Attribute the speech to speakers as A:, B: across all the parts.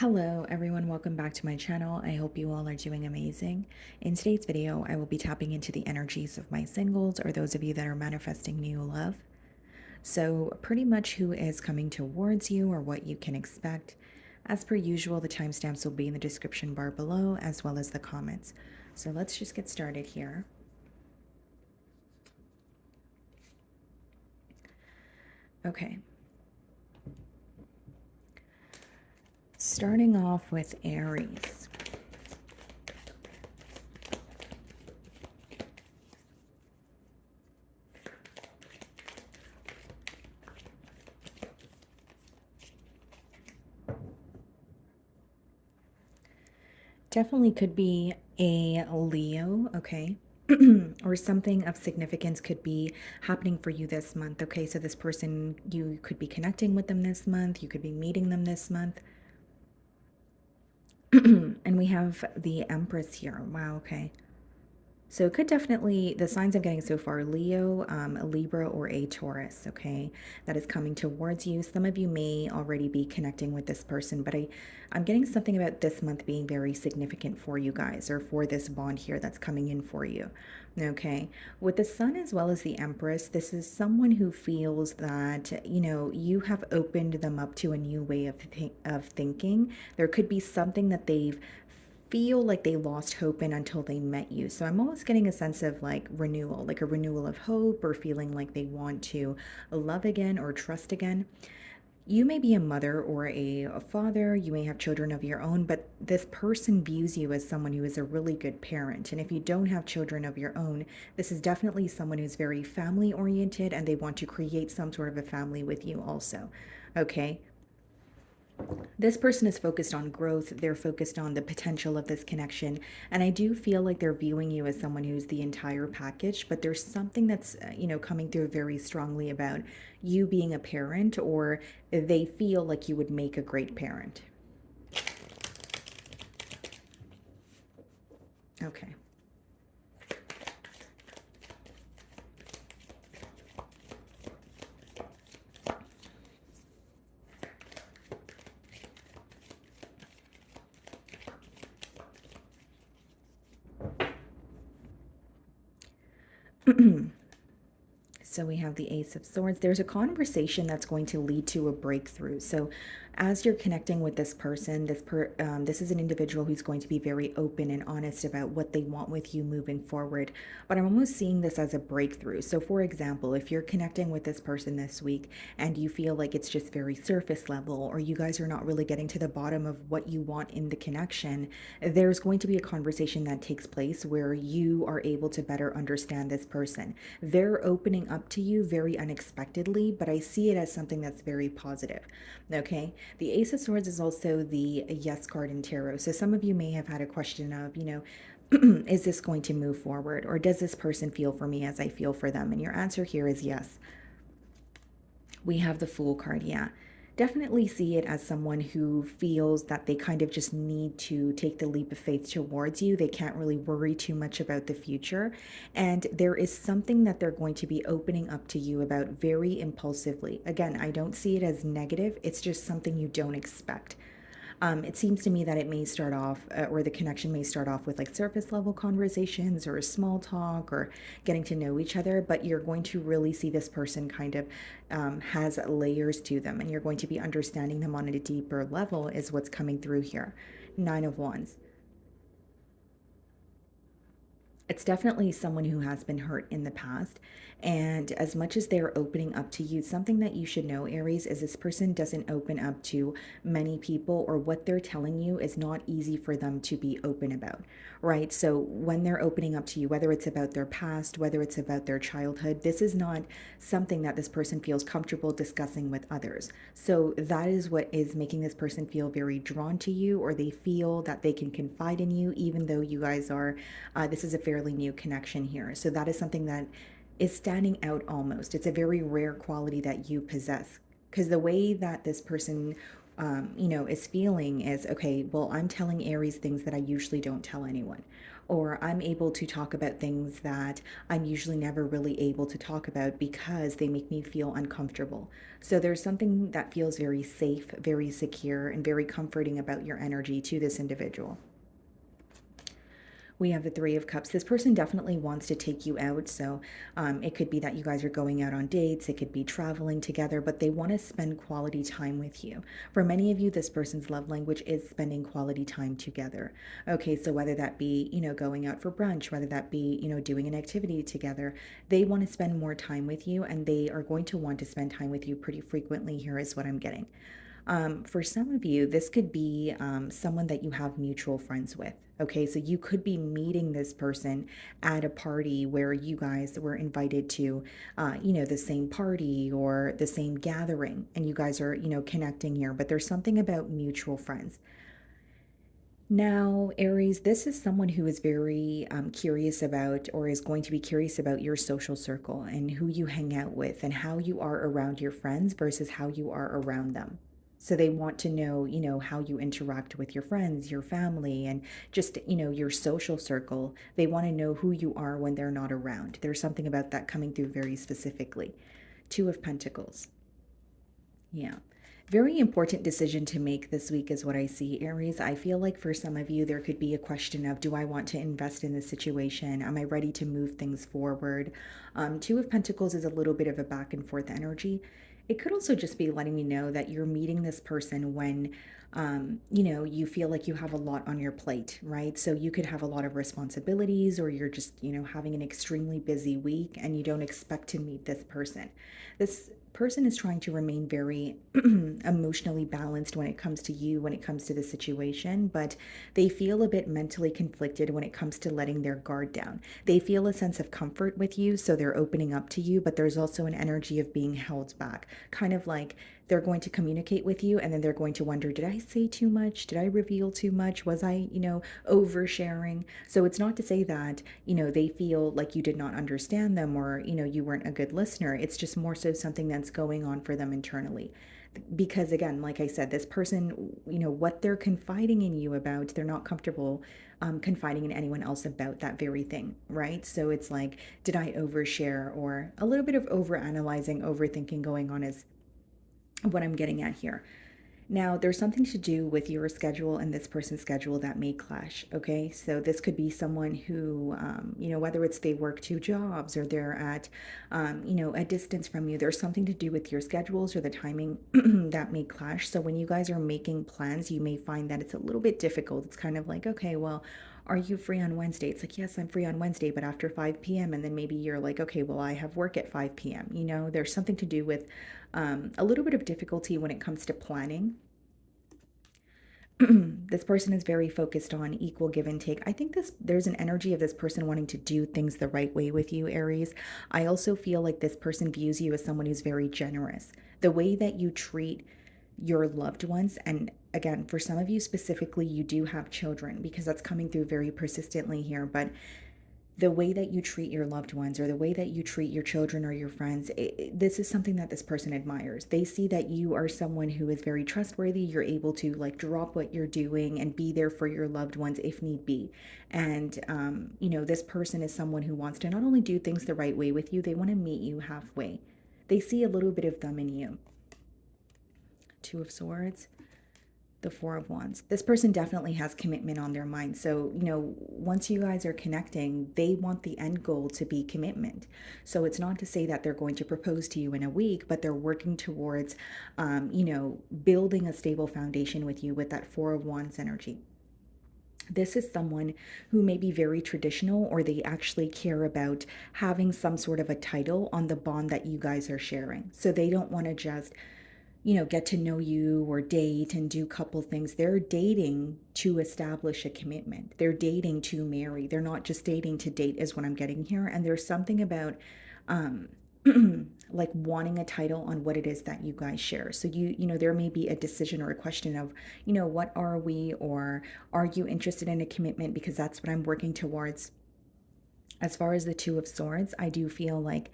A: Hello everyone, welcome back to my channel. I hope you all are doing amazing. In today's video, I will be tapping into the energies of my singles or those of you that are manifesting new love. So pretty much who is coming towards you or what you can expect. As per usual, the timestamps will be in the description bar below as well as the comments. So let's just get started here. Okay. Starting off with Aries. Definitely could be a Leo, okay? Or something of significance could be happening for you this month, okay? So this person, you could be connecting with them this month, you could be meeting them this month. And we have the Empress here. Wow, okay. So it could definitely, the signs I'm getting so far, Leo, a Libra, or a Taurus, okay, that is coming towards you. Some of you may already be connecting with this person, but I'm getting something about this month being very significant for you guys, or for this bond here that's coming in for you, okay? With the Sun as well as the Empress, this is someone who feels that, you have opened them up to a new way of thinking. There could be something that they've feel like they lost hope in until they met you. So I'm almost getting a sense of like renewal, like a renewal of hope, or feeling like they want to love again or trust again. You may be a mother or a father, you may have children of your own, but this person views you as someone who is a really good parent. And if you don't have children of your own, this is definitely someone who's very family oriented and they want to create some sort of a family with you also. Okay, this person is focused on growth. They're focused on the potential of this connection. And I do feel like they're viewing you as someone who's the entire package, but there's something that's, coming through very strongly about you being a parent, or they feel like you would make a great parent. Okay. So we have the Ace of Swords. There's a conversation that's going to lead to a breakthrough. So as you're connecting with this person, this is an individual who's going to be very open and honest about what they want with you moving forward. But I'm almost seeing this as a breakthrough. So for example, if you're connecting with this person this week and you feel like it's just very surface level, or you guys are not really getting to the bottom of what you want in the connection, there's going to be a conversation that takes place where you are able to better understand this person. They're opening up to you very unexpectedly, but I see it as something that's very positive. Okay. The Ace of Swords is also the yes card in tarot. So some of you may have had a question of, is this going to move forward? Or does this person feel for me as I feel for them? And your answer here is yes. We have the Fool card, yeah. Definitely see it as someone who feels that they kind of just need to take the leap of faith towards you. They can't really worry too much about the future. And there is something that they're going to be opening up to you about very impulsively. Again, I don't see it as negative, it's just something you don't expect. It seems to me that it may start off, or the connection may start off with like surface level conversations or small talk or getting to know each other, but you're going to really see this person kind of has layers to them, and you're going to be understanding them on a deeper level, is what's coming through here. Nine of Wands. It's definitely someone who has been hurt in the past. And as much as they're opening up to you, something that you should know, Aries, is this person doesn't open up to many people, or what they're telling you is not easy for them to be open about, right? So when they're opening up to you, whether it's about their past, whether it's about their childhood, this is not something that this person feels comfortable discussing with others. So that is what is making this person feel very drawn to you, or they feel that they can confide in you, even though you guys are, this is a fairly new connection here. So that is something that is standing out almost. It's a very rare quality that you possess, because the way that this person is feeling is, okay, well, I'm telling Aries things that I usually don't tell anyone. Or I'm able to talk about things that I'm usually never really able to talk about because they make me feel uncomfortable. So there's something that feels very safe, very secure, and very comforting about your energy to this individual. We have the Three of Cups. This person definitely wants to take you out. So it could be that you guys are going out on dates. It could be traveling together, but they want to spend quality time with you. For many of you, this person's love language is spending quality time together. Okay, so whether that be, going out for brunch, whether that be, doing an activity together, they want to spend more time with you, and they are going to want to spend time with you pretty frequently. Here is what I'm getting. For some of you, this could be someone that you have mutual friends with. Okay, so you could be meeting this person at a party where you guys were invited to, the same party or the same gathering, and you guys are, connecting here. But there's something about mutual friends. Now, Aries, this is someone who is very curious about, or is going to be curious about your social circle and who you hang out with and how you are around your friends versus how you are around them. So they want to know, how you interact with your friends, your family, and just, your social circle. They want to know who you are when they're not around. There's something about that coming through very specifically. Two of Pentacles. Yeah. Very important decision to make this week is what I see, Aries. I feel like for some of you, there could be a question of, do I want to invest in this situation? Am I ready to move things forward? Two of Pentacles is a little bit of a back and forth energy. It could also just be letting me know that you're meeting this person when, you feel like you have a lot on your plate, right? So you could have a lot of responsibilities, or you're just, having an extremely busy week and you don't expect to meet this person. This person is trying to remain very emotionally balanced when it comes to you, when it comes to the situation, but they feel a bit mentally conflicted when it comes to letting their guard down. They feel a sense of comfort with you, so they're opening up to you, but there's also an energy of being held back, kind of like they're going to communicate with you and then they're going to wonder, did I say too much? Did I reveal too much? Was I, oversharing? So it's not to say that, they feel like you did not understand them, or, you weren't a good listener. It's just more so something that's going on for them internally. Because again, like I said, this person, what they're confiding in you about, they're not comfortable confiding in anyone else about that very thing, right? So it's like, did I overshare? Or a little bit of overanalyzing, overthinking going on is what I'm getting at here. Now, there's something to do with your schedule and this person's schedule that may clash. Okay. So this could be someone who, whether it's they work two jobs or they're at, a distance from you, there's something to do with your schedules or the timing that may clash. So when you guys are making plans, you may find that it's a little bit difficult. It's kind of like, okay, well, are you free on Wednesday? It's like, yes, I'm free on Wednesday, but after 5 p.m. And then maybe you're like, okay, well, I have work at 5 p.m. There's something to do with a little bit of difficulty when it comes to planning. This person is very focused on equal give and take. I think there's an energy of this person wanting to do things the right way with you, Aries. I also feel like this person views you as someone who's very generous. The way that you treat your loved ones, and again, for some of you specifically, you do have children, because that's coming through very persistently here, but the way that you treat your loved ones or the way that you treat your children or your friends, this is something that this person admires. They see that you are someone who is very trustworthy. You're able to like drop what you're doing and be there for your loved ones if need be. And, this person is someone who wants to not only do things the right way with you, they want to meet you halfway. They see a little bit of them in you. Two of Swords, the Four of Wands. This person definitely has commitment on their mind. So, once you guys are connecting, they want the end goal to be commitment. So it's not to say that they're going to propose to you in a week, but they're working towards, building a stable foundation with you with that Four of Wands energy. This is someone who may be very traditional, or they actually care about having some sort of a title on the bond that you guys are sharing. So they don't want to just get to know you or date and do couple things. They're dating to establish a commitment. They're dating to marry. They're not just dating to date, is what I'm getting here. And there's something about like wanting a title on what it is that you guys share. So there may be a decision or a question of, what are we, or are you interested in a commitment? Because that's what I'm working towards. As far as the Two of Swords, I do feel like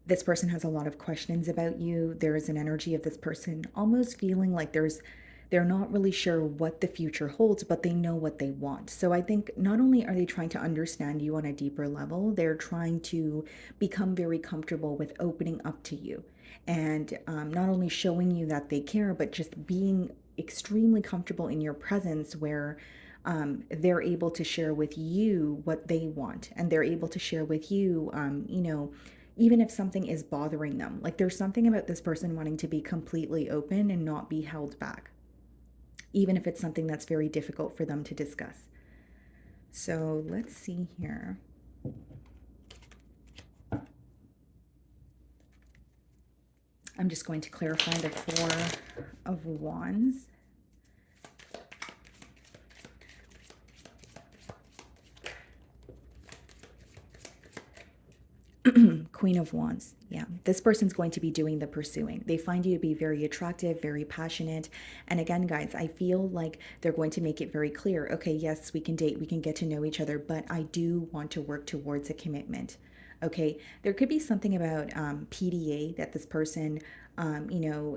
A: this person has a lot of questions about you. There is an energy of this person almost feeling like there's They're not really sure what the future holds, but they know what they want. So I think not only are they trying to understand you on a deeper level, they're trying to become very comfortable with opening up to you and not only showing you that they care, but just being extremely comfortable in your presence where they're able to share with you what they want, and they're able to share with you, even if something is bothering them. Like there's something about this person wanting to be completely open and not be held back, even if it's something that's very difficult for them to discuss. So let's see here. I'm just going to clarify the Four of Wands. Queen of Wands. Yeah, this person's going to be doing the pursuing. They find you to be very attractive, very passionate. And again, guys, I feel like they're going to make it very clear. Okay, yes, we can date, we can get to know each other, but I do want to work towards a commitment. Okay, there could be something about PDA that this person,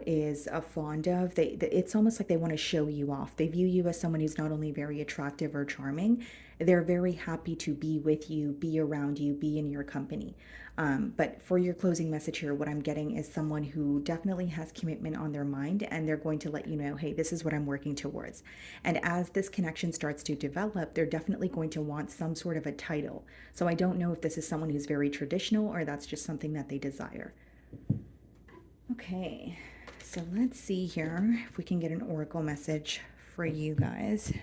A: is fond of. It's almost like they want to show you off. They view you as someone who's not only very attractive or charming, they're very happy to be with you, be around you, be in your company. But for your closing message here, what I'm getting is someone who definitely has commitment on their mind, and they're going to let you know, hey, this is what I'm working towards. And as this connection starts to develop, they're definitely going to want some sort of a title. So I don't know if this is someone who's very traditional or that's just something that they desire. Okay, so let's see here if we can get an oracle message for you guys.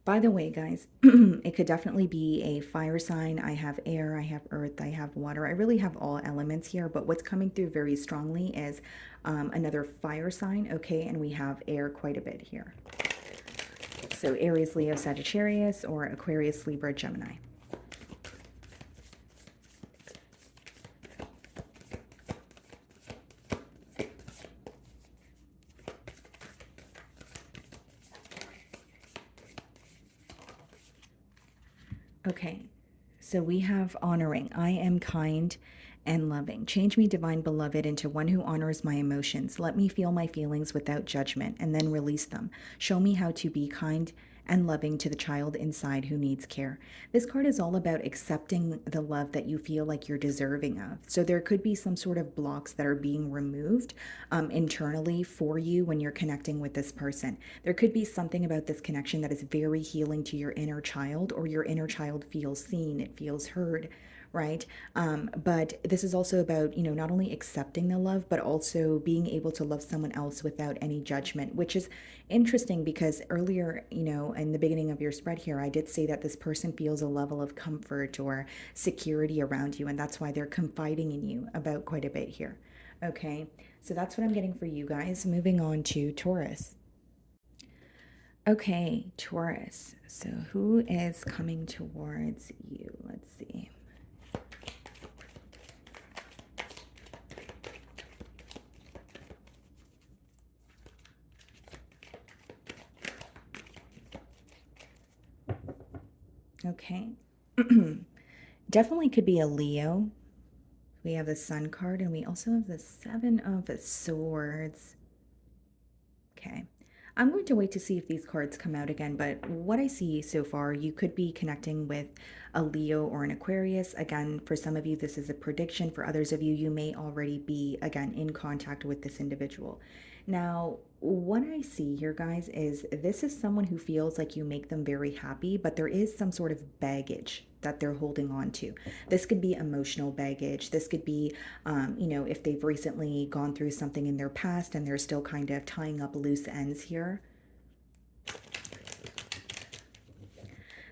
A: By the way, guys, it could definitely be a fire sign. I have air, I have earth, I have water. I really have all elements here, but what's coming through very strongly is another fire sign, okay? And we have air quite a bit here. So Aries, Leo, Sagittarius, or Aquarius, Libra, Gemini. Okay, so we have honoring. I am kind and loving. Change me, divine beloved, into one who honors my emotions. Let me feel my feelings without judgment and then release them. Show me how to be kind and loving to the child inside who needs care. This card is all about accepting the love that you feel like you're deserving of. So there could be some sort of blocks that are being removed internally for you when you're connecting with this person. There could be something about this connection that is very healing to your inner child, or your inner child feels seen, it feels heard, right? But this is also about, not only accepting the love, but also being able to love someone else without any judgment, which is interesting because earlier, in the beginning of your spread here, I did say that this person feels a level of comfort or security around you, and that's why they're confiding in you about quite a bit here. Okay, so that's what I'm getting for you guys. Moving on to Taurus. Okay, Taurus. So who is coming towards you? Let's see. Okay. Definitely could be a Leo. We have the Sun card, and we also have the Seven of Swords. Okay. I'm going to wait to see if these cards come out again, but what I see so far, you could be connecting with a Leo or an Aquarius. Again, for some of you, this is a prediction. For others of you, you may already be, again, in contact with this individual. Now, what I see here, guys, is this is someone who feels like you make them very happy, but there is some sort of baggage that they're holding on to. This could be emotional baggage. This could be, if they've recently gone through something in their past and they're still kind of tying up loose ends here.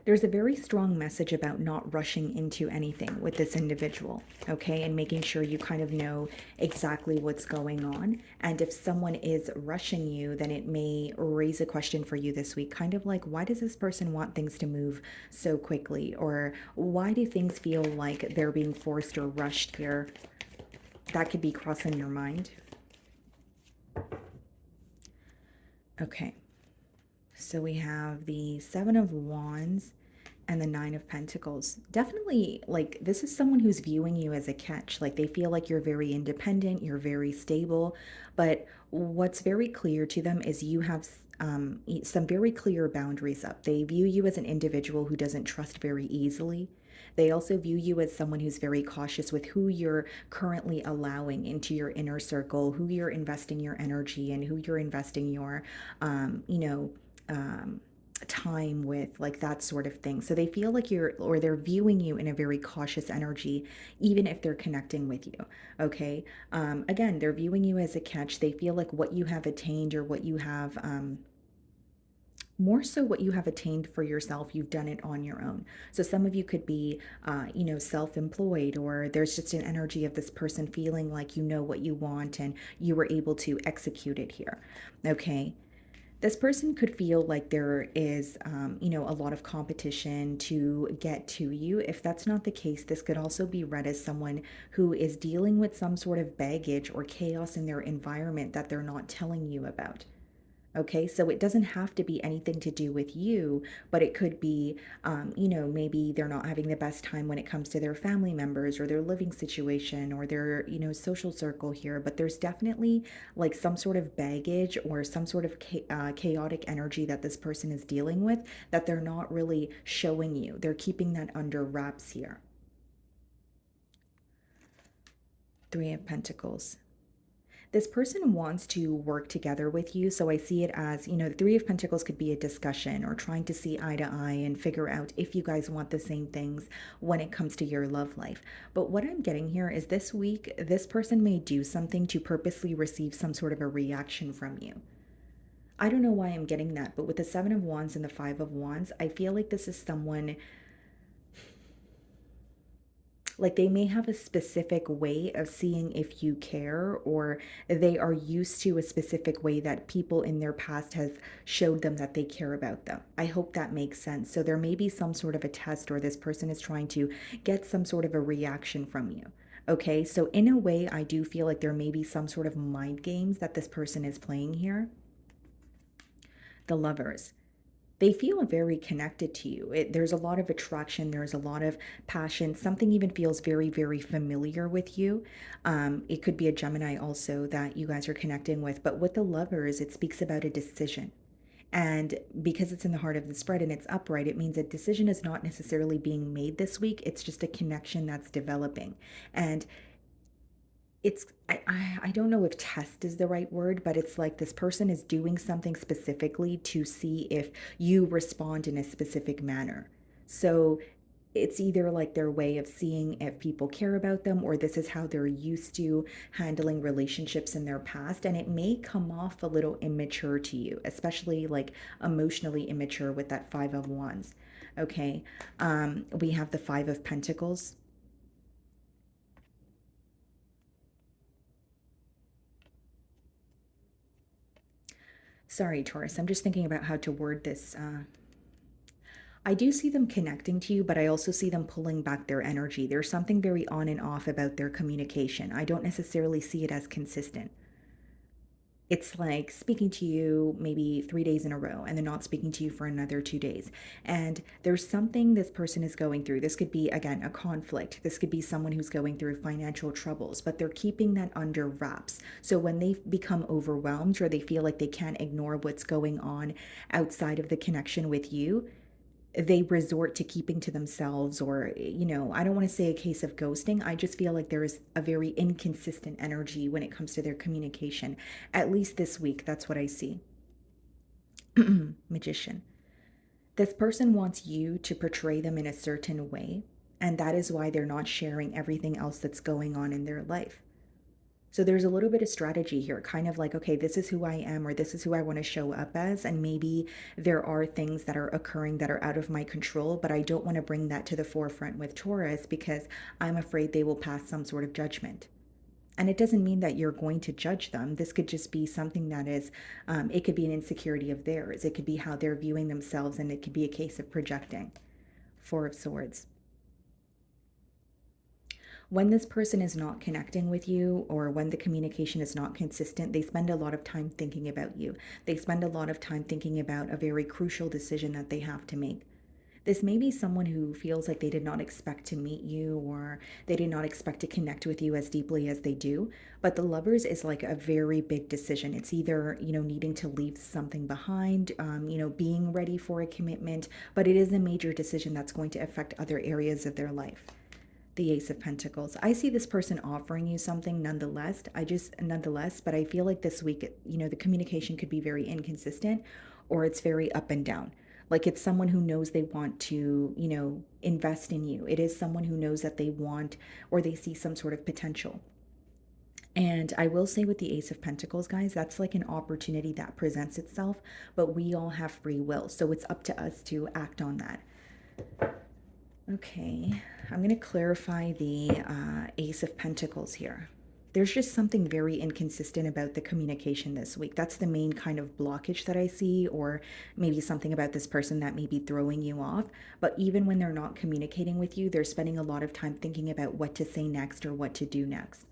A: There's a very strong message about not rushing into anything with this individual, okay? And making sure you kind of know exactly what's going on. And if someone is rushing you, then it may raise a question for you this week, kind of like, why does this person want things to move so quickly? Or why do things feel like they're being forced or rushed here? That could be crossing your mind. Okay. So we have the Seven of Wands and the Nine of Pentacles. Definitely, like, this is someone who's viewing you as a catch. Like, they feel like you're very independent, you're very stable. But what's very clear to them is you have some very clear boundaries up. They view you as an individual who doesn't trust very easily. They also view you as someone who's very cautious with who you're currently allowing into your inner circle, who you're investing your energy and who you're investing your, um, you know, um, time with, like that sort of thing. So they feel like they're viewing you in a very cautious energy, even if they're connecting with you. Okay. Again, they're viewing you as a catch. They feel like what you have attained or what you have, more so what you have attained for yourself, you've done it on your own. So some of you could be, self-employed, or there's just an energy of this person feeling like you know what you want and you were able to execute it here. Okay. This person could feel like there is, a lot of competition to get to you. If that's not the case, this could also be read as someone who is dealing with some sort of baggage or chaos in their environment that they're not telling you about. Okay, so it doesn't have to be anything to do with you, but it could be, maybe they're not having the best time when it comes to their family members or their living situation or their, social circle here. But there's definitely like some sort of baggage or some sort of chaotic energy that this person is dealing with that they're not really showing you. They're keeping that under wraps here. Three of Pentacles. This person wants to work together with you. So I see it as, the Three of Pentacles could be a discussion or trying to see eye to eye and figure out if you guys want the same things when it comes to your love life. But what I'm getting here is this week, this person may do something to purposely receive some sort of a reaction from you. I don't know why I'm getting that, but with the Seven of Wands and the Five of Wands, I feel like this is someone, like they may have a specific way of seeing if you care, or they are used to a specific way that people in their past have showed them that they care about them. I hope that makes sense. So there may be some sort of a test, or this person is trying to get some sort of a reaction from you. Okay, so in a way, I do feel like there may be some sort of mind games that this person is playing here. The Lovers, they feel very connected to you. There's a lot of attraction, there's a lot of passion. Something even feels very, very familiar with you. It could be a Gemini also that you guys are connecting with. But with the Lovers, it speaks about a decision. And because it's in the heart of the spread and it's upright, it means a decision is not necessarily being made this week. It's just a connection that's developing. And I don't know if test is the right word, but it's like this person is doing something specifically to see if you respond in a specific manner. So it's either like their way of seeing if people care about them, or this is how they're used to handling relationships in their past. And it may come off a little immature to you, especially like emotionally immature with that Five of Wands. Okay. We have the Five of Pentacles. Sorry, Taurus, I'm just thinking about how to word this. I do see them connecting to you, but I also see them pulling back their energy. There's something very on and off about their communication. I don't necessarily see it as consistent. It's like speaking to you maybe 3 days in a row and then not speaking to you for another 2 days. And there's something this person is going through. This could be, again, a conflict. This could be someone who's going through financial troubles, but they're keeping that under wraps. So when they become overwhelmed or they feel like they can't ignore what's going on outside of the connection with you, they resort to keeping to themselves, or I don't want to say a case of ghosting. I just feel like there is a very inconsistent energy when it comes to their communication, at least this week. That's what I see. Magician, this person wants you to portray them in a certain way, and that is why they're not sharing everything else that's going on in their life. So there's a little bit of strategy here, kind of like, okay, this is who I am, or this is who I want to show up as. And maybe there are things that are occurring that are out of my control, but I don't want to bring that to the forefront with Taurus because I'm afraid they will pass some sort of judgment. And it doesn't mean that you're going to judge them. This could just be something that is, it could be an insecurity of theirs. It could be how they're viewing themselves, and it could be a case of projecting. Four of Swords. When this person is not connecting with you, or when the communication is not consistent, they spend a lot of time thinking about you. They spend a lot of time thinking about a very crucial decision that they have to make. This may be someone who feels like they did not expect to meet you, or they did not expect to connect with you as deeply as they do. But the lovers is like a very big decision. It's either, needing to leave something behind, being ready for a commitment, but it is a major decision that's going to affect other areas of their life. The Ace of Pentacles. I see this person offering you something nonetheless. Nonetheless, but I feel like this week, the communication could be very inconsistent, or it's very up and down. Like it's someone who knows they want to, invest in you. It is someone who knows that they want, or they see some sort of potential. And I will say with the Ace of Pentacles, guys, that's like an opportunity that presents itself, but we all have free will. So it's up to us to act on that. Okay, I'm going to clarify the Ace of Pentacles here. There's just something very inconsistent about the communication this week. That's the main kind of blockage that I see, or maybe something about this person that may be throwing you off. But even when they're not communicating with you, they're spending a lot of time thinking about what to say next or what to do next.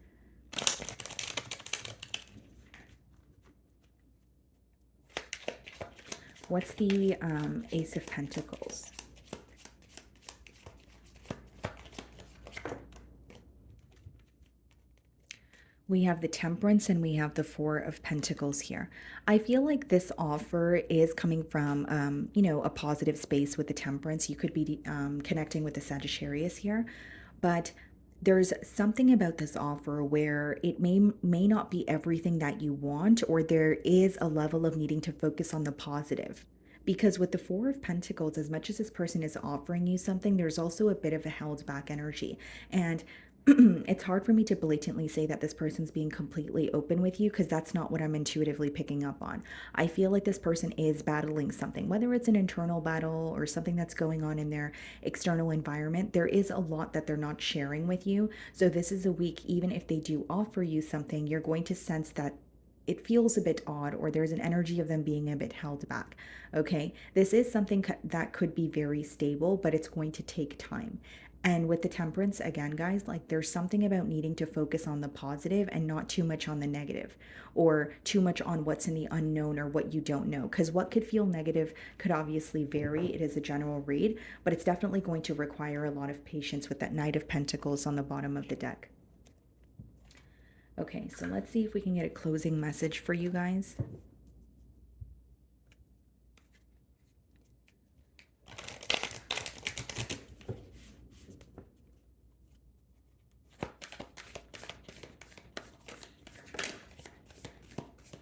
A: What's the Ace of Pentacles? We have the Temperance and we have the Four of Pentacles here. I feel like this offer is coming from, a positive space with the Temperance. You could be connecting with the Sagittarius here, but there's something about this offer where it may not be everything that you want, or there is a level of needing to focus on the positive. Because with the Four of Pentacles, as much as this person is offering you something, there's also a bit of a held back energy. And it's hard for me to blatantly say that this person's being completely open with you, because that's not what I'm intuitively picking up on. I feel like this person is battling something, whether it's an internal battle or something that's going on in their external environment. There is a lot that they're not sharing with you. So this is a week, even if they do offer you something, you're going to sense that it feels a bit odd, or there's an energy of them being a bit held back. Okay, this is something that could be very stable, but it's going to take time. And with the Temperance, again, guys, like there's something about needing to focus on the positive and not too much on the negative, or too much on what's in the unknown or what you don't know. Because what could feel negative could obviously vary. It is a general read, but it's definitely going to require a lot of patience with that Knight of Pentacles on the bottom of the deck. Okay, so let's see if we can get a closing message for you guys.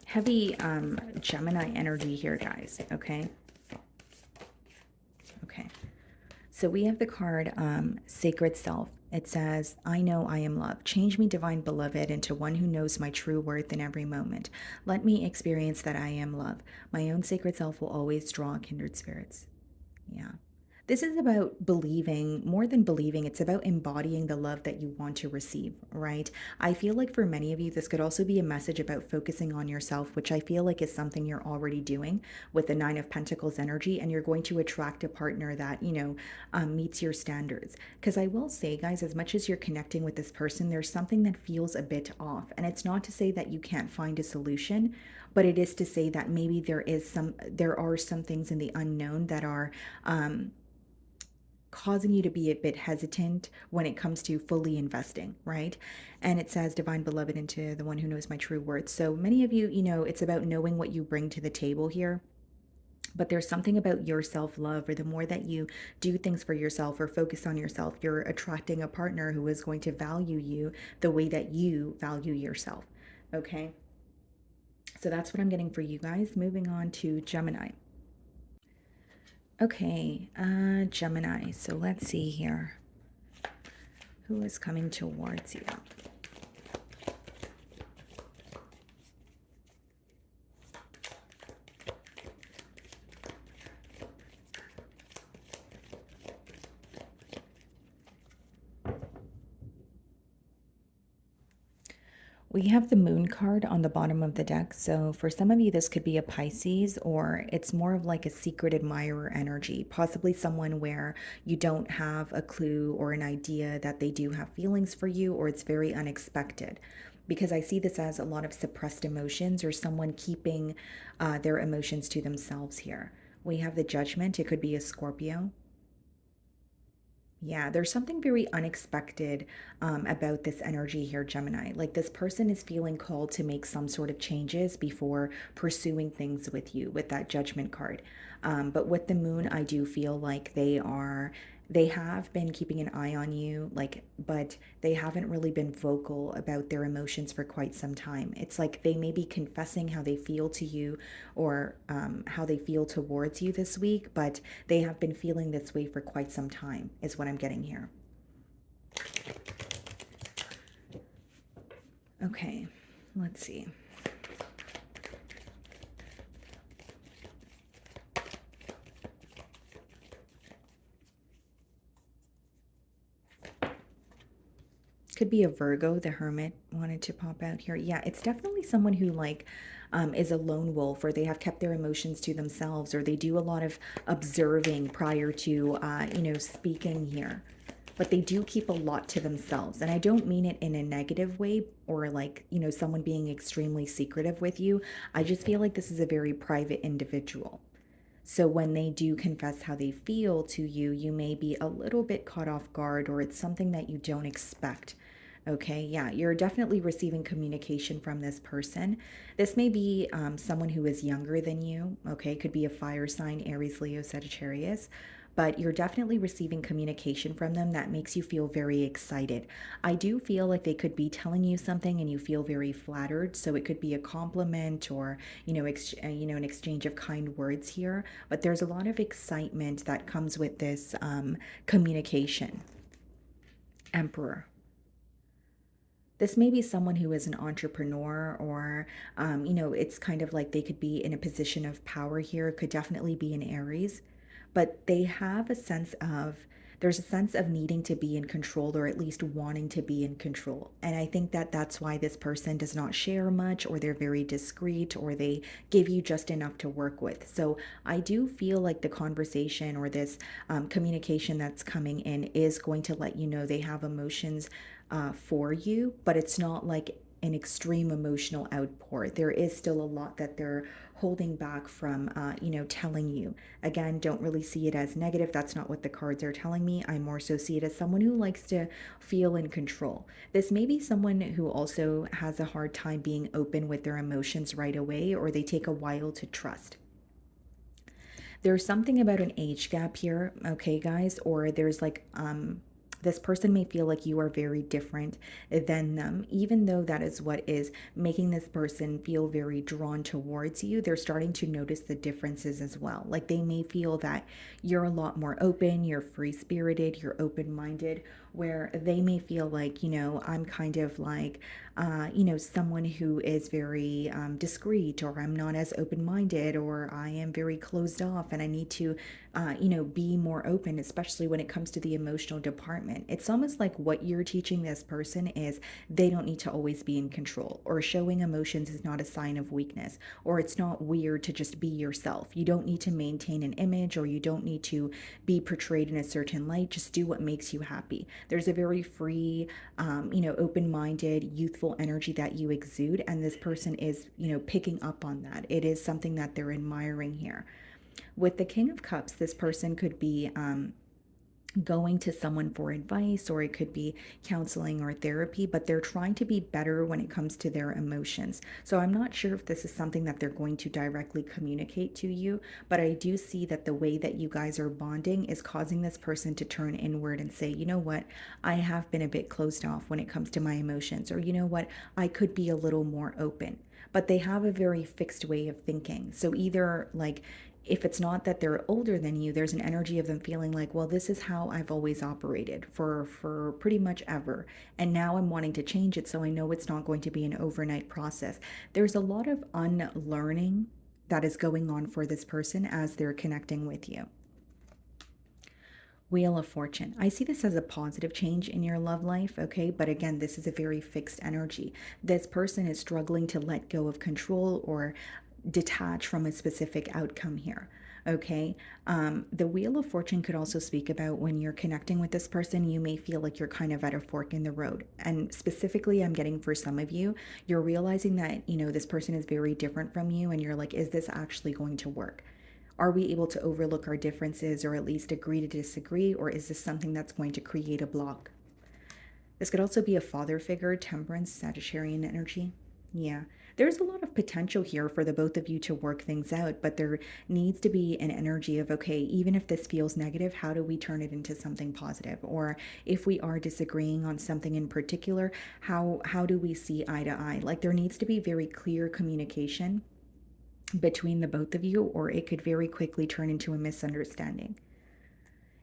A: Heavy Gemini energy here, guys. Okay. Okay. So we have the card Sacred Self. It says, I know I am loved. Change me, divine beloved, into one who knows my true worth in every moment. Let me experience that I am love. My own sacred self will always draw kindred spirits. Yeah. This is about believing, more than believing, it's about embodying the love that you want to receive, right? I feel like for many of you, this could also be a message about focusing on yourself, which I feel like is something you're already doing with the Nine of Pentacles energy, and you're going to attract a partner that, meets your standards. Because I will say, guys, as much as you're connecting with this person, there's something that feels a bit off. And it's not to say that you can't find a solution, but it is to say that maybe there are some things in the unknown that are causing you to be a bit hesitant when it comes to fully investing, right? And it says, divine beloved, into the one who knows my true worth. So many of you, it's about knowing what you bring to the table here. But there's something about your self-love, or the more that you do things for yourself or focus on yourself, you're attracting a partner who is going to value you the way that you value yourself. Okay. So that's what I'm getting for you guys. Moving on to Gemini. Okay, Gemini. So let's see here. Who is coming towards you? We have the moon card on the bottom of the deck. So for some of you, this could be a Pisces, or it's more of like a secret admirer energy, possibly someone where you don't have a clue or an idea that they do have feelings for you, or it's very unexpected. Because I see this as a lot of suppressed emotions, or someone keeping their emotions to themselves here. We have the Judgment. It could be a Scorpio. Yeah, there's something very unexpected about this energy here, Gemini. Like this person is feeling called to make some sort of changes before pursuing things with you with that judgment card. But with the moon, I do feel like they have been keeping an eye on you, like, but they haven't really been vocal about their emotions for quite some time. It's like they may be confessing how they feel to you or how they feel towards you this week, but they have been feeling this way for quite some time, is what I'm getting here. Okay, let's see. Could be a Virgo, the Hermit wanted to pop out here. Yeah, it's definitely someone who like is a lone wolf, or they have kept their emotions to themselves, or they do a lot of observing prior to speaking here. But they do keep a lot to themselves. And I don't mean it in a negative way or like, someone being extremely secretive with you. I just feel like this is a very private individual. So when they do confess how they feel to you, you may be a little bit caught off guard, or it's something that you don't expect. Okay, yeah, you're definitely receiving communication from this person. This may be someone who is younger than you. Okay, could be a fire sign, Aries, Leo, Sagittarius. But you're definitely receiving communication from them that makes you feel very excited. I do feel like they could be telling you something and you feel very flattered. So it could be a compliment or, an exchange of kind words here. But there's a lot of excitement that comes with this communication. Emperor. This may be someone who is an entrepreneur, or it's kind of like they could be in a position of power here. It could definitely be an Aries, but they have a sense of there's a sense of needing to be in control, or at least wanting to be in control. And I think that that's why this person does not share much, or they're very discreet, or they give you just enough to work with. So I do feel like the conversation or this communication that's coming in is going to let you know they have emotions for you, but it's not like an extreme emotional outpour. There is still a lot that they're holding back from, telling you. Again, don't really see it as negative. That's not what the cards are telling me. I more so see it as someone who likes to feel in control. This may be someone who also has a hard time being open with their emotions right away, or they take a while to trust. There's something about an age gap here, okay, guys, or there's like this person may feel like you are very different than them, even though that is what is making this person feel very drawn towards you. They're starting to notice the differences as well. Like they may feel that you're a lot more open, you're free spirited, you're open minded, where they may feel like, I'm kind of like, someone who is very discreet, or I'm not as open minded, or I am very closed off and I need to, be more open, especially when it comes to the emotional department. It's almost like what you're teaching this person is they don't need to always be in control, or showing emotions is not a sign of weakness, or it's not weird to just be yourself. You don't need to maintain an image, or you don't need to be portrayed in a certain light. Just do what makes you happy. There's a very free, open minded, youthful energy that you exude, and this person is, picking up on that. It is something that they're admiring here. With the King of Cups, this person could be going to someone for advice, or it could be counseling or therapy, but they're trying to be better when it comes to their emotions. So I'm not sure if this is something that they're going to directly communicate to you, but I do see that the way that you guys are bonding is causing this person to turn inward and say, you know what, I have been a bit closed off when it comes to my emotions, or you know what, I could be a little more open. But they have a very fixed way of thinking. So either like, if it's not that they're older than you, there's an energy of them feeling like, well, this is how I've always operated for pretty much ever, and now I'm wanting to change it, so I know it's not going to be an overnight process. There's a lot of unlearning that is going on for this person as they're connecting with you. Wheel of Fortune. I see this as a positive change in your love life, okay? But again, this is a very fixed energy. This person is struggling to let go of control or detach from a specific outcome here. Okay. The Wheel of Fortune could also speak about when you're connecting with this person, you may feel like you're kind of at a fork in the road. And specifically, I'm getting for some of you, you're realizing that, this person is very different from you, and you're like, is this actually going to work? Are we able to overlook our differences or at least agree to disagree? Or is this something that's going to create a block? This could also be a father figure, Temperance, Sagittarian energy. Yeah, there's a lot of potential here for the both of you to work things out, but there needs to be an energy of, okay, even if this feels negative, how do we turn it into something positive? Or if we are disagreeing on something in particular, how do we see eye to eye? Like there needs to be very clear communication between the both of you, or it could very quickly turn into a misunderstanding.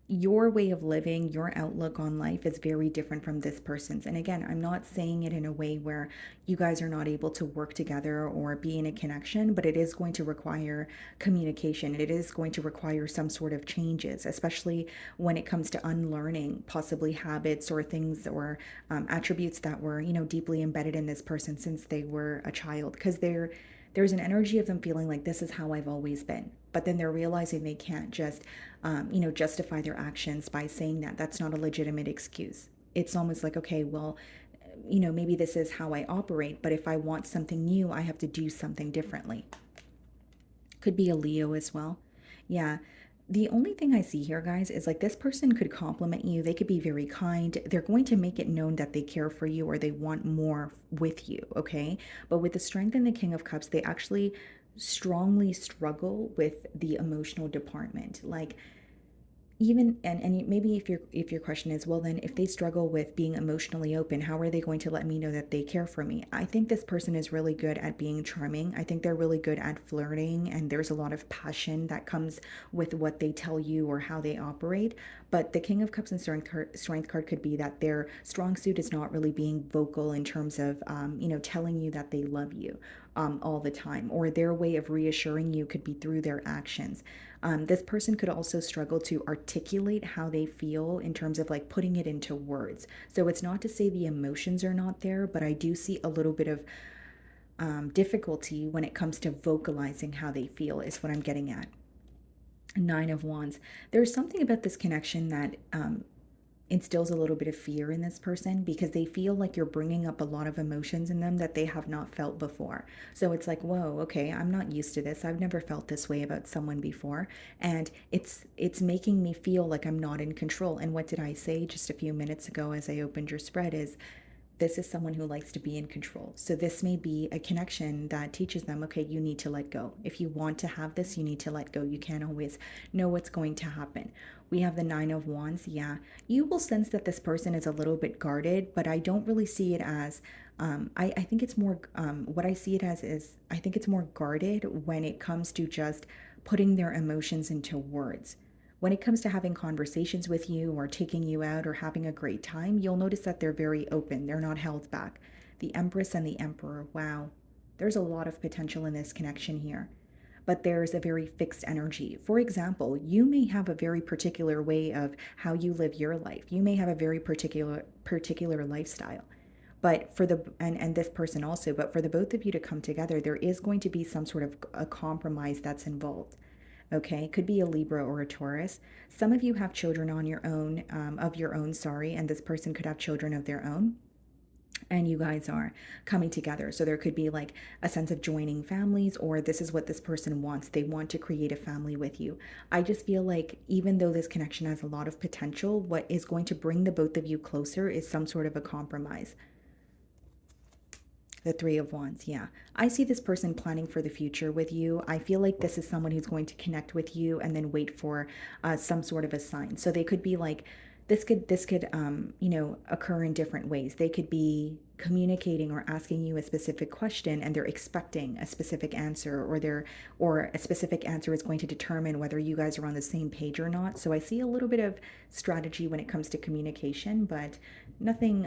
A: Your way of living, your outlook on life is very different from this person's. And again, I'm not saying it in a way where you guys are not able to work together or be in a connection, but it is going to require communication. It is going to require some sort of changes, especially when it comes to unlearning possibly habits or things or attributes that were, deeply embedded in this person since they were a child. Because there's an energy of them feeling like this is how I've always been. But then they're realizing they can't just, justify their actions by saying that. That's not a legitimate excuse. It's almost like, okay, well, maybe this is how I operate, but if I want something new, I have to do something differently. Could be a Leo as well. Yeah. The only thing I see here, guys, is like this person could compliment you. They could be very kind. They're going to make it known that they care for you or they want more with you, okay? But with the Strength and the King of Cups, they actually strongly struggle with the emotional department. Like even and maybe if your question is, well, then if they struggle with being emotionally open, how are they going to let me know that they care for me? I think this person is really good at being charming. I think they're really good at flirting, and there's a lot of passion that comes with what they tell you or how they operate. But the King of Cups and strength card could be that their strong suit is not really being vocal in terms of telling you that they love you all the time, or their way of reassuring you could be through their actions. This person could also struggle to articulate how they feel in terms of like putting it into words. So it's not to say the emotions are not there, but I do see a little bit of difficulty when it comes to vocalizing how they feel, is what I'm getting at. Nine of Wands. There's something about this connection that instills a little bit of fear in this person because they feel like you're bringing up a lot of emotions in them that they have not felt before. So it's like, whoa, okay, I'm not used to this. I've never felt this way about someone before, and it's making me feel like I'm not in control. And what did I say just a few minutes ago as I opened your spread is this is someone who likes to be in control. So this may be a connection that teaches them, okay, you need to let go. If you want to have this, you need to let go. You can't always know what's going to happen. We have the Nine of Wands. Yeah, you will sense that this person is a little bit guarded, but I don't really see it as, I think it's more, what I see it as is, I think it's more guarded when it comes to just putting their emotions into words. When it comes to having conversations with you or taking you out or having a great time, you'll notice that they're very open. They're not held back. The Empress and the Emperor, wow. There's a lot of potential in this connection here. But there's a very fixed energy. For example, you may have a very particular way of how you live your life. You may have a very particular lifestyle. But for and this person also, but for the both of you to come together, there is going to be some sort of a compromise that's involved. Okay, could be a Libra or a Taurus. Some of you have children on your own, of your own, sorry, and this person could have children of their own. And you guys are coming together. So there could be like a sense of joining families, or this is what this person wants. They want to create a family with you. I just feel like even though this connection has a lot of potential, what is going to bring the both of you closer is some sort of a compromise. The Three of Wands, yeah. I see this person planning for the future with you. I feel like this is someone who's going to connect with you and then wait for some sort of a sign. So they could be like, this could occur in different ways. They could be communicating or asking you a specific question and they're expecting a specific answer, or a specific answer is going to determine whether you guys are on the same page or not. So I see a little bit of strategy when it comes to communication, but nothing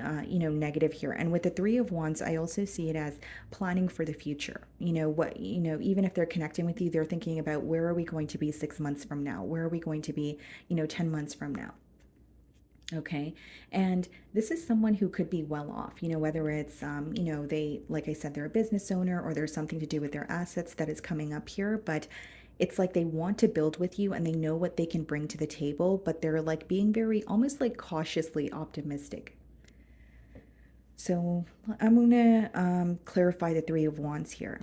A: negative here. And with the Three of Wands, I also see it as planning for the future. Even if they're connecting with you, they're thinking about where are we going to be 6 months from now? Where are we going to be 10 months from now? Okay. And this is someone who could be well off, whether it's, they, like I said, they're a business owner or there's something to do with their assets that is coming up here. But it's like they want to build with you and they know what they can bring to the table, but they're like being very almost like cautiously optimistic. So I'm going to clarify the Three of Wands here.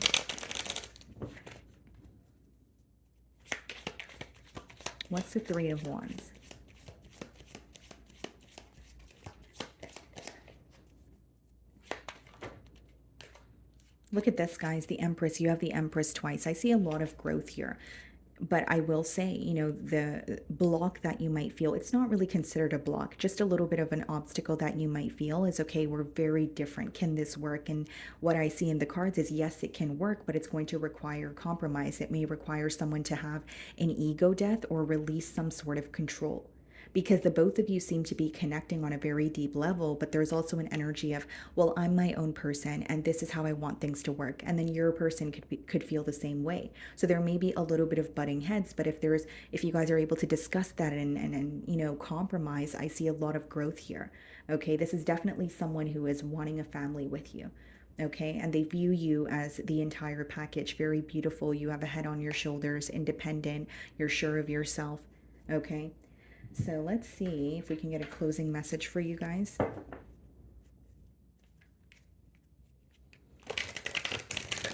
A: What's the Three of Wands? Look at this, guys. The Empress. You have the Empress twice. I see a lot of growth here. But I will say, you know, the block that you might feel, it's not really considered a block. Just a little bit of an obstacle that you might feel is, okay, we're very different. Can this work? And what I see in the cards is, yes, it can work, but it's going to require compromise. It may require someone to have an ego death or release some sort of control, because the both of you seem to be connecting on a very deep level, but there's also an energy of, well, I'm my own person and this is how I want things to work, and then your person could feel the same way. So there may be a little bit of butting heads, but if you guys are able to discuss that and you know, compromise, I see a lot of growth here. Okay, this is definitely someone who is wanting a family with you. Okay, and they view you as the entire package. Very beautiful. You have a head on your shoulders, independent, you're sure of yourself. Okay, so let's see if we can get a closing message for you guys.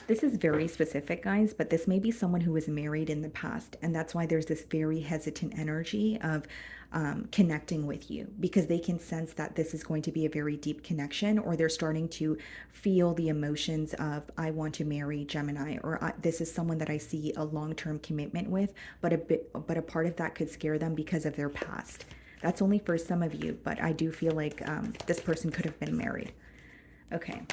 A: This is very specific, guys, but this may be someone who was married in the past, and that's why there's this very hesitant energy of connecting with you, because they can sense that this is going to be a very deep connection, or they're starting to feel the emotions of, I want to marry Gemini, or this is someone that I see a long-term commitment with, but a part of that could scare them because of their past. That's only for some of you, but I do feel like this person could have been married. Okay.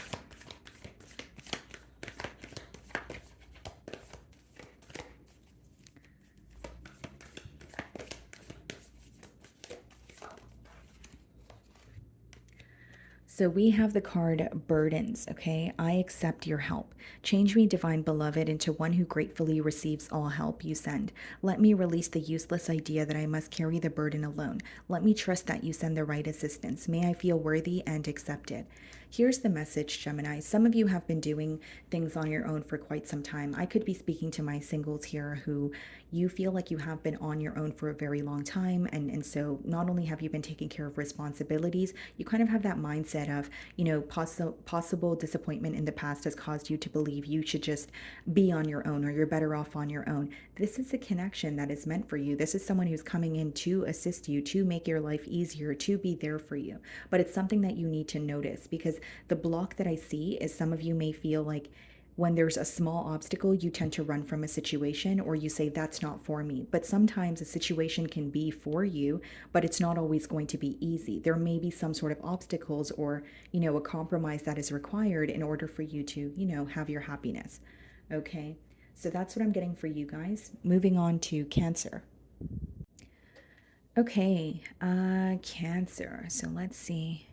A: So we have the card Burdens, okay? I accept your help. Change me, divine beloved, into one who gratefully receives all help you send. Let me release the useless idea that I must carry the burden alone. Let me trust that you send the right assistance. May I feel worthy and accepted. Here's the message, Gemini. Some of you have been doing things on your own for quite some time. I could be speaking to my singles here who you feel like you have been on your own for a very long time. And so not only have you been taking care of responsibilities, you kind of have that mindset of, you know, possible disappointment in the past has caused you to believe you should just be on your own, or you're better off on your own. This is a connection that is meant for you. This is someone who's coming in to assist you, to make your life easier, to be there for you. But it's something that you need to notice, because the block that I see is, some of you may feel like when there's a small obstacle, you tend to run from a situation, or you say, that's not for me. But sometimes a situation can be for you, but it's not always going to be easy. There may be some sort of obstacles, or, you know, a compromise that is required in order for you to, you know, have your happiness. Okay. So that's what I'm getting for you guys. Moving on to Cancer. Okay. Cancer. So let's see.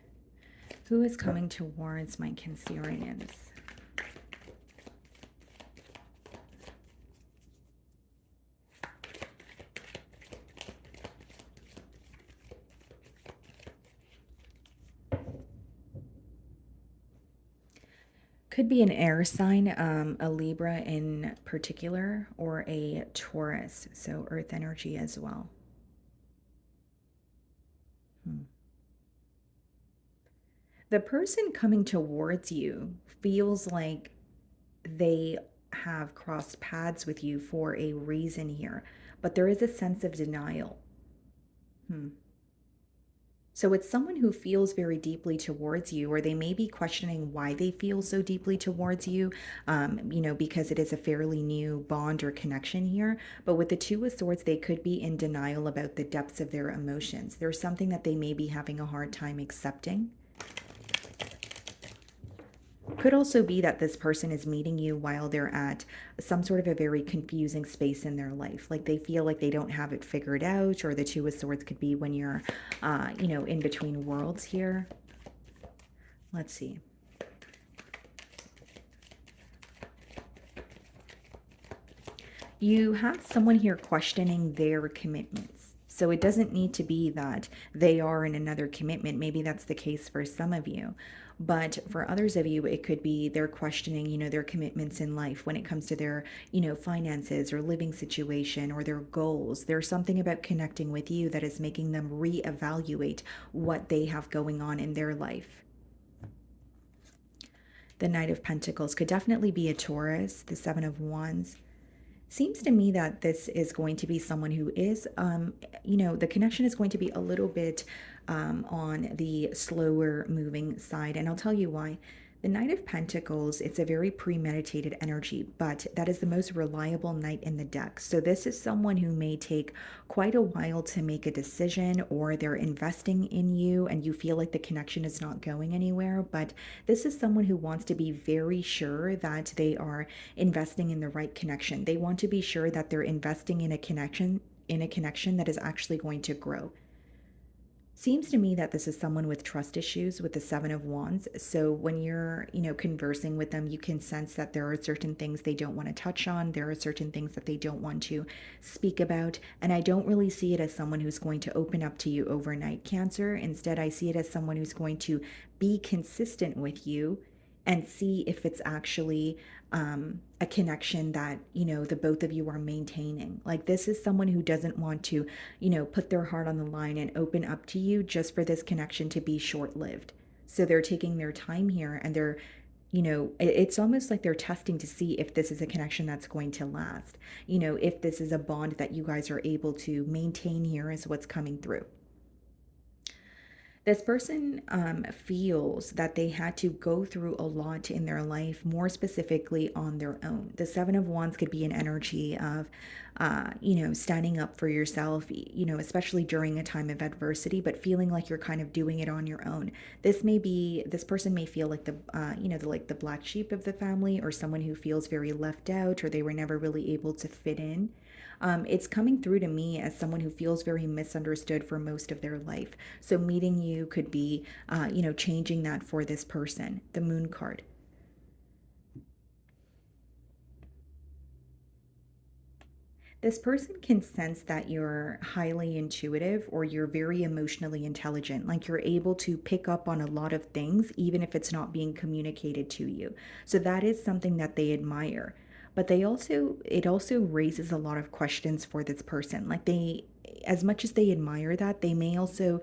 A: Who is coming towards my Cancerians? Could be an air sign, a Libra in particular, or a Taurus, so earth energy as well. The person coming towards you feels like they have crossed paths with you for a reason here, but there is a sense of denial. So it's someone who feels very deeply towards you, or they may be questioning why they feel so deeply towards you, you know, because it is a fairly new bond or connection here. But with the Two of Swords, they could be in denial about the depths of their emotions. There's something that they may be having a hard time accepting. Could also be that this person is meeting you while they're at some sort of a very confusing space in their life. Like they feel like they don't have it figured out, or the Two of Swords could be when you're, you know, in between worlds here. Let's see. You have someone here questioning their commitments. So it doesn't need to be that they are in another commitment. Maybe that's the case for some of you. But for others of you, it could be they're questioning, you know, their commitments in life when it comes to their, you know, finances or living situation or their goals. There's something about connecting with you that is making them reevaluate what they have going on in their life. The Knight of Pentacles could definitely be a Taurus, the Seven of Wands. Seems to me that this is going to be someone who is, the connection is going to be a little bit on the slower moving side. And I'll tell you why. The Knight of Pentacles, it's a very premeditated energy, but that is the most reliable knight in the deck. So this is someone who may take quite a while to make a decision, or they're investing in you and you feel like the connection is not going anywhere. But this is someone who wants to be very sure that they are investing in the right connection. They want to be sure that they're investing in a connection that is actually going to grow. Seems to me that this is someone with trust issues with the 7 of Wands. So when you're, conversing with them, you can sense that there are certain things they don't want to touch on. There are certain things that they don't want to speak about. And I don't really see it as someone who's going to open up to you overnight, Cancer. Instead, I see it as someone who's going to be consistent with you and see if it's actually a connection that, the both of you are maintaining. Like, this is someone who doesn't want to, put their heart on the line and open up to you just for this connection to be short lived. So they're taking their time here, and they're, it's almost like they're testing to see if this is a connection that's going to last. If this is a bond that you guys are able to maintain, here is what's coming through. This person feels that they had to go through a lot in their life, more specifically on their own. The 7 of Wands could be an energy of, standing up for yourself, especially during a time of adversity, but feeling like you're kind of doing it on your own. This person may feel like the black sheep of the family, or someone who feels very left out, or they were never really able to fit in. It's coming through to me as someone who feels very misunderstood for most of their life. So meeting you could be, changing that for this person. The Moon card. This person can sense that you're highly intuitive, or you're very emotionally intelligent. Like, you're able to pick up on a lot of things, even if it's not being communicated to you. So that is something that they admire. But it also raises a lot of questions for this person. Like, as much as they admire that, they may also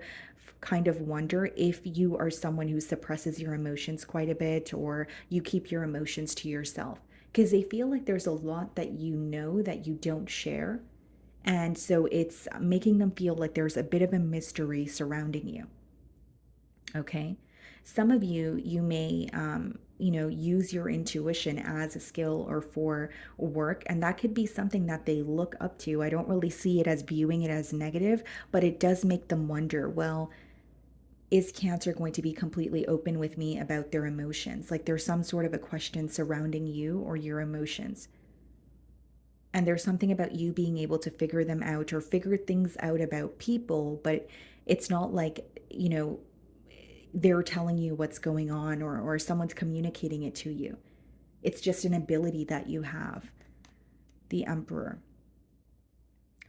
A: kind of wonder if you are someone who suppresses your emotions quite a bit, or you keep your emotions to yourself, because they feel like there's a lot that that you don't share. And so it's making them feel like there's a bit of a mystery surrounding you. Okay. Some of you may, use your intuition as a skill or for work, and that could be something that they look up to. I don't really see it as viewing it as negative, but it does make them wonder, well, is Cancer going to be completely open with me about their emotions? Like, there's some sort of a question surrounding you or your emotions. And there's something about you being able to figure them out, or figure things out about people, but it's not like, they're telling you what's going on, or someone's communicating it to you. It's just an ability that you have. The Emperor.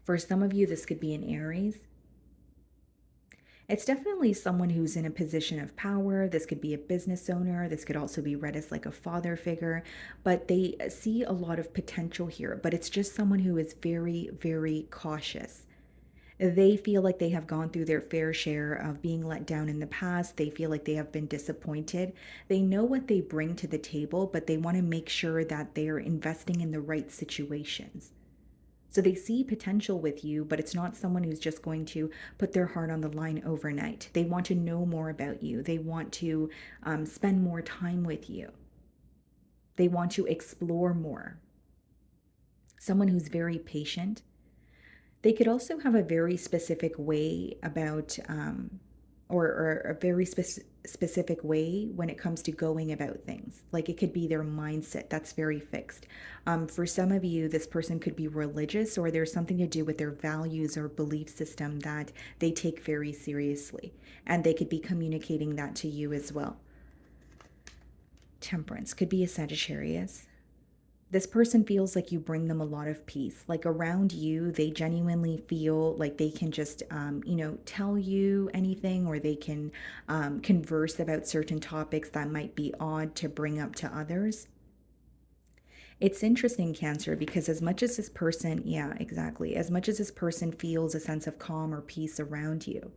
A: For some of you, this could be an Aries. It's definitely someone who's in a position of power. This could be a business owner. This could also be read as like a father figure, but they see a lot of potential here. But it's just someone who is very, very cautious. They feel like they have gone through their fair share of being let down in the past. They feel like they have been disappointed. They know what they bring to the table, but they want to make sure that they are investing in the right situations. So they see potential with you, but it's not someone who's just going to put their heart on the line overnight. They want to know more about you. They want to spend more time with you. They want to explore more. Someone who's very patient. They could also have a very specific way about, or a very specific way when it comes to going about things. Like, it could be their mindset that's very fixed. For some of you, this person could be religious, or there's something to do with their values or belief system that they take very seriously. And they could be communicating that to you as well. Temperance could be a Sagittarius. This person feels like you bring them a lot of peace. Like, around you, they genuinely feel like they can just, tell you anything, or they can converse about certain topics that might be odd to bring up to others. It's interesting, Cancer, because as much as this person, yeah, exactly, as much as this person feels a sense of calm or peace around you,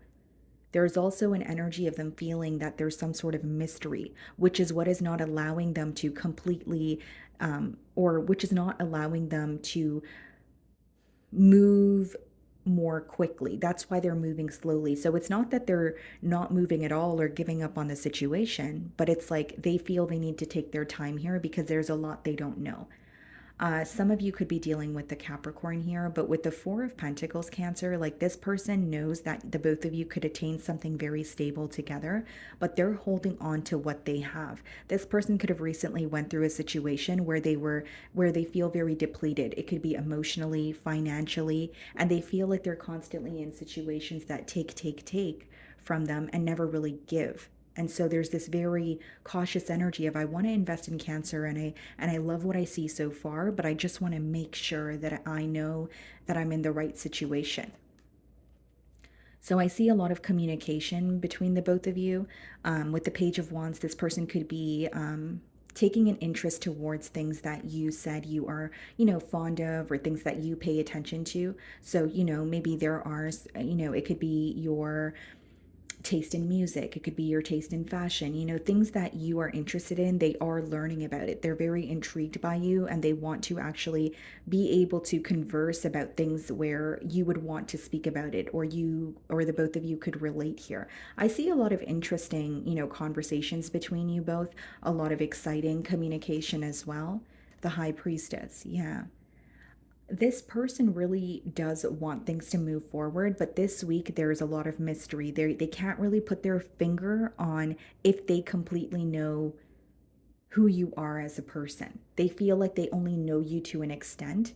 A: There's also an energy of them feeling that there's some sort of mystery, which is what is not allowing them to completely, or which is not allowing them to move more quickly. That's why they're moving slowly. So it's not that they're not moving at all or giving up on the situation, but it's like they feel they need to take their time here because there's a lot they don't know. Some of you could be dealing with the Capricorn here, but with the Four of Pentacles, Cancer, like this person knows that the both of you could attain something very stable together, but they're holding on to what they have. This person could have recently went through a situation where they feel very depleted. It could be emotionally, financially, and they feel like they're constantly in situations that take from them and never really give. And so there's this very cautious energy of I want to invest in Cancer, and I love what I see so far, but I just want to make sure that I know that I'm in the right situation. So I see a lot of communication between the both of you. With the Page of Wands, this person could be taking an interest towards things that you said you are, fond of, or things that you pay attention to. So, maybe there are, it could be your taste in music, it could be your taste in fashion, things that you are interested in. They are learning about it, they're very intrigued by you, and they want to actually be able to converse about things where you would want to speak about it, or the both of you could relate here. I see a lot of interesting, conversations between you both, a lot of exciting communication as well. The High Priestess, yeah, this person really does want things to move forward, but this week there's a lot of mystery. They can't really put their finger on if they completely know who you are as a person. They feel like they only know you to an extent.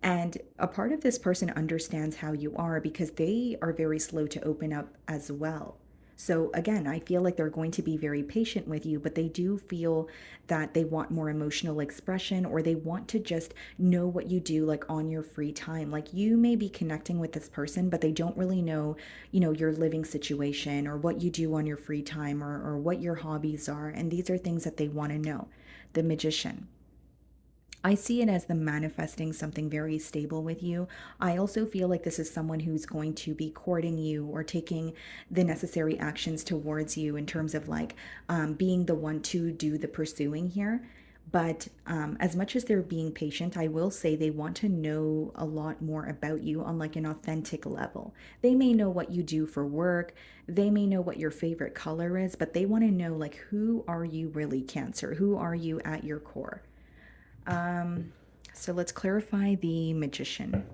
A: And a part of this person understands how you are because they are very slow to open up as well. So again, I feel like they're going to be very patient with you, but they do feel that they want more emotional expression, or they want to just know what you do like on your free time. Like you may be connecting with this person, but they don't really know, your living situation, or what you do on your free time, or what your hobbies are. And these are things that they want to know. The Magician. I see it as them manifesting something very stable with you. I also feel like this is someone who's going to be courting you or taking the necessary actions towards you in terms of like being the one to do the pursuing here. But as much as they're being patient, I will say they want to know a lot more about you on like an authentic level. They may know what you do for work, they may know what your favorite color is, but they want to know like who are you really, Cancer? Who are you at your core? Um, so let's clarify the Magician.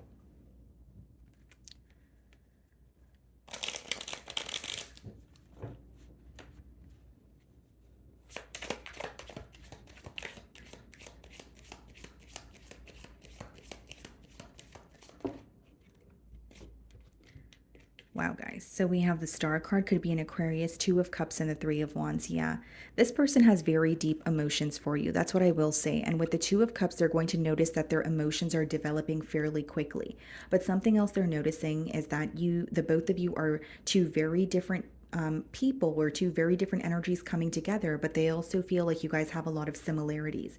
A: Wow, guys. So we have the Star card, could be an Aquarius, Two of Cups, and the Three of Wands. Yeah, this person has very deep emotions for you. That's what I will say. And with the Two of Cups, they're going to notice that their emotions are developing fairly quickly. But something else they're noticing is that the both of you are two very different people, or two very different energies coming together, but they also feel like you guys have a lot of similarities.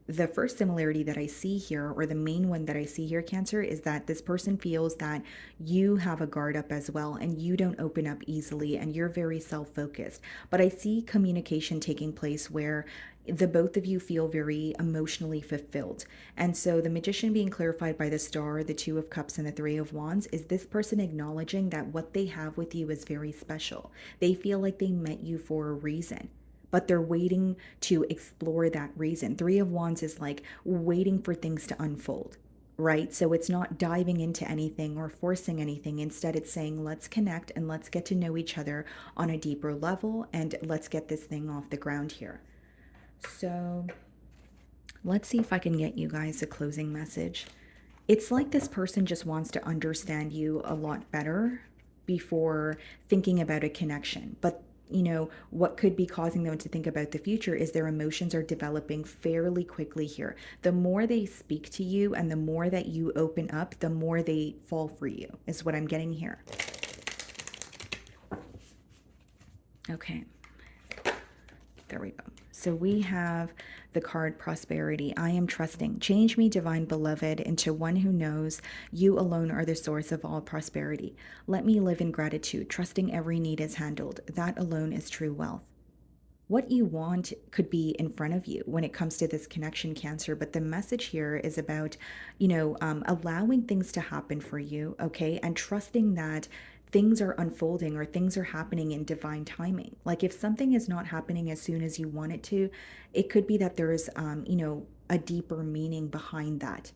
A: The first similarity that I see here, or the main one that I see here, Cancer, is that this person feels that you have a guard up as well, and you don't open up easily, and you're very self focused. But I see communication taking place where the both of you feel very emotionally fulfilled. And so the Magician being clarified by the Star, the Two of Cups, and the Three of Wands is this person acknowledging that what they have with you is very special. They feel like they met you for a reason, but they're waiting to explore that reason. Three of Wands is like waiting for things to unfold, right? So it's not diving into anything or forcing anything. Instead, it's saying, let's connect and let's get to know each other on a deeper level, and let's get this thing off the ground here. So let's see if I can get you guys a closing message. It's like this person just wants to understand you a lot better before thinking about a connection. But what could be causing them to think about the future is their emotions are developing fairly quickly here. The more they speak to you and the more that you open up, the more they fall for you, is what I'm getting here. Okay. There we go. So we have the card prosperity. I am trusting. Change me, divine beloved, into one who knows you alone are the source of all prosperity. Let me live in gratitude, trusting every need is handled. That alone is true wealth. What you want could be in front of you when it comes to this connection, Cancer, but the message here is about, allowing things to happen for you, okay, and trusting that things are unfolding or things are happening in divine timing. Like if something is not happening as soon as you want it to, it could be that there's a deeper meaning behind that.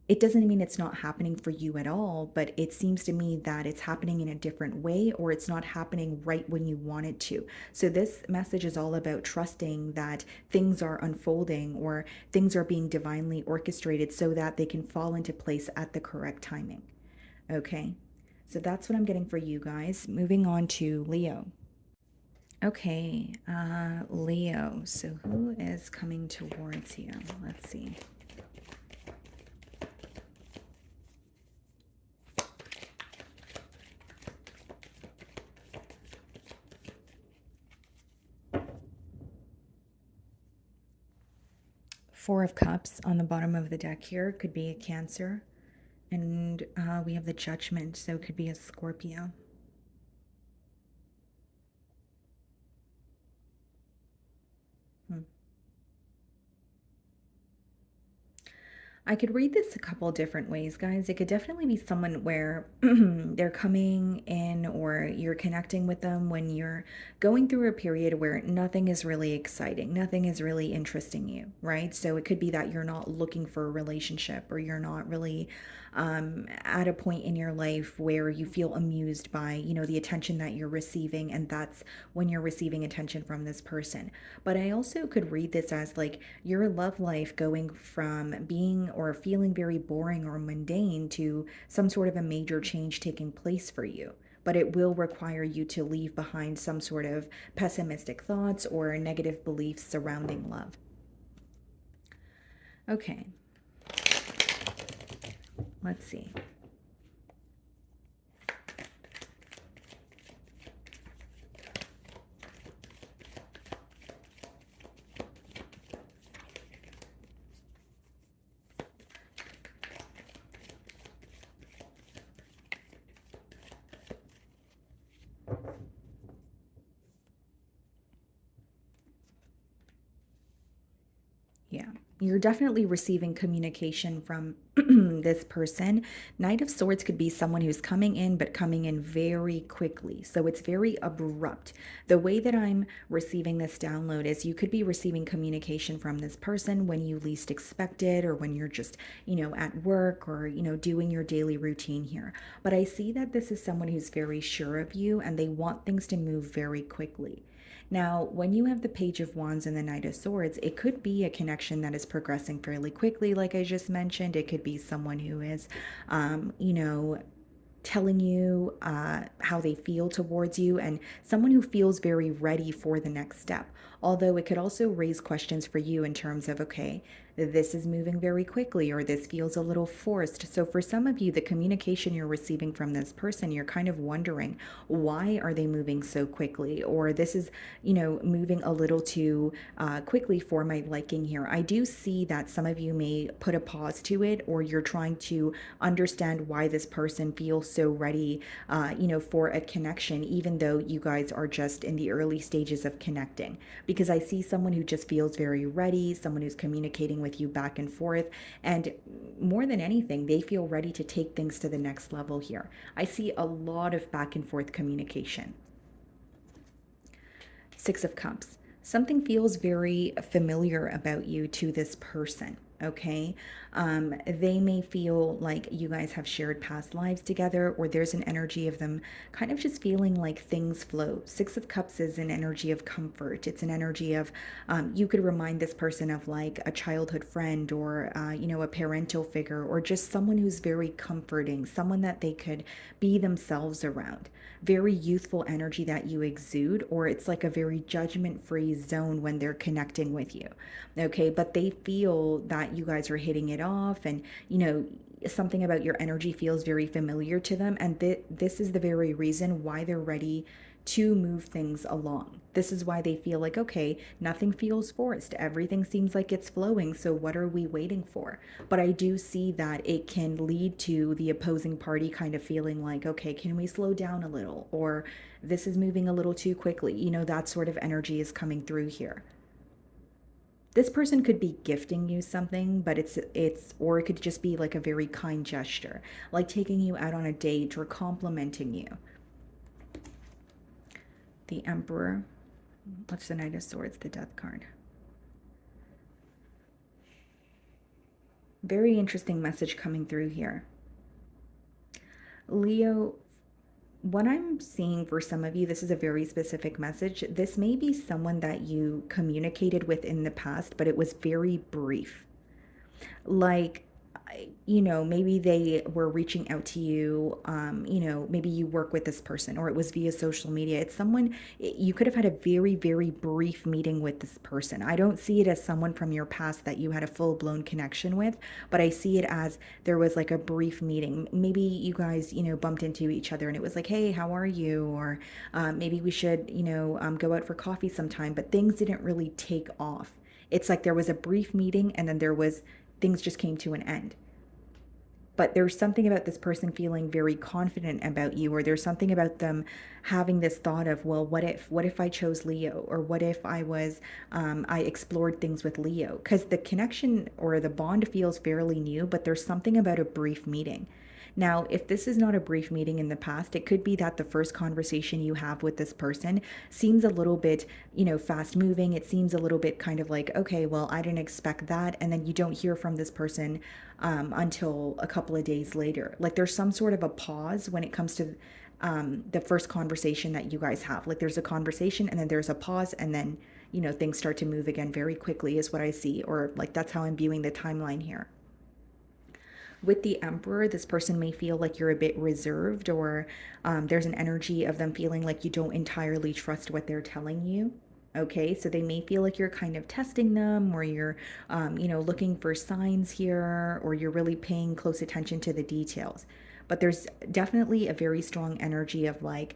A: It doesn't mean it's not happening for you at all, but it seems to me that it's happening in a different way, or it's not happening right when you want it to. So this message is all about trusting that things are unfolding or things are being divinely orchestrated so that they can fall into place at the correct timing. Okay. So that's what I'm getting for you guys. Moving on to Leo. Okay, Leo. So who is coming towards you? Let's see. Four of Cups on the bottom of the deck here could be a Cancer. And we have the Judgment, so it could be a Scorpio. I could read this a couple different ways, guys. It could definitely be someone where they're coming in or you're connecting with them when you're going through a period where nothing is really exciting, nothing is really interesting you, right? So it could be that you're not looking for a relationship or you're not really at a point in your life where you feel amused by, the attention that you're receiving, and that's when you're receiving attention from this person. But I also could read this as like your love life going from being or feeling very boring or mundane to some sort of a major change taking place for you. But it will require you to leave behind some sort of pessimistic thoughts or negative beliefs surrounding love. Okay, let's see. Yeah, you're definitely receiving communication from this person. Knight of Swords could be someone who's coming in, but coming in very quickly. So it's very abrupt. The way that I'm receiving this download is you could be receiving communication from this person when you least expect it, or when you're just, at work or, doing your daily routine here. But I see that this is someone who's very sure of you and they want things to move very quickly. Now, when you have the Page of Wands and the Knight of Swords, it could be a connection that is progressing fairly quickly, like I just mentioned. It could be someone who is, telling you how they feel towards you, and someone who feels very ready for the next step. Although it could also raise questions for you in terms of, okay, this is moving very quickly, or this feels a little forced. So for some of you, the communication you're receiving from this person, you're kind of wondering, why are they moving so quickly? Or this is, moving a little too quickly for my liking here. I do see that some of you may put a pause to it, or you're trying to understand why this person feels so ready, for a connection, even though you guys are just in the early stages of connecting. Because I see someone who just feels very ready, someone who's communicating with you back and forth, and more than anything, they feel ready to take things to the next level here. I see a lot of back and forth communication. Six of Cups. Something feels very familiar about you to this person. Okay. They may feel like you guys have shared past lives together, or there's an energy of them kind of just feeling like things flow. Six of Cups is an energy of comfort. It's an energy of, you could remind this person of like a childhood friend, or, a parental figure, or just someone who's very comforting, someone that they could be themselves around. Very youthful energy that you exude, or it's like a very judgment free zone when they're connecting with you. Okay. But they feel that you guys are hitting it off, and, something about your energy feels very familiar to them. And this is the very reason why they're ready to move things along. This is why they feel like, okay, nothing feels forced. Everything seems like it's flowing. So what are we waiting for? But I do see that it can lead to the opposing party kind of feeling like, okay, can we slow down a little? Or this is moving a little too quickly. You know, that sort of energy is coming through here. This person could be gifting you something, but or it could just be like a very kind gesture, like taking you out on a date or complimenting you. The Emperor. What's the Knight of Swords? The Death card. Very interesting message coming through here. Leo, what I'm seeing for some of you, this is a very specific message. This may be someone that you communicated with in the past, but it was very brief. Like, you know, maybe they were reaching out to you, you know, maybe you work with this person or it was via social media. It's someone, you could have had a very, very brief meeting with this person. I don't see it as someone from your past that you had a full blown connection with, but I see it as there was like a brief meeting. Maybe you guys, you know, bumped into each other and it was like, hey, how are you? Or maybe we should, you know, go out for coffee sometime, but things didn't really take off. It's like there was a brief meeting and then things just came to an end. But there's something about this person feeling very confident about you, or there's something about them having this thought of, well, what if I chose Leo, or what if I explored things with Leo, because the connection or the bond feels fairly new, but there's something about a brief meeting. Now, if this is not a brief meeting in the past, it could be that the first conversation you have with this person seems a little bit, you know, fast moving. It seems a little bit kind of like, okay, well, I didn't expect that. And then you don't hear from this person until a couple of days later. Like there's some sort of a pause when it comes to the first conversation that you guys have. Like there's a conversation and then there's a pause and then, you know, things start to move again very quickly, is what I see. Or like that's how I'm viewing the timeline here. With the Emperor, this person may feel like you're a bit reserved, or there's an energy of them feeling like you don't entirely trust what they're telling you. Okay, so they may feel like you're kind of testing them, or you're, you know, looking for signs here, or you're really paying close attention to the details. But there's definitely a very strong energy of like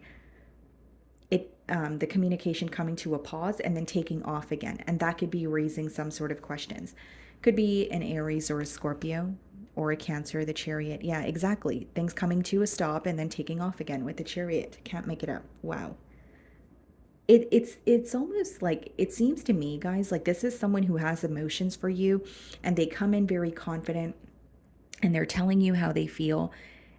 A: the communication coming to a pause and then taking off again, and that could be raising some sort of questions. Could be an Aries or a Scorpio or a Cancer, the Chariot. Yeah, exactly. Things coming to a stop and then taking off again with the Chariot. Can't make it up. Wow. It's almost like, it seems to me, guys, like this is someone who has emotions for you, and they come in very confident and they're telling you how they feel.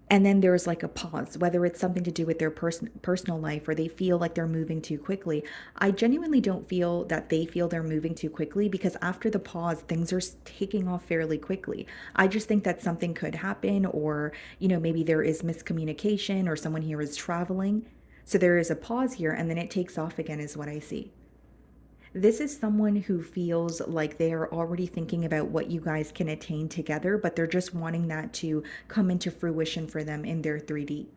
A: And then there's like a pause, whether it's something to do with their personal life, or they feel like they're moving too quickly. I genuinely don't feel that they feel they're moving too quickly, because after the pause, things are taking off fairly quickly. I just think that something could happen, or, you know, maybe there is miscommunication, or someone here is traveling. So there is a pause here and then it takes off again, is what I see. This is someone who feels like they are already thinking about what you guys can attain together, but they're just wanting that to come into fruition for them in their 3D.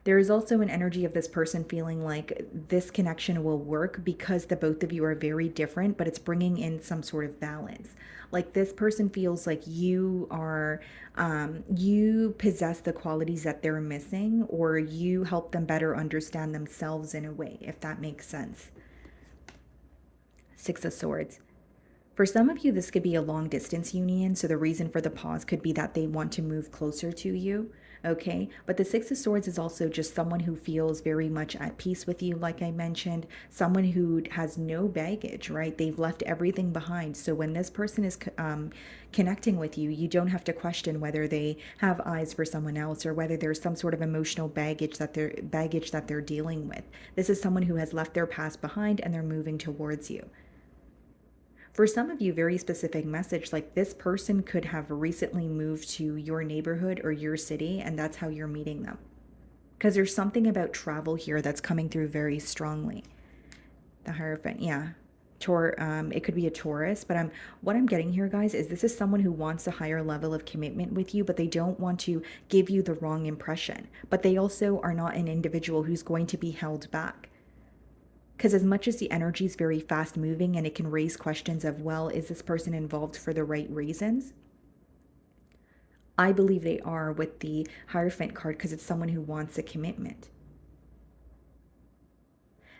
A: There is also an energy of this person feeling like this connection will work because the both of you are very different, but it's bringing in some sort of balance. Like this person feels like you possess the qualities that they're missing, or you help them better understand themselves in a way, if that makes sense. Six of Swords. For some of you, this could be a long distance union. So the reason for the pause could be that they want to move closer to you. Okay. But the Six of Swords is also just someone who feels very much at peace with you, like I mentioned, someone who has no baggage, right? They've left everything behind. So when this person is connecting with you, you don't have to question whether they have eyes for someone else, or whether there's some sort of emotional baggage that they're dealing with. This is someone who has left their past behind and they're moving towards you. For some of you, very specific message, like this person could have recently moved to your neighborhood or your city, and that's how you're meeting them. Because there's something about travel here that's coming through very strongly. The Hierophant, yeah. It could be a Taurus, but what I'm getting here, guys, is this is someone who wants a higher level of commitment with you, but they don't want to give you the wrong impression. But they also are not an individual who's going to be held back. Because as much as the energy is very fast moving and it can raise questions of, well, is this person involved for the right reasons? I believe they are with the Hierophant card, because it's someone who wants a commitment.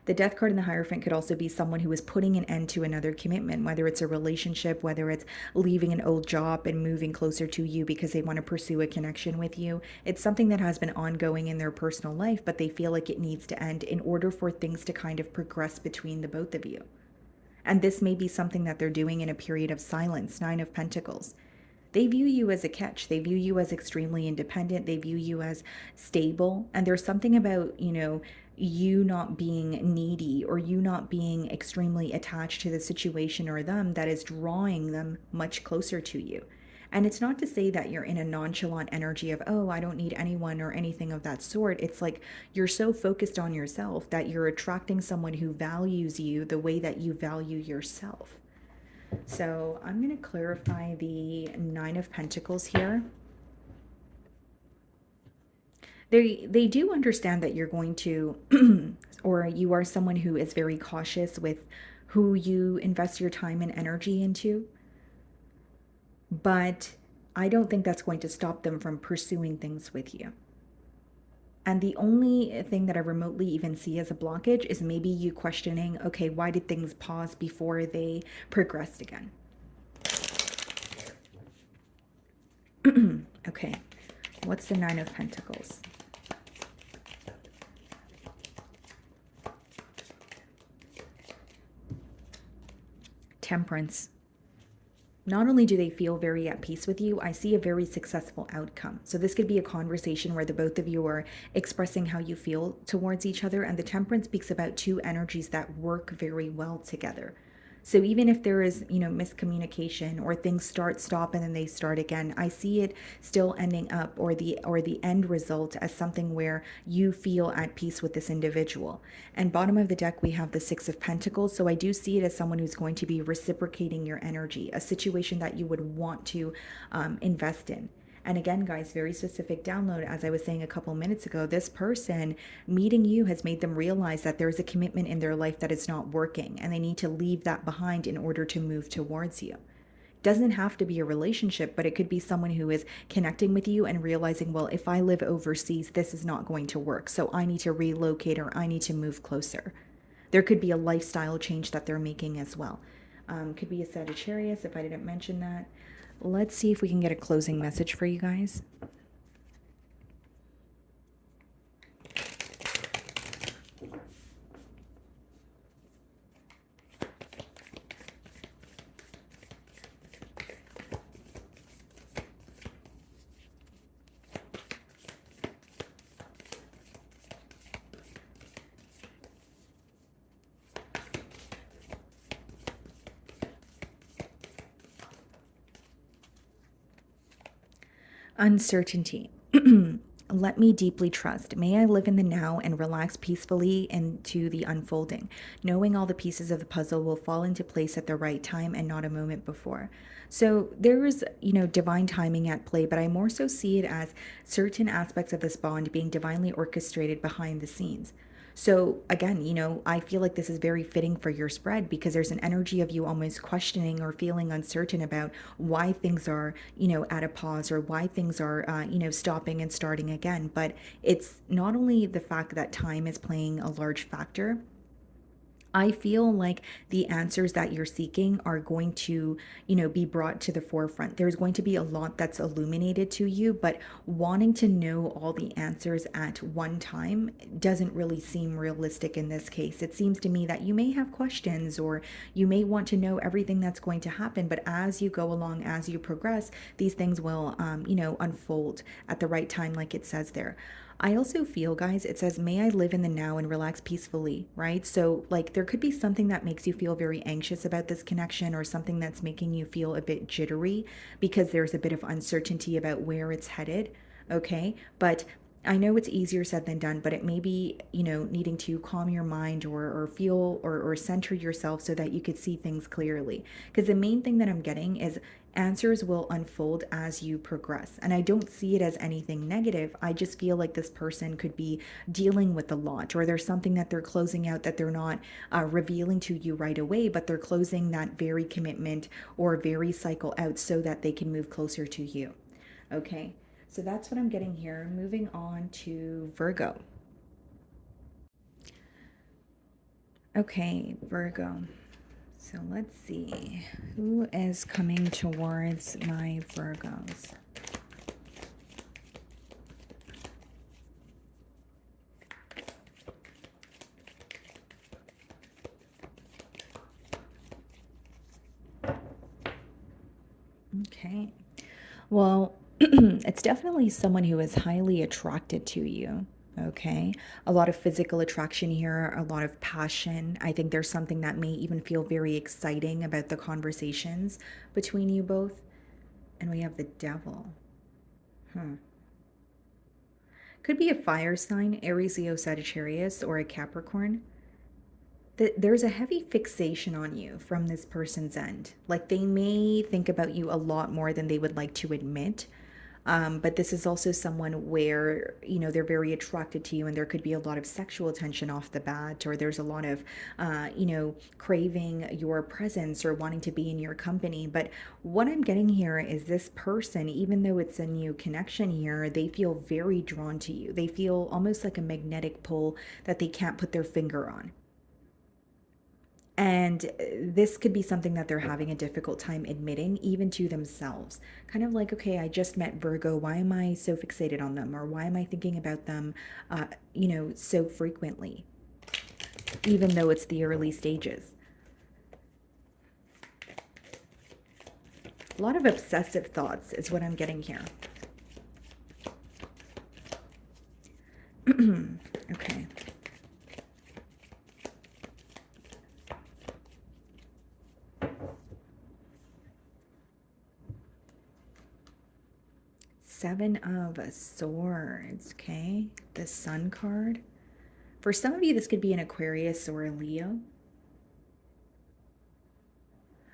A: The Death card in the Hierophant could also be someone who is putting an end to another commitment, whether it's a relationship, whether it's leaving an old job and moving closer to you because they want to pursue a connection with you. It's something that has been ongoing in their personal life, but they feel like it needs to end in order for things to kind of progress between the both of you. And this may be something that they're doing in a period of silence. Nine of Pentacles. They view you as a catch. They view you as extremely independent. They view you as stable. And there's something about, you not being needy or you not being extremely attached to the situation or them that is drawing them much closer to you. And it's not to say that you're in a nonchalant energy of, oh, I don't need anyone or anything of that sort. It's like you're so focused on yourself that you're attracting someone who values you the way that you value yourself. So I'm going to clarify the Nine of Pentacles here. They do understand that you're going to, or you are someone who is very cautious with who you invest your time and energy into. But I don't think that's going to stop them from pursuing things with you. And the only thing that I remotely even see as a blockage is maybe you questioning, okay, why did things pause before they progressed again? Okay, what's the Nine of Pentacles? Temperance. Not only do they feel very at peace with you, I see a very successful outcome. So this could be a conversation where the both of you are expressing how you feel towards each other. And the Temperance speaks about two energies that work very well together. So even if there is, miscommunication or things stop, and then they start again, I see it still ending up, or the end result, as something where you feel at peace with this individual. And bottom of the deck, we have the Six of Pentacles. So I do see it as someone who's going to be reciprocating your energy, a situation that you would want to invest in. And again, guys, very specific download. As I was saying a couple minutes ago, this person meeting you has made them realize that there's a commitment in their life that is not working, and they need to leave that behind in order to move towards you. Doesn't have to be a relationship, but it could be someone who is connecting with you and realizing, well, if I live overseas, this is not going to work. So I need to relocate, or I need to move closer. There could be a lifestyle change that they're making as well. Could be a Sagittarius, if I didn't mention that. Let's see if we can get a closing message for you guys. Uncertainty. Let me deeply trust. May I live in the now and relax peacefully into the unfolding, knowing all the pieces of the puzzle will fall into place at the right time and not a moment before. So there is, divine timing at play, but I more so see it as certain aspects of this bond being divinely orchestrated behind the scenes. So again, I feel like this is very fitting for your spread, because there's an energy of you almost questioning or feeling uncertain about why things are, at a pause, or why things are, stopping and starting again. But it's not only the fact that time is playing a large factor. I feel like the answers that you're seeking are going to, be brought to the forefront. There's going to be a lot that's illuminated to you, but wanting to know all the answers at one time doesn't really seem realistic in this case. It seems to me that you may have questions, or you may want to know everything that's going to happen, but as you go along, as you progress, these things will, unfold at the right time, like it says there. I also feel, guys, it says, may I live in the now and relax peacefully, right? So, like, there could be something that makes you feel very anxious about this connection, or something that's making you feel a bit jittery because there's a bit of uncertainty about where it's headed, okay? But I know it's easier said than done, but it may be, needing to calm your mind, or feel, or center yourself so that you could see things clearly. Because the main thing that I'm getting is answers will unfold as you progress. And I don't see it as anything negative. I just feel like this person could be dealing with a lot, or there's something that they're closing out that they're not revealing to you right away, but they're closing that very commitment or very cycle out so that they can move closer to you. Okay, so that's what I'm getting here. Moving on to Virgo. Okay, Virgo. So let's see. Who is coming towards my Virgos? Okay. Well, it's definitely someone who is highly attracted to you. Okay. A lot of physical attraction here, a lot of passion. I think there's something that may even feel very exciting about the conversations between you both. And we have the devil. Hmm. Could be a fire sign, Aries, Leo, Sagittarius, or a Capricorn. There's a heavy fixation on you from this person's end. Like they may think about you a lot more than they would like to admit. But this is also someone where, they're very attracted to you, and there could be a lot of sexual tension off the bat, or there's a lot of, craving your presence or wanting to be in your company. But what I'm getting here is this person, even though it's a new connection here, they feel very drawn to you. They feel almost like a magnetic pull that they can't put their finger on. And this could be something that they're having a difficult time admitting, even to themselves. Kind of like, okay, I just met Virgo. Why am I so fixated on them? Or why am I thinking about them, so frequently, even though it's the early stages? A lot of obsessive thoughts is what I'm getting here. Okay. Seven of Swords, okay? The Sun card. For some of you, this could be an Aquarius or a Leo.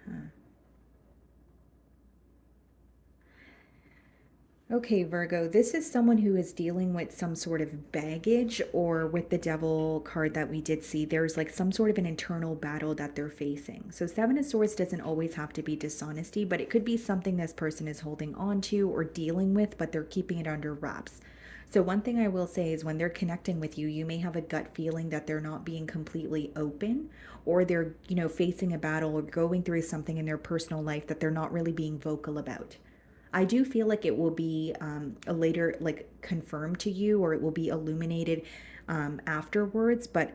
A: Huh. Okay, Virgo, this is someone who is dealing with some sort of baggage, or with the devil card that we did see, there's like some sort of an internal battle that they're facing. So, Seven of Swords doesn't always have to be dishonesty, but it could be something this person is holding on to or dealing with, but they're keeping it under wraps. So, one thing I will say is when they're connecting with you, you may have a gut feeling that they're not being completely open, or they're, facing a battle or going through something in their personal life that they're not really being vocal about. I do feel like it will be a later, like confirmed to you, or it will be illuminated afterwards. But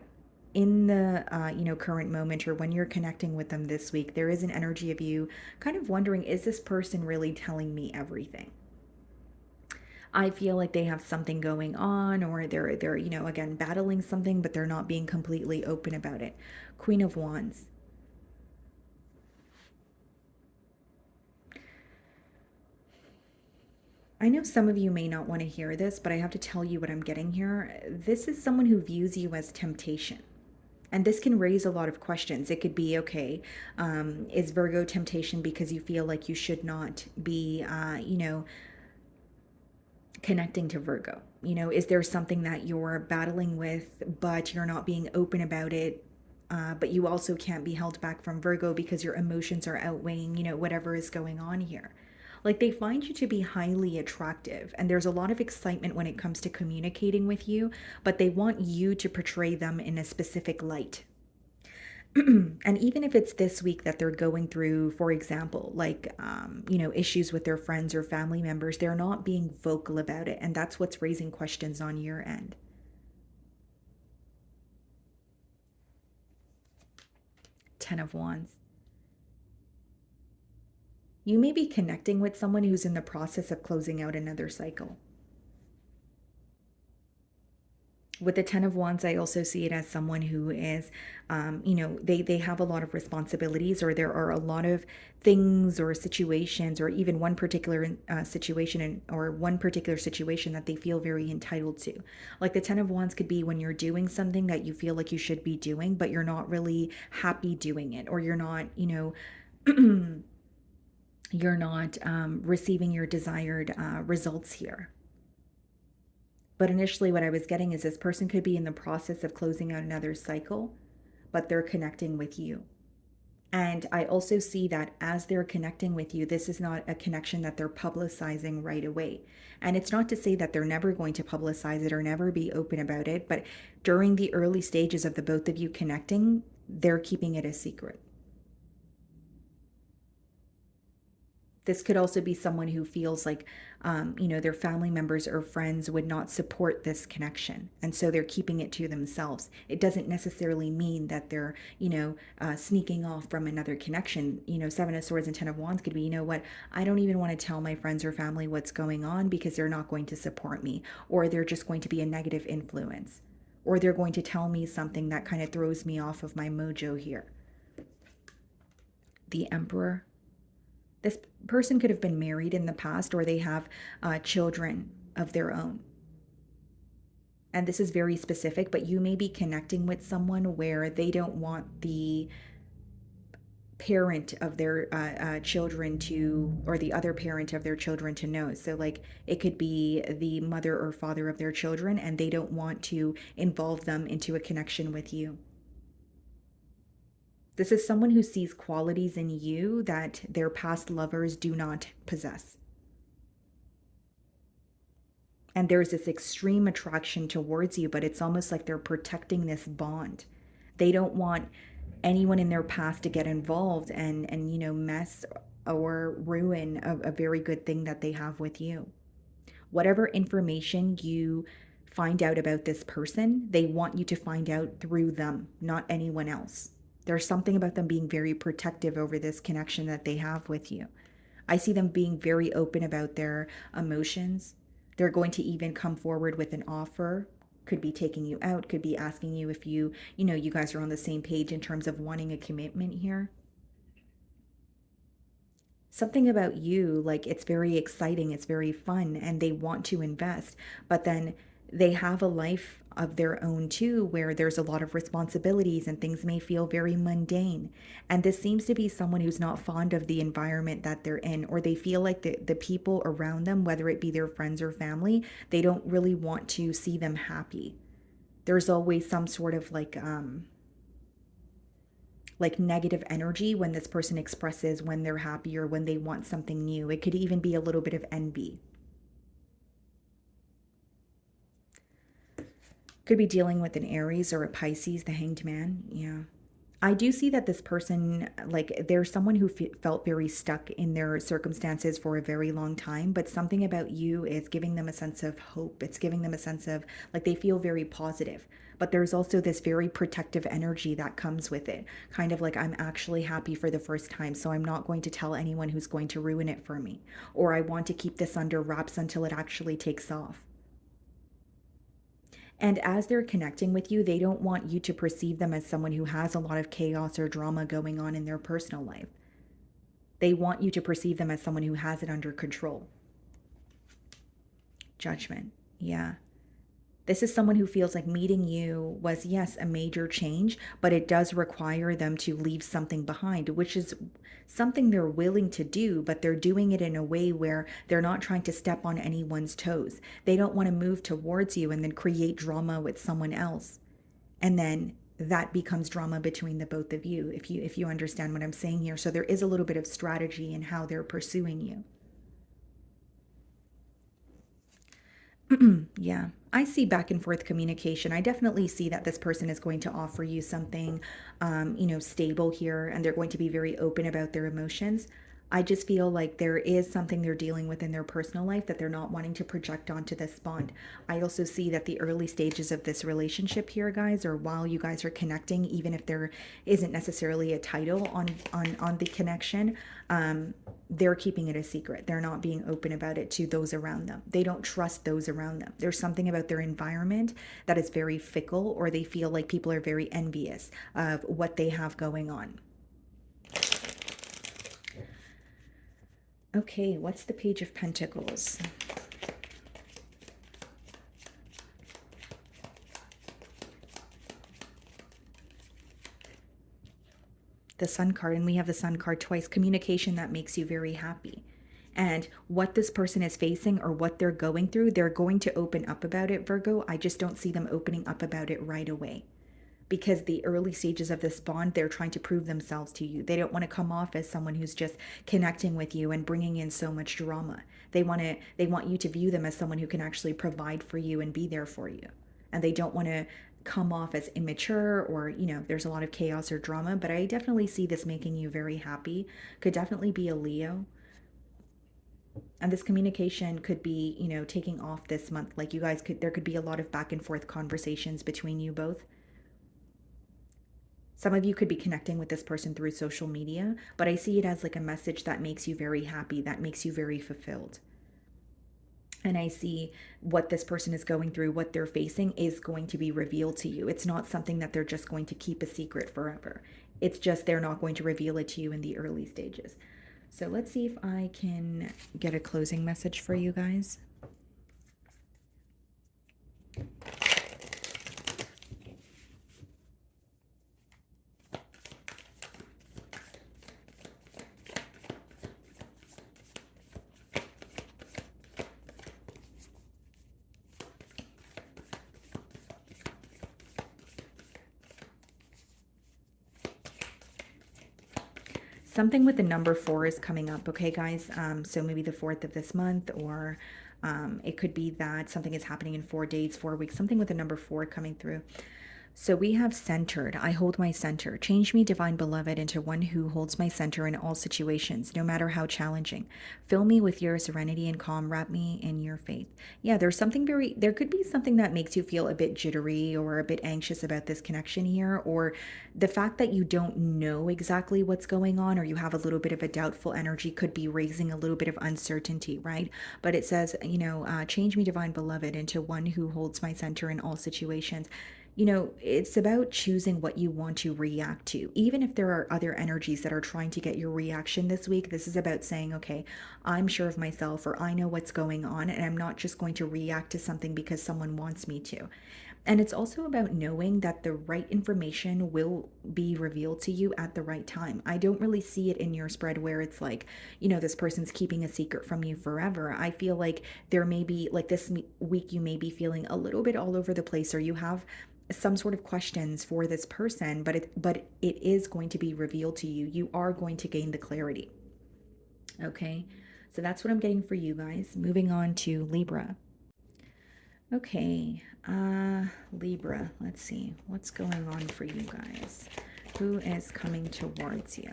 A: in the current moment, or when you're connecting with them this week, there is an energy of you kind of wondering, is this person really telling me everything? I feel like they have something going on, or they're again battling something, but they're not being completely open about it. Queen of Wands. I know some of you may not want to hear this, but I have to tell you what I'm getting here. This is someone who views you as temptation. And this can raise a lot of questions. It could be, okay, is Virgo temptation because you feel like you should not be, connecting to Virgo? Is there something that you're battling with, but you're not being open about it? But you also can't be held back from Virgo because your emotions are outweighing, whatever is going on here. Like they find you to be highly attractive, and there's a lot of excitement when it comes to communicating with you, but they want you to portray them in a specific light. And even if it's this week that they're going through, for example, like, issues with their friends or family members, they're not being vocal about it. And that's what's raising questions on your end. 10 of Wands. You may be connecting with someone who's in the process of closing out another cycle. With the 10 of Wands, I also see it as someone who is, they have a lot of responsibilities, or there are a lot of things or situations, or even one particular situation, or one particular situation that they feel very entitled to. Like the 10 of Wands could be when you're doing something that you feel like you should be doing, but you're not really happy doing it, or you're not, you're not receiving your desired results here. But initially, what I was getting is this person could be in the process of closing out another cycle, but they're connecting with you. And I also see that as they're connecting with you, this is not a connection that they're publicizing right away. And it's not to say that they're never going to publicize it or never be open about it, but during the early stages of the both of you connecting, they're keeping it a secret. This could also be someone who feels like, their family members or friends would not support this connection. And so they're keeping it to themselves. It doesn't necessarily mean that they're, sneaking off from another connection. Seven of Swords and Ten of Wands could be, you know what, I don't even want to tell my friends or family what's going on because they're not going to support me, or they're just going to be a negative influence, or they're going to tell me something that kind of throws me off of my mojo here. The Emperor. This person could have been married in the past, or they have children of their own. And this is very specific, but you may be connecting with someone where they don't want the parent of their children to, or the other parent of their children to know. So, like, it could be the mother or father of their children, and they don't want to involve them into a connection with you. This is someone who sees qualities in you that their past lovers do not possess. And there's this extreme attraction towards you, but it's almost like they're protecting this bond. They don't want anyone in their past to get involved and mess or ruin a very good thing that they have with you. Whatever information you find out about this person, they want you to find out through them, not anyone else. There's something about them being very protective over this connection that they have with you. I see them being very open about their emotions. They're going to even come forward with an offer. Could be taking you out, could be asking you if you guys are on the same page in terms of wanting a commitment here. Something about you, like, it's very exciting, it's very fun, and they want to invest, but then they have a life of their own too, where there's a lot of responsibilities and things may feel very mundane. And this seems to be someone who's not fond of the environment that they're in, or they feel like the people around them, whether it be their friends or family, they don't really want to see them happy. There's always some sort of like negative energy when this person expresses when they're happy or when they want something new. It could even be a little bit of envy. Could be dealing with an Aries or a Pisces, the Hanged Man. Yeah. I do see that this person, like, there's someone who felt very stuck in their circumstances for a very long time, but something about you is giving them a sense of hope. It's giving them a sense of, like, they feel very positive. But there's also this very protective energy that comes with it. Kind of like, I'm actually happy for the first time, so I'm not going to tell anyone who's going to ruin it for me. Or I want to keep this under wraps until it actually takes off. And as they're connecting with you, they don't want you to perceive them as someone who has a lot of chaos or drama going on in their personal life. They want you to perceive them as someone who has it under control. Judgment. Yeah. This is someone who feels like meeting you was, yes, a major change, but it does require them to leave something behind, which is something they're willing to do, but they're doing it in a way where they're not trying to step on anyone's toes. They don't want to move towards you and then create drama with someone else. And then that becomes drama between the both of you, if you understand what I'm saying here. So there is a little bit of strategy in how they're pursuing you. Yeah, I see back and forth communication. I definitely see that this person is going to offer you something, stable here, and they're going to be very open about their emotions. I just feel like there is something they're dealing with in their personal life that they're not wanting to project onto this bond. I also see that the early stages of this relationship here, guys, or while you guys are connecting, even if there isn't necessarily a title on the connection, they're keeping it a secret. They're not being open about it to those around them. They don't trust those around them. There's something about their environment that is very fickle, or they feel like people are very envious of what they have going on. Okay, what's the Page of Pentacles? The Sun card, and we have the Sun card twice. Communication that makes you very happy. And what this person is facing or what they're going through, they're going to open up about it, Virgo. I just don't see them opening up about it right away. Because the early stages of this bond, they're trying to prove themselves to you. They don't want to come off as someone who's just connecting with you and bringing in so much drama. They want you to view them as someone who can actually provide for you and be there for you. And they don't want to come off as immature, or, there's a lot of chaos or drama, but I definitely see this making you very happy. Could definitely be a Leo. And this communication could be, taking off this month. Like you guys there could be a lot of back and forth conversations between you both. Some of you could be connecting with this person through social media, but I see it as like a message that makes you very happy, that makes you very fulfilled. And I see what this person is going through, what they're facing is going to be revealed to you. It's not something that they're just going to keep a secret forever. It's just they're not going to reveal it to you in the early stages. So let's see if I can get a closing message for you guys. Something with the number 4 is coming up, okay, guys? So maybe the 4th of this month, or it could be that something is happening in 4 days, 4 weeks, something with the number 4 coming through. So we have centered. I hold my center. Change me, divine beloved, into one who holds my center in all situations, no matter how challenging. Fill me with your serenity and calm. Wrap me in your faith. Yeah, there could be something that makes you feel a bit jittery or a bit anxious about this connection here, or the fact that you don't know exactly what's going on, or you have a little bit of a doubtful energy could be raising a little bit of uncertainty, right? But it says, change me, divine beloved, into one who holds my center in all situations. It's about choosing what you want to react to. Even if there are other energies that are trying to get your reaction this week, this is about saying, okay, I'm sure of myself, or I know what's going on, and I'm not just going to react to something because someone wants me to. And it's also about knowing that the right information will be revealed to you at the right time. I don't really see it in your spread where it's like, this person's keeping a secret from you forever. I feel like there may be, like this week, you may be feeling a little bit all over the place, or you have some sort of questions for this person, but it is going to be revealed to you. You are going to gain the clarity. Okay, so that's what I'm getting for you guys. Moving on to Libra. Okay, Libra, let's see what's going on for you guys. Who is coming towards you?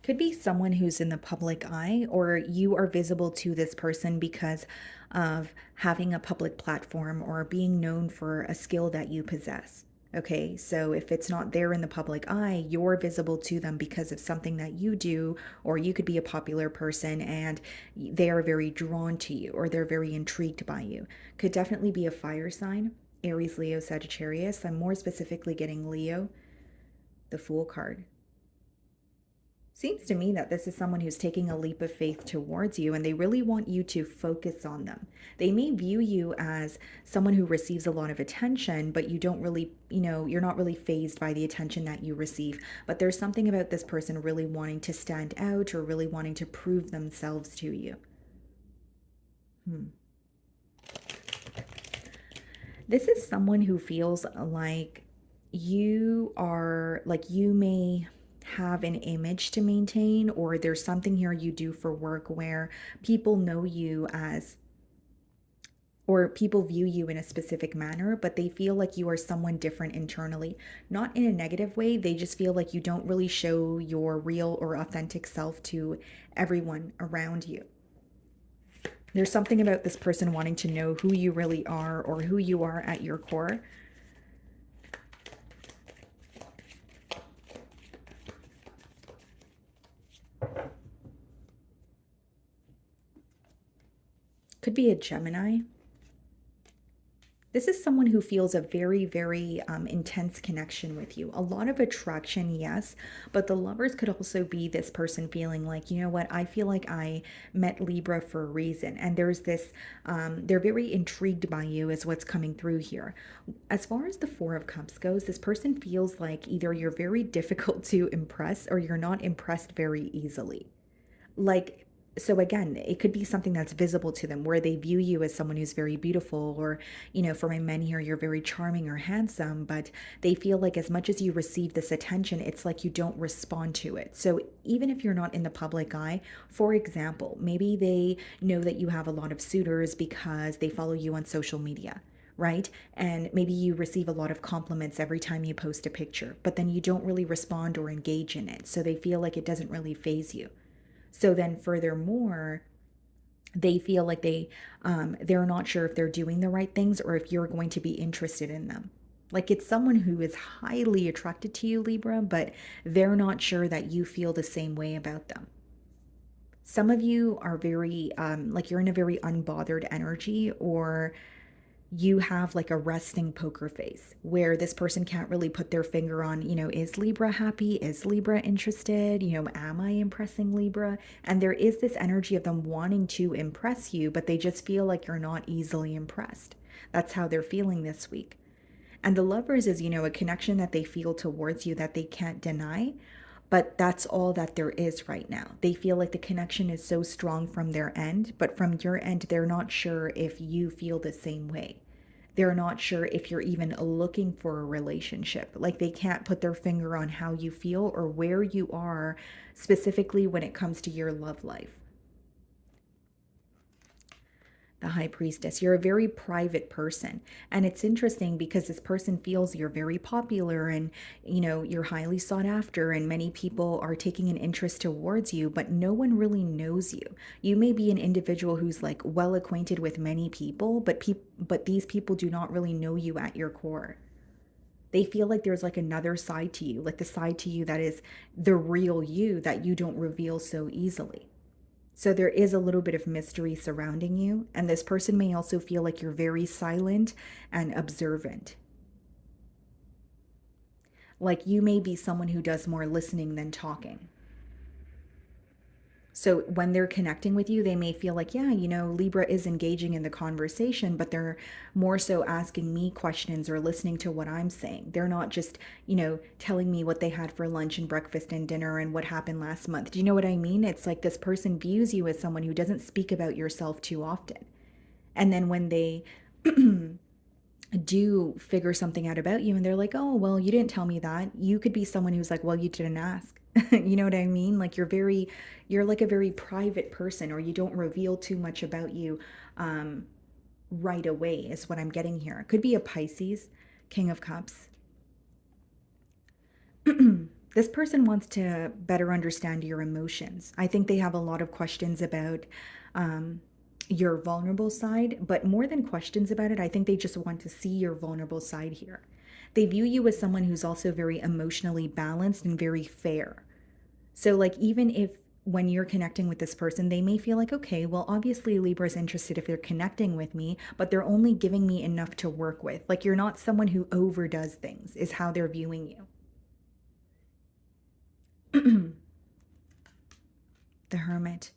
A: Could be someone who's in the public eye, or you are visible to this person because of having a public platform or being known for a skill that you possess. Okay, so if it's not there in the public eye, you're visible to them because of something that you do, or you could be a popular person and they are very drawn to you, or they're very intrigued by you. Could definitely be a fire sign, Aries, Leo, Sagittarius. I'm more specifically getting Leo, the Fool card. Seems to me that this is someone who's taking a leap of faith towards you, and they really want you to focus on them. They may view you as someone who receives a lot of attention, but you don't really, you're not really fazed by the attention that you receive. But there's something about this person really wanting to stand out, or really wanting to prove themselves to you. This is someone who feels like you may have an image to maintain, or there's something here you do for work where people know you as, or people view you in a specific manner, but they feel like you are someone different internally. Not in a negative way, they just feel like you don't really show your real or authentic self to everyone around you. There's something about this person wanting to know who you really are, or who you are at your core. Could be a Gemini. This is someone who feels a very, very intense connection with you. A lot of attraction, yes, but the lovers could also be this person feeling like, you know what, I feel like I met Libra for a reason. And there's this, they're very intrigued by you, is what's coming through here. As far as the Four of Cups goes, this person feels like either you're very difficult to impress, or you're not impressed very easily. Like, So again, it could be something that's visible to them where they view you as someone who's very beautiful, or, for my men here, you're very charming or handsome, but they feel like as much as you receive this attention, it's like you don't respond to it. So even if you're not in the public eye, for example, maybe they know that you have a lot of suitors because they follow you on social media. Right? And maybe you receive a lot of compliments every time you post a picture, but then you don't really respond or engage in it. So they feel like it doesn't really faze you. So then furthermore, they feel like they're not sure if they're doing the right things or if you're going to be interested in them. Like it's someone who is highly attracted to you, Libra, but they're not sure that you feel the same way about them. Some of you are very like you're in a very unbothered energy, or you have like a resting poker face where this person can't really put their finger on, is Libra happy? Is Libra interested? Am I impressing Libra? And there is this energy of them wanting to impress you, but they just feel like you're not easily impressed. That's how they're feeling this week. And the lovers is, a connection that they feel towards you that they can't deny. But that's all that there is right now. They feel like the connection is so strong from their end, but from your end, they're not sure if you feel the same way. They're not sure if you're even looking for a relationship. Like they can't put their finger on how you feel or where you are specifically when it comes to your love life. The High Priestess, you're a very private person. And it's interesting because this person feels you're very popular and, you're highly sought after, and many people are taking an interest towards you, but no one really knows you. You may be an individual who's like well acquainted with many people, but these people do not really know you at your core. They feel like there's like another side to you, like the side to you that is the real you that you don't reveal so easily. So there is a little bit of mystery surrounding you, and this person may also feel like you're very silent and observant. Like you may be someone who does more listening than talking. So when they're connecting with you, they may feel like, yeah, Libra is engaging in the conversation, but they're more so asking me questions or listening to what I'm saying. They're not just, telling me what they had for lunch and breakfast and dinner and what happened last month. Do you know what I mean? It's like this person views you as someone who doesn't speak about yourself too often. And then when they do figure something out about you and they're like, oh, well, you didn't tell me that. You could be someone who's like, well, you didn't ask. You know what I mean? Like you're like a very private person, or you don't reveal too much about you right away, is what I'm getting here. It could be a Pisces, King of Cups. This person wants to better understand your emotions. I think they have a lot of questions about your vulnerable side, but more than questions about it, I think they just want to see your vulnerable side here. They view you as someone who's also very emotionally balanced and very fair. So, like, even if when you're connecting with this person, they may feel like, okay, well, obviously Libra's interested if they're connecting with me, but they're only giving me enough to work with. Like, you're not someone who overdoes things, is how they're viewing you. The Hermit.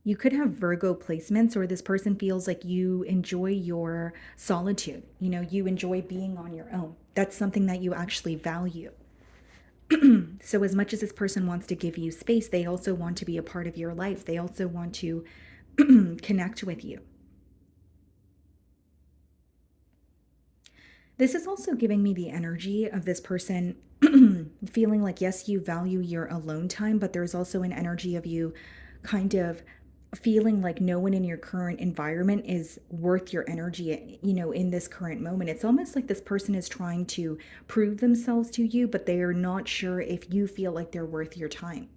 A: You could have Virgo placements, or this person feels like you enjoy your solitude. You enjoy being on your own. That's something that you actually value. So, as much as this person wants to give you space, they also want to be a part of your life. They also want to connect with you. This is also giving me the energy of this person feeling like, yes, you value your alone time, but there's also an energy of you kind of feeling like no one in your current environment is worth your energy, in this current moment. It's almost like this person is trying to prove themselves to you, but they are not sure if you feel like they're worth your time.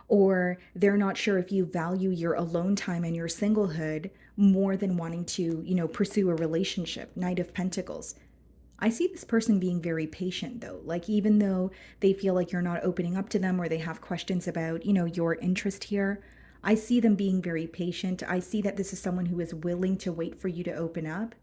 A: Or they're not sure if you value your alone time and your singlehood more than wanting to, pursue a relationship. Knight of Pentacles. I see this person being very patient though. Like even though they feel like you're not opening up to them, or they have questions about, your interest here, I see them being very patient. I see that this is someone who is willing to wait for you to open up.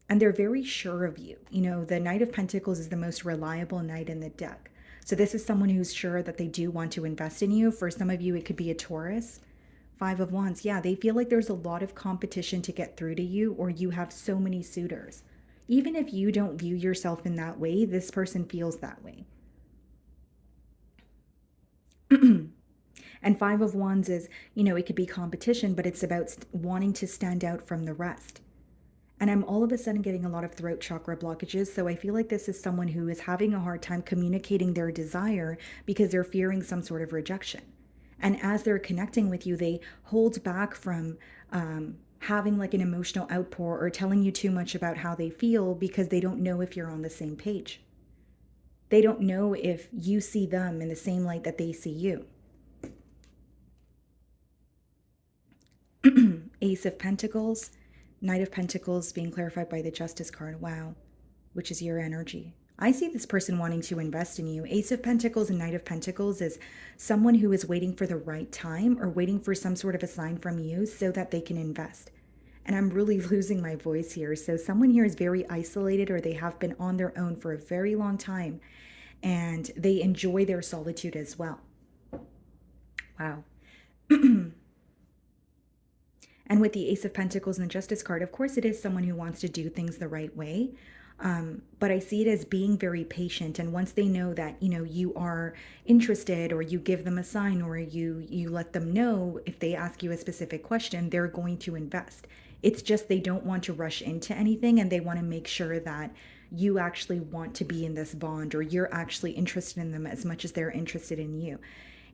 A: And they're very sure of you. The Knight of Pentacles is the most reliable knight in the deck. So this is someone who's sure that they do want to invest in you. For some of you, it could be a Taurus. Five of Wands. Yeah, they feel like there's a lot of competition to get through to you, or you have so many suitors. Even if you don't view yourself in that way, this person feels that way. And Five of Wands is, it could be competition, but it's about wanting to stand out from the rest. And I'm all of a sudden getting a lot of throat chakra blockages. So I feel like this is someone who is having a hard time communicating their desire because they're fearing some sort of rejection. And as they're connecting with you, they hold back from having like an emotional outpour or telling you too much about how they feel because they don't know if you're on the same page. They don't know if you see them in the same light that they see you. Ace of Pentacles, Knight of Pentacles being clarified by the Justice card. Wow. Which is your energy. I see this person wanting to invest in you. Ace of Pentacles and Knight of Pentacles is someone who is waiting for the right time or waiting for some sort of a sign from you so that they can invest. And I'm really losing my voice here. So someone here is very isolated, or they have been on their own for a very long time, and they enjoy their solitude as well. Wow. And with the Ace of Pentacles and the Justice card, of course, it is someone who wants to do things the right way. But I see it as being very patient. And once they know that, you are interested, or you give them a sign, or you let them know if they ask you a specific question, they're going to invest. It's just they don't want to rush into anything, and they want to make sure that you actually want to be in this bond, or you're actually interested in them as much as they're interested in you.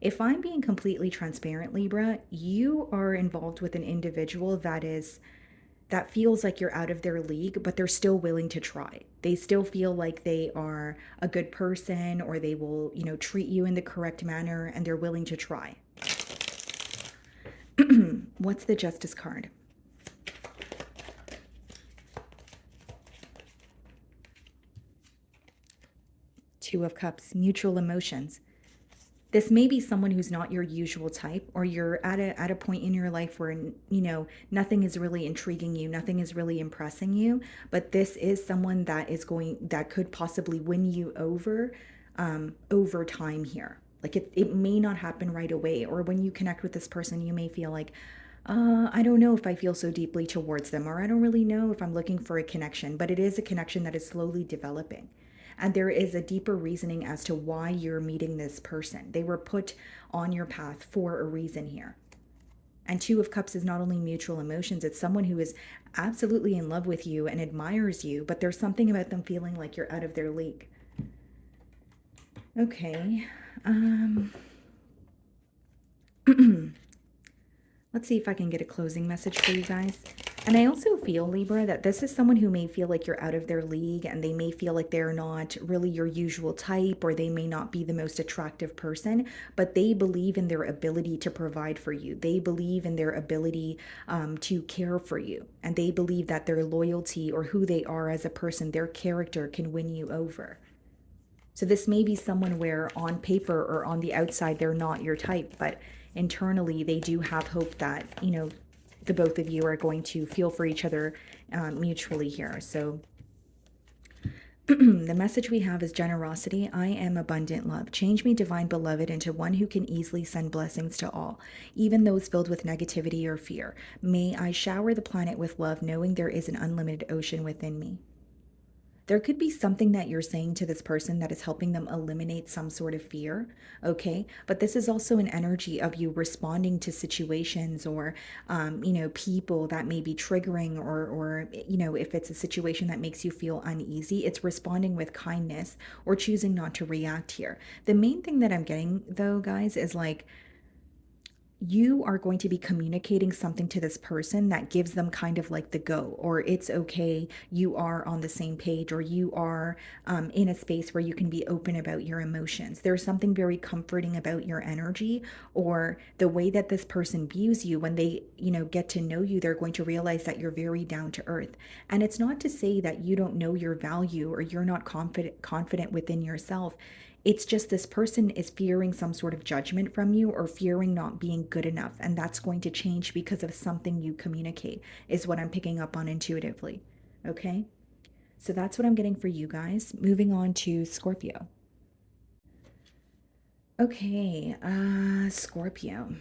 A: If I'm being completely transparent, Libra, you are involved with an individual that feels like you're out of their league, but they're still willing to try. They still feel like they are a good person, or they will, treat you in the correct manner, and they're willing to try. What's the Justice card? Two of Cups, mutual emotions. This may be someone who's not your usual type, or you're at a point in your life where, nothing is really intriguing you, nothing is really impressing you, but this is someone that could possibly win you over time here. Like it may not happen right away, or when you connect with this person, you may feel like, I don't know if I feel so deeply towards them, or I don't really know if I'm looking for a connection, but it is a connection that is slowly developing. And there is a deeper reasoning as to why you're meeting this person. They were put on your path for a reason here. And Two of Cups is not only mutual emotions, it's someone who is absolutely in love with you and admires you, but there's something about them feeling like you're out of their league. Okay. Let's see if I can get a closing message for you guys. And I also feel, Libra, that this is someone who may feel like you're out of their league, and they may feel like they're not really your usual type, or they may not be the most attractive person, but they believe in their ability to provide for you. They believe in their ability to care for you. And they believe that their loyalty, or who they are as a person, their character, can win you over. So this may be someone where on paper or on the outside, they're not your type, but internally they do have hope that, the both of you are going to feel for each other mutually here. So the message we have is generosity. I am abundant love. Change me, divine beloved, into one who can easily send blessings to all, even those filled with negativity or fear. May I shower the planet with love, knowing there is an unlimited ocean within me. There could be something that you're saying to this person that is helping them eliminate some sort of fear, okay? But this is also an energy of you responding to situations, or, people that may be triggering, or if it's a situation that makes you feel uneasy, it's responding with kindness or choosing not to react here. The main thing that I'm getting, though, guys, is like, you are going to be communicating something to this person that gives them kind of like the go, or it's okay, you are on the same page, or you are in a space where you can be open about your emotions. There's something very comforting about your energy, or the way that this person views you. When they, get to know you, they're going to realize that you're very down to earth. And it's not to say that you don't know your value, or you're not confident within yourself. It's just this person is fearing some sort of judgment from you, or fearing not being good enough. And that's going to change because of something you communicate, is what I'm picking up on intuitively. Okay? So that's what I'm getting for you guys. Moving on to Scorpio. Okay, Scorpio.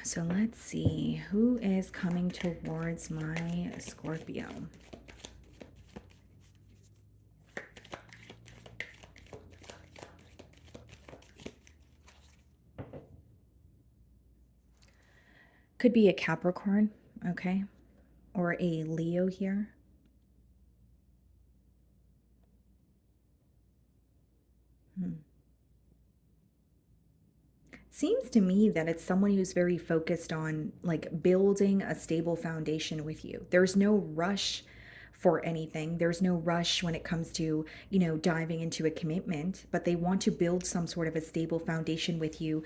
A: So let's see who is coming towards my Scorpio. Could be a Capricorn, okay? Or a Leo here. Hmm. Seems to me that it's someone who's very focused on like building a stable foundation with you. There's no rush for anything. There's no rush when it comes to, diving into a commitment, but they want to build some sort of a stable foundation with you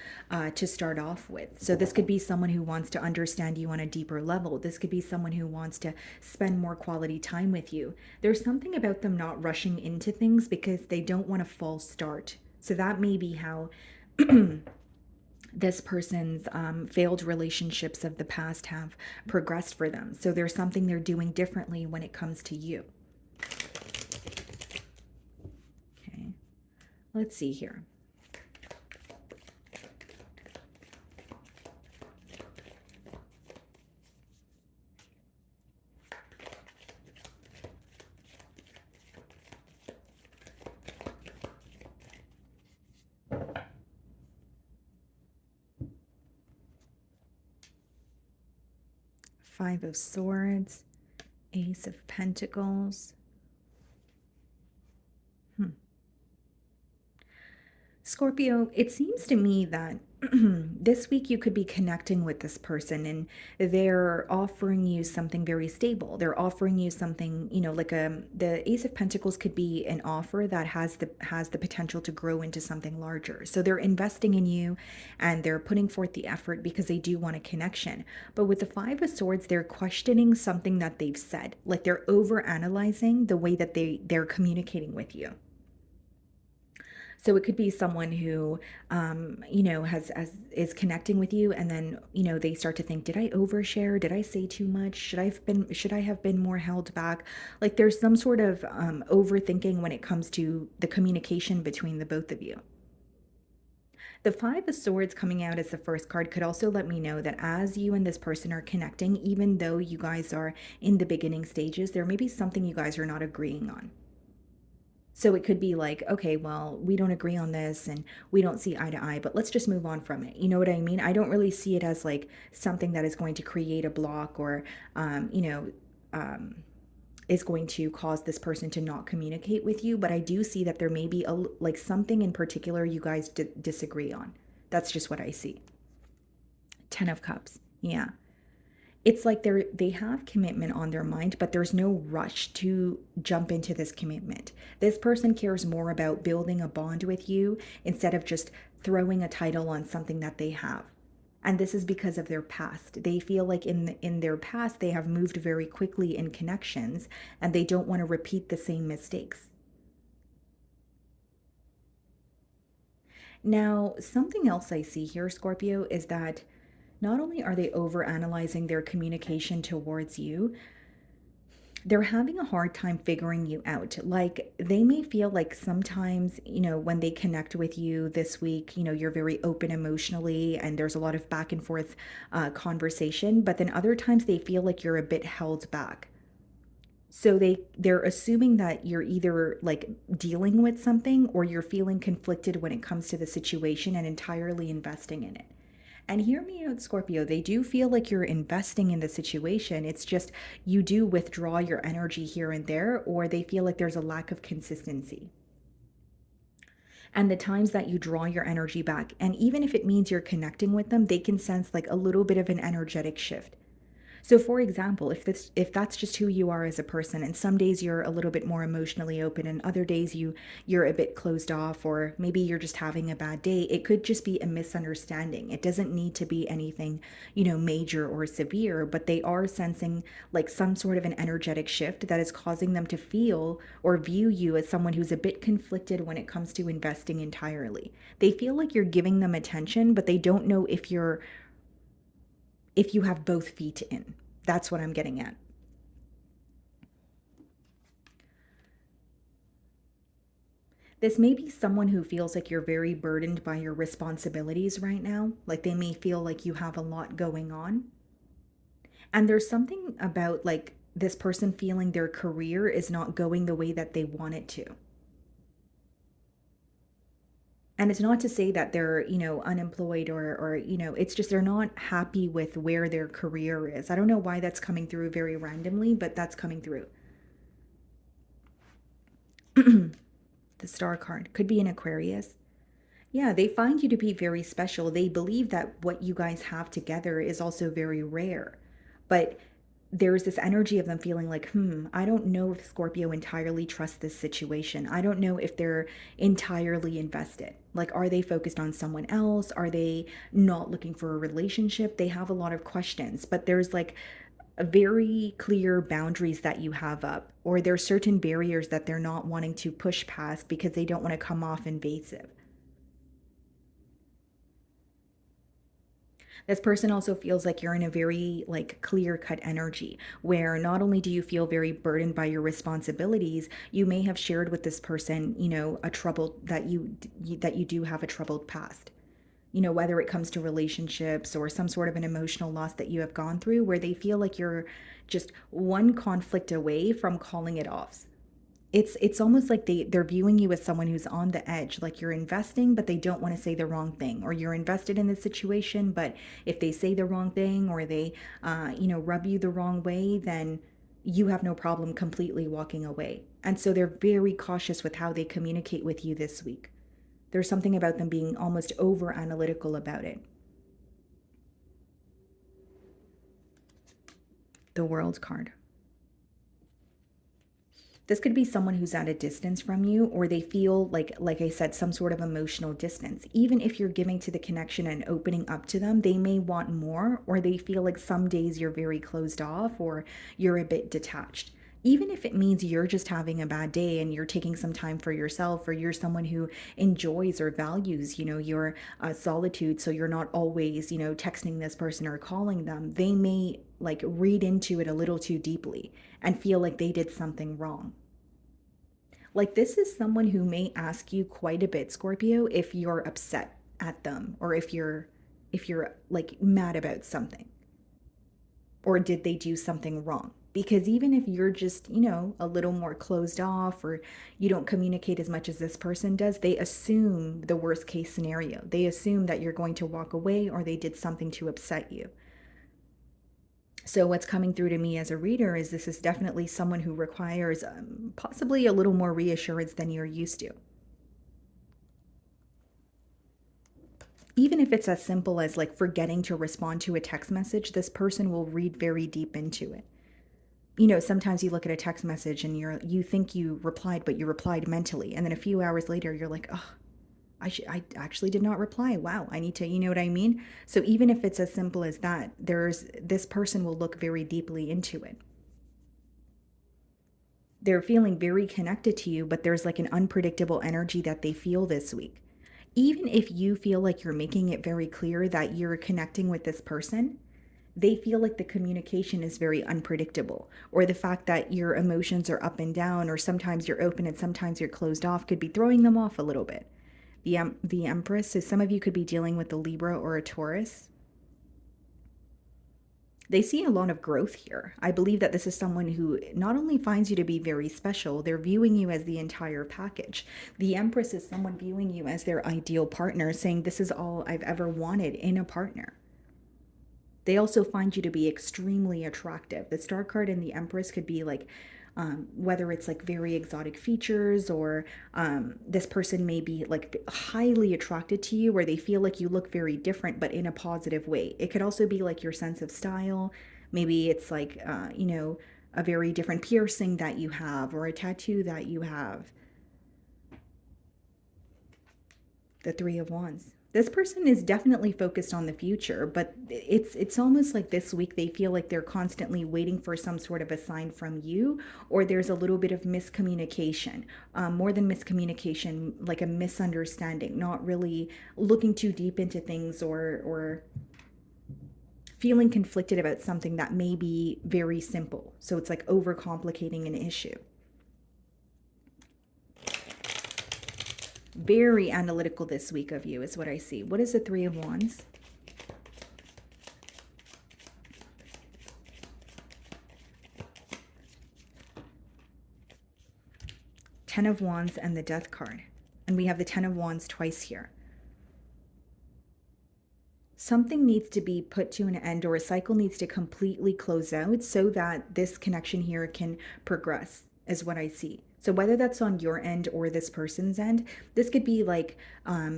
A: to start off with. So this could be someone who wants to understand you on a deeper level. This could be someone who wants to spend more quality time with you. There's something about them not rushing into things because they don't want a false start. So that may be how this person's failed relationships of the past have progressed for them. So there's something they're doing differently when it comes to you. Okay, let's see here. Five of Swords, Ace of Pentacles. Scorpio, it seems to me that this week you could be connecting with this person and they're offering you something very stable. They're offering you something, like the Ace of Pentacles could be an offer that has the potential to grow into something larger. So they're investing in you and they're putting forth the effort because they do want a connection. But with the Five of Swords, they're questioning something that they've said. Like they're over analyzing the way that they're communicating with you. So it could be someone who, is connecting with you, and then they start to think, did I overshare? Did I say too much? Should I have been more held back? Like there's some sort of overthinking when it comes to the communication between the both of you. The Five of Swords coming out as the first card could also let me know that as you and this person are connecting, even though you guys are in the beginning stages, there may be something you guys are not agreeing on. So it could be like, okay, well, we don't agree on this and we don't see eye to eye, but let's just move on from it. You know what I mean? I don't really see it as like something that is going to create a block or, is going to cause this person to not communicate with you. But I do see that there may be like something in particular you guys disagree on. That's just what I see. Ten of Cups. Yeah. It's like they have commitment on their mind, but there's no rush to jump into this commitment. This person cares more about building a bond with you instead of just throwing a title on something that they have. And this is because of their past. They feel like in their past they have moved very quickly in connections and they don't want to repeat the same mistakes. Now, something else I see here, Scorpio, is that not only are they over analyzing their communication towards you, they're having a hard time figuring you out. Like they may feel like sometimes, when they connect with you this week, you're very open emotionally and there's a lot of back and forth conversation, but then other times they feel like you're a bit held back. So they're assuming that you're either like dealing with something or you're feeling conflicted when it comes to the situation and entirely investing in it. And hear me out, Scorpio, they do feel like you're investing in the situation. It's just you do withdraw your energy here and there, or they feel like there's a lack of consistency. And the times that you draw your energy back, and even if it means you're connecting with them, they can sense like a little bit of an energetic shift. So for example, if that's just who you are as a person and some days you're a little bit more emotionally open and other days you're a bit closed off or maybe you're just having a bad day, it could just be a misunderstanding. It doesn't need to be anything, major or severe, but they are sensing like some sort of an energetic shift that is causing them to feel or view you as someone who's a bit conflicted when it comes to investing entirely. They feel like you're giving them attention, but they don't know if you have both feet in. That's what I'm getting at. This may be someone who feels like you're very burdened by your responsibilities right now. Like they may feel like you have a lot going on. And there's something about like this person feeling their career is not going the way that they want it to. And it's not to say that they're, unemployed or, it's just they're not happy with where their career is. I don't know why that's coming through very randomly, but that's coming through. The Star card could be an Aquarius. Yeah, they find you to be very special. They believe that what you guys have together is also very rare. But there's this energy of them feeling like, I don't know if Scorpio entirely trusts this situation. I don't know if they're entirely invested. Like, are they focused on someone else? Are they not looking for a relationship? They have a lot of questions, but there's like a very clear boundaries that you have up, or there's certain barriers that they're not wanting to push past because they don't want to come off invasive. This person also feels like you're in a very like clear cut energy where not only do you feel very burdened by your responsibilities, you may have shared with this person, a troubled that you do have a troubled past. Whether it comes to relationships or some sort of an emotional loss that you have gone through where they feel like you're just one conflict away from calling it off. It's almost like they're viewing you as someone who's on the edge, like you're investing, but they don't want to say the wrong thing, or you're invested in the situation, but if they say the wrong thing or they, rub you the wrong way, then you have no problem completely walking away. And so they're very cautious with how they communicate with you this week. There's something about them being almost over analytical about it. The World card. This could be someone who's at a distance from you, or they feel like I said, some sort of emotional distance. Even if you're giving to the connection and opening up to them, they may want more, or they feel like some days you're very closed off or you're a bit detached. Even if it means you're just having a bad day and you're taking some time for yourself, or you're someone who enjoys or values, your solitude, so you're not always, texting this person or calling them, they may like read into it a little too deeply and feel like they did something wrong. Like, this is someone who may ask you quite a bit, Scorpio, if you're upset at them, or if you're like mad about something, or did they do something wrong? Because even if you're just, a little more closed off, or you don't communicate as much as this person does, they assume the worst case scenario. They assume that you're going to walk away, or they did something to upset you. So what's coming through to me as a reader is this is definitely someone who requires possibly a little more reassurance than you're used to. Even if it's as simple as like forgetting to respond to a text message, this person will read very deep into it. Sometimes you look at a text message and you think you replied, but you replied mentally. And then a few hours later, you're like, oh, I actually did not reply. Wow, I need to, you know what I mean? So even if it's as simple as that, this person will look very deeply into it. They're feeling very connected to you, but there's like an unpredictable energy that they feel this week. Even if you feel like you're making it very clear that you're connecting with this person, they feel like the communication is very unpredictable, or the fact that your emotions are up and down, or sometimes you're open and sometimes you're closed off, could be throwing them off a little bit. The Empress, so some of you could be dealing with a Libra or a Taurus. They see a lot of growth here. I believe that this is someone who not only finds you to be very special, they're viewing you as the entire package. The Empress is someone viewing you as their ideal partner, saying, this is all I've ever wanted in a partner. They also find you to be extremely attractive. The Star card and the Empress could be like, whether it's like very exotic features, or this person may be like highly attracted to you, where they feel like you look very different, but in a positive way. It could also be like your sense of style. Maybe it's like, a very different piercing that you have, or a tattoo that you have. The Three of Wands. This person is definitely focused on the future, but it's almost like this week they feel like they're constantly waiting for some sort of a sign from you, or there's a little bit of miscommunication, more than miscommunication, like a misunderstanding, not really looking too deep into things, or feeling conflicted about something that may be very simple. So it's like overcomplicating an issue. Very analytical this week of you is what I see. What is the Three of Wands? Ten of Wands and the Death card. And we have the Ten of Wands twice here. Something needs to be put to an end, or a cycle needs to completely close out so that this connection here can progress, is what I see. So whether that's on your end or this person's end, this could be like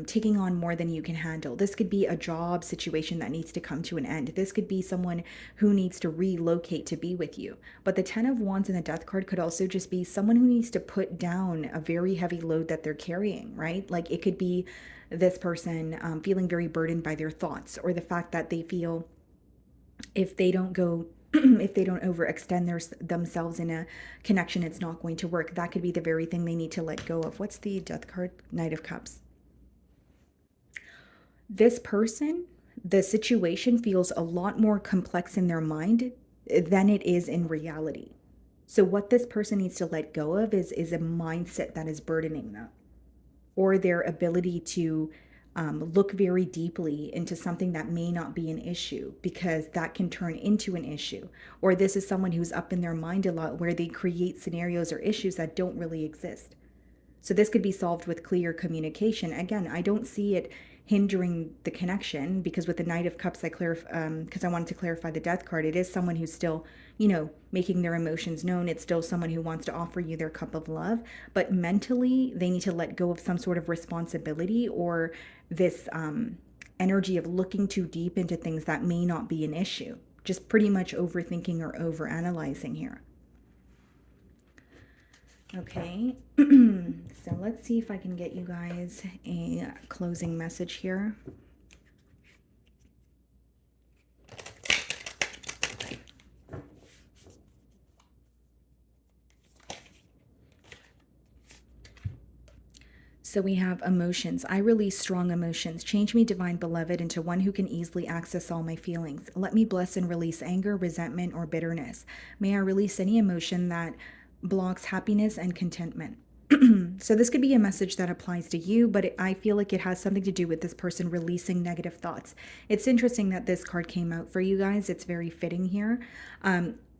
A: taking on more than you can handle. This could be a job situation that needs to come to an end. This could be someone who needs to relocate to be with you. But the Ten of Wands and the Death card could also just be someone who needs to put down a very heavy load that they're carrying, right? Like it could be this person feeling very burdened by their thoughts, or the fact that they feel if they don't go if they don't overextend themselves in a connection, it's not going to work. That could be the very thing they need to let go of. What's the Death card? Knight of Cups. This person, the situation feels a lot more complex in their mind than it is in reality. So what this person needs to let go of is a mindset that is burdening them, or their ability to look very deeply into something that may not be an issue, because that can turn into an issue. Or this is someone who's up in their mind a lot, where they create scenarios or issues that don't really exist. So this could be solved with clear communication. Again, I don't see it hindering the connection, because with the Knight of Cups, because I wanted to clarify the Death card, it is someone who's still, making their emotions known. It's still someone who wants to offer you their cup of love, but mentally they need to let go of some sort of responsibility, or this energy of looking too deep into things that may not be an issue. Just pretty much overthinking or overanalyzing here. Okay, so let's see if I can get you guys a closing message here. So we have emotions. I release strong emotions. Change me, divine beloved, into one who can easily access all my feelings. Let me bless and release anger, resentment, or bitterness. May I release any emotion that blocks happiness and contentment. So this could be a message that applies to you, but I feel like it has something to do with this person releasing negative thoughts. It's interesting that this card came out for you guys. It's very fitting here.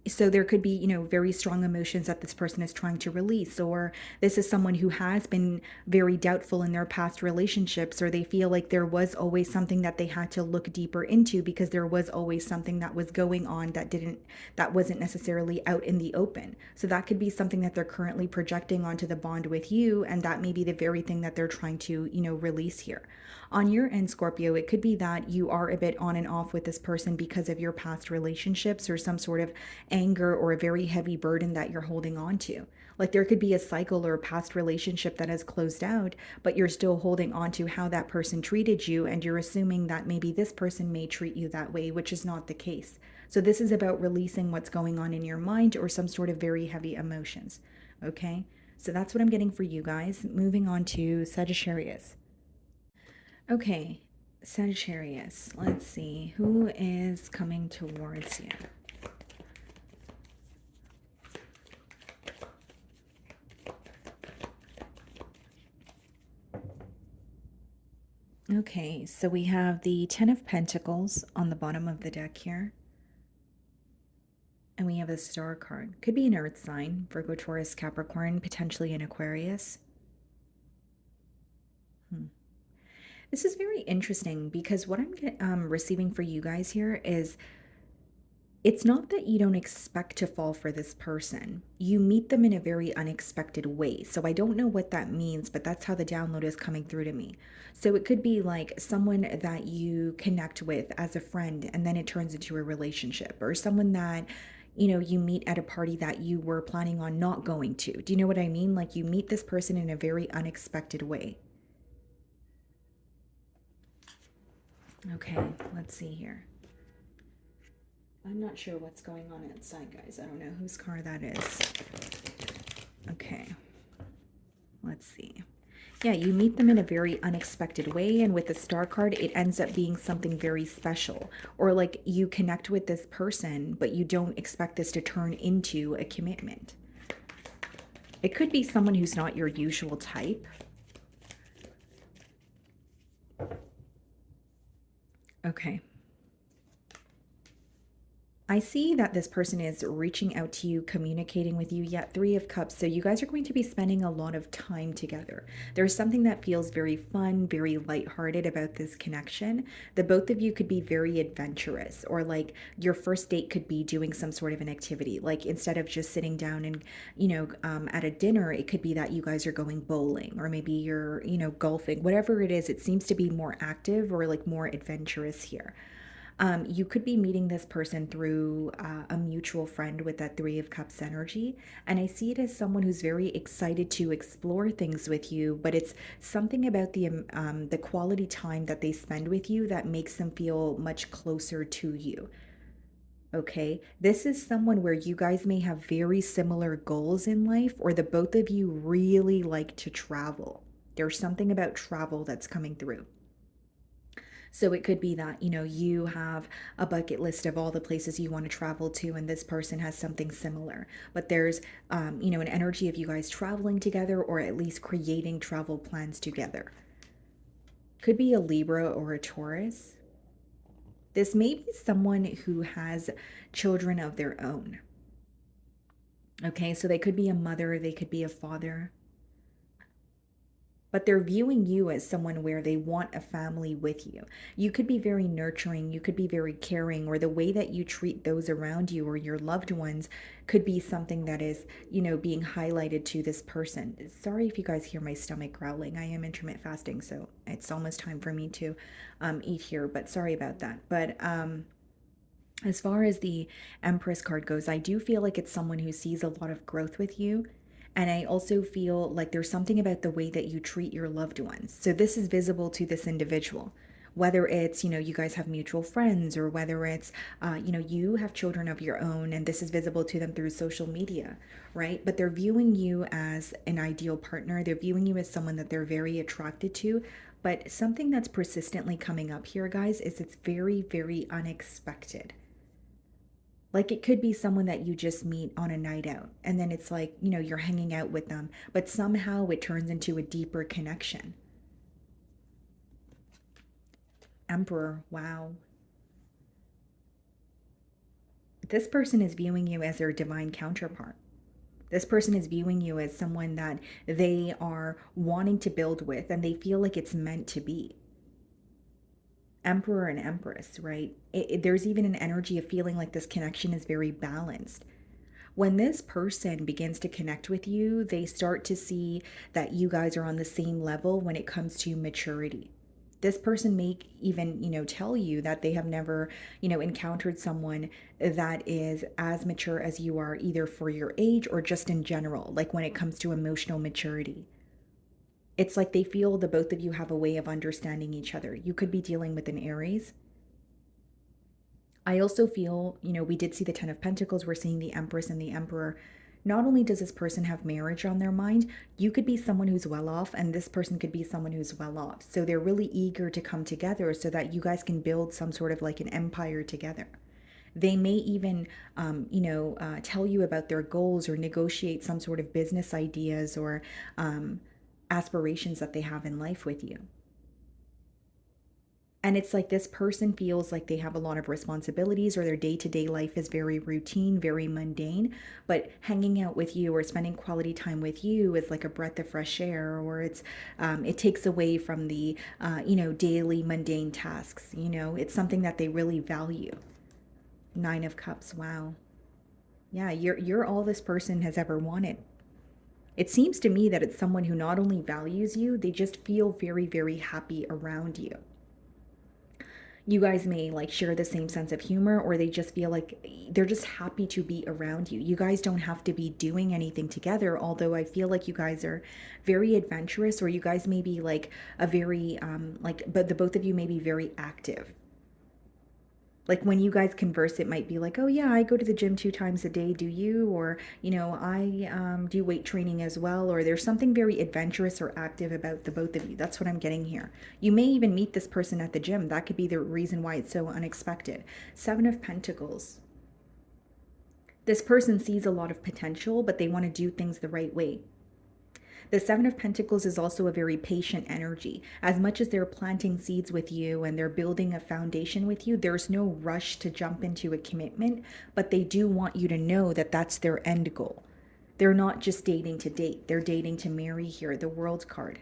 A: So there could be, very strong emotions that this person is trying to release, or this is someone who has been very doubtful in their past relationships, or they feel like there was always something that they had to look deeper into, because there was always something that was going on that wasn't necessarily out in the open. So that could be something that they're currently projecting onto the bond with you, and that may be the very thing that they're trying to, release here. On your end, Scorpio, it could be that you are a bit on and off with this person because of your past relationships, or some sort of anger or a very heavy burden that you're holding on to. Like there could be a cycle or a past relationship that has closed out, but you're still holding on to how that person treated you, and you're assuming that maybe this person may treat you that way, which is not the case. So this is about releasing what's going on in your mind, or some sort of very heavy emotions. Okay? So that's what I'm getting for you guys. Moving on to Sagittarius. Okay, Sagittarius, let's see, who is coming towards you? Okay, so we have the Ten of Pentacles on the bottom of the deck here. And we have the Star card. Could be an earth sign, Virgo, Taurus, Capricorn, potentially an Aquarius. This is very interesting, because what I'm receiving for you guys here is, it's not that you don't expect to fall for this person. You meet them in a very unexpected way. So I don't know what that means, but that's how the download is coming through to me. So it could be like someone that you connect with as a friend, and then it turns into a relationship, or someone that, you meet at a party that you were planning on not going to. Do you know what I mean? Like you meet this person in a very unexpected way. Okay, let's see here. I'm not sure what's going on outside, guys. I don't know whose car that is. Okay, let's see. Yeah, you meet them in a very unexpected way, and with the Star card, it ends up being something very special. Or like you connect with this person, but you don't expect this to turn into a commitment. It could be someone who's not your usual type. Okay. I see that this person is reaching out to you, communicating with you, yet Three of Cups. So you guys are going to be spending a lot of time together. There's something that feels very fun, very lighthearted about this connection. The both of you could be very adventurous, or like your first date could be doing some sort of an activity. Like instead of just sitting down and, at a dinner, it could be that you guys are going bowling, or maybe you're, golfing, whatever it is. It seems to be more active or like more adventurous here. You could be meeting this person through a mutual friend with that Three of Cups energy. And I see it as someone who's very excited to explore things with you, but it's something about the quality time that they spend with you that makes them feel much closer to you. Okay, this is someone where you guys may have very similar goals in life, or the both of you really like to travel. There's something about travel that's coming through. So it could be that, you have a bucket list of all the places you want to travel to, and this person has something similar. But there's, an energy of you guys traveling together, or at least creating travel plans together. Could be a Libra or a Taurus. This may be someone who has children of their own. Okay, so they could be a mother, they could be a father, but they're viewing you as someone where they want a family with you. You could be very nurturing, you could be very caring, or the way that you treat those around you or your loved ones could be something that is, being highlighted to this person. Sorry if you guys hear my stomach growling. I am intermittent fasting, so it's almost time for me to eat here, but sorry about that. But as far as the Empress card goes, I do feel like it's someone who sees a lot of growth with you. And I also feel like there's something about the way that you treat your loved ones. So this is visible to this individual. Whether it's, you guys have mutual friends, or whether it's, you have children of your own, and this is visible to them through social media, right? But they're viewing you as an ideal partner. They're viewing you as someone that they're very attracted to. But something that's persistently coming up here, guys, is it's very, very unexpected. Like it could be someone that you just meet on a night out, and then it's like, you're hanging out with them, but somehow it turns into a deeper connection. Emperor, wow. This person is viewing you as their divine counterpart. This person is viewing you as someone that they are wanting to build with, and they feel like it's meant to be. Emperor and Empress, right? There's even an energy of feeling like this connection is very balanced. When this person begins to connect with you, they start to see that you guys are on the same level when it comes to maturity. This person may even, tell you that they have never, encountered someone that is as mature as you are, either for your age or just in general, like when it comes to emotional maturity. It's like they feel the both of you have a way of understanding each other. You could be dealing with an Aries. I also feel, we did see the Ten of Pentacles, we're seeing the Empress and the Emperor. Not only does this person have marriage on their mind, you could be someone who's well off, and this person could be someone who's well off. So they're really eager to come together so that you guys can build some sort of like an empire together. They may even, tell you about their goals, or negotiate some sort of business ideas, or aspirations that they have in life with you. And it's like this person feels like they have a lot of responsibilities, or their day to day life is very routine, very mundane. But hanging out with you or spending quality time with you is like a breath of fresh air, or it takes away from the, daily mundane tasks. It's something that they really value. Nine of Cups. Wow. Yeah, you're all this person has ever wanted. It seems to me that it's someone who not only values you, they just feel very, very happy around you. You guys may like share the same sense of humor, or they just feel like they're just happy to be around you. You guys don't have to be doing anything together, although I feel like you guys are very adventurous, or you guys may be like a very but the both of you may be very active. Like when you guys converse, it might be like, oh yeah, I go to the gym 2 times a day, do you? Or I do weight training as well. Or there's something very adventurous or active about the both of you. That's what I'm getting here. You may even meet this person at the gym. That could be the reason why it's so unexpected. Seven of Pentacles. This person sees a lot of potential, but they want to do things the right way. The Seven of Pentacles is also a very patient energy. As much as they're planting seeds with you and they're building a foundation with you, there's no rush to jump into a commitment, but they do want you to know that that's their end goal. They're not just dating to date, they're dating to marry here, the World card.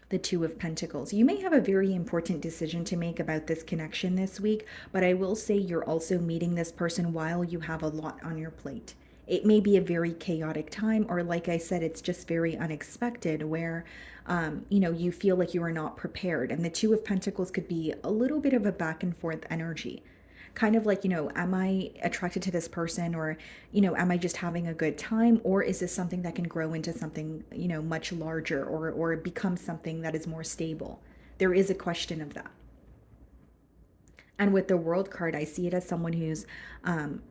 A: The Two of Pentacles. You may have a very important decision to make about this connection this week, but I will say you're also meeting this person while you have a lot on your plate. It may be a very chaotic time, or like I said, it's just very unexpected where, you feel like you are not prepared. And the Two of Pentacles could be a little bit of a back and forth energy. Kind of like, am I attracted to this person, or, am I just having a good time, or is this something that can grow into something, much larger, or become something that is more stable? There is a question of that. And with the World card, I see it as someone who's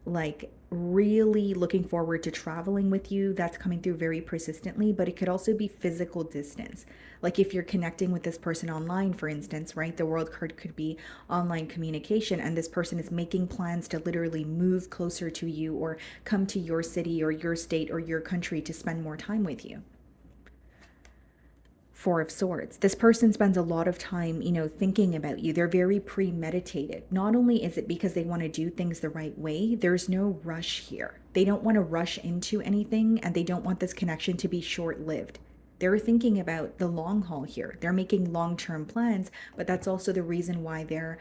A: like really looking forward to traveling with you. That's coming through very persistently, but it could also be physical distance. Like if you're connecting with this person online, for instance, right? The World card could be online communication, and this person is making plans to literally move closer to you or come to your city or your state or your country to spend more time with you. Four of Swords. This person spends a lot of time, thinking about you. They're very premeditated. Not only is it because they want to do things the right way, there's no rush here. They don't want to rush into anything, and they don't want this connection to be short-lived. They're thinking about the long haul here. They're making long-term plans, but that's also the reason why they're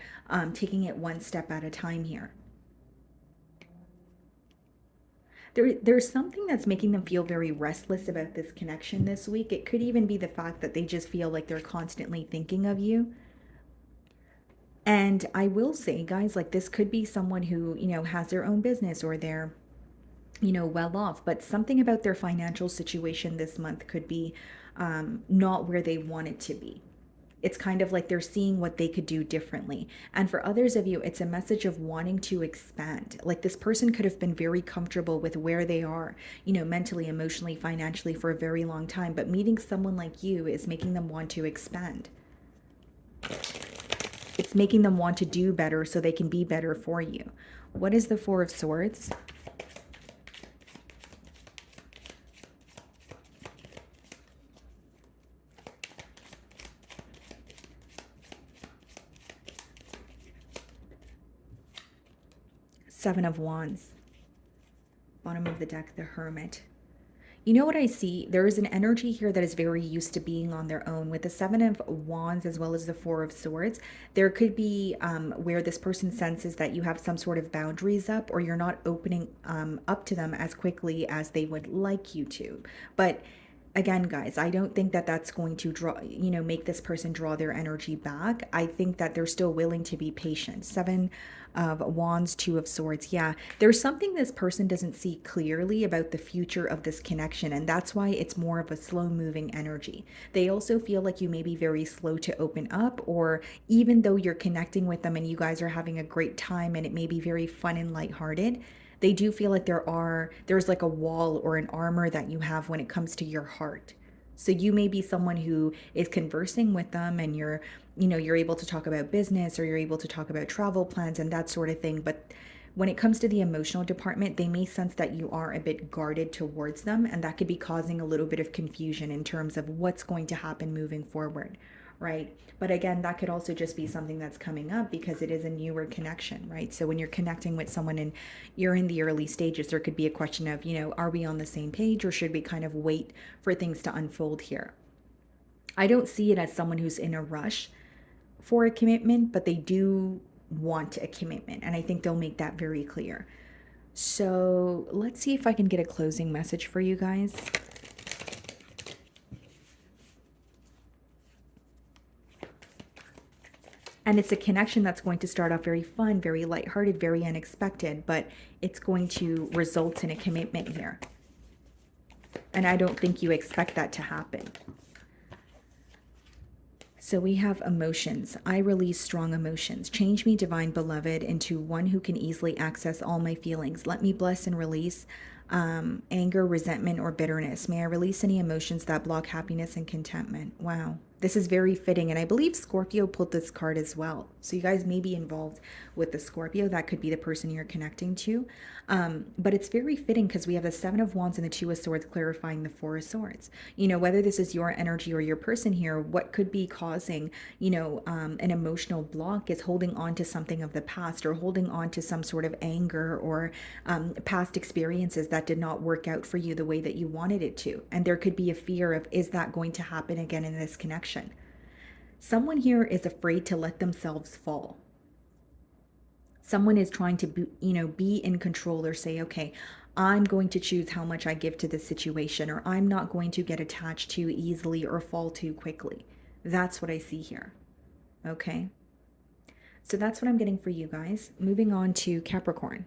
A: taking it one step at a time here. There's something that's making them feel very restless about this connection this week. It could even be the fact that they just feel like they're constantly thinking of you. And I will say, guys, like this could be someone who, has their own business, or they're, well off, but something about their financial situation this month could be not where they want it to be. It's kind of like they're seeing what they could do differently. And for others of you, it's a message of wanting to expand. Like this person could have been very comfortable with where they are, mentally, emotionally, financially for a very long time. But meeting someone like you is making them want to expand. It's making them want to do better so they can be better for you. What is the Four of Swords? Seven of Wands. Bottom of the deck, the Hermit. You know what I see? There is an energy here that is very used to being on their own. With the Seven of Wands as well as the Four of Swords, there could be where this person senses that you have some sort of boundaries up, or you're not opening up to them as quickly as they would like you to. But again, guys, I don't think that that's going to make this person draw their energy back. I think that they're still willing to be patient. Seven of Wands, Two of Swords. Yeah, there's something this person doesn't see clearly about the future of this connection, and that's why it's more of a slow-moving energy. They also feel like you may be very slow to open up, or even though you're connecting with them and you guys are having a great time and it may be very fun and lighthearted, they do feel like there's like a wall or an armor that you have when it comes to your heart. So you may be someone who is conversing with them, and you're able to talk about business, or you're able to talk about travel plans and that sort of thing. But when it comes to the emotional department, they may sense that you are a bit guarded towards them, and that could be causing a little bit of confusion in terms of what's going to happen moving forward, right? But again, that could also just be something that's coming up because it is a newer connection, right? So when you're connecting with someone and you're in the early stages, there could be a question of, are we on the same page, or should we kind of wait for things to unfold here? I don't see it as someone who's in a rush for a commitment, but they do want a commitment, and I think they'll make that very clear. So let's see if I can get a closing message for you guys. And it's a connection that's going to start off very fun, very lighthearted, very unexpected, but it's going to result in a commitment here. And I don't think you expect that to happen. So we have emotions. I release strong emotions. Change me, divine beloved, into one who can easily access all my feelings. Let me bless and release Anger, resentment, or bitterness. May I release any emotions that block happiness and contentment? Wow. This is very fitting. And I believe Scorpio pulled this card as well. So you guys may be involved with the Scorpio. That could be the person you're connecting to. But it's very fitting because we have the Seven of Wands and the Two of Swords clarifying the Four of Swords. You know, whether this is your energy or your person here, what could be causing, an emotional block is holding on to something of the past or holding on to some sort of anger or past experiences that did not work out for you the way that you wanted it to. And there could be a fear of, is that going to happen again in this connection? Someone here is afraid to let themselves fall. Someone is trying to be in control or say, okay, I'm going to choose how much I give to this situation, or I'm not going to get attached too easily or fall too quickly. That's what I see here. Okay. So that's what I'm getting for you guys. Moving on to Capricorn.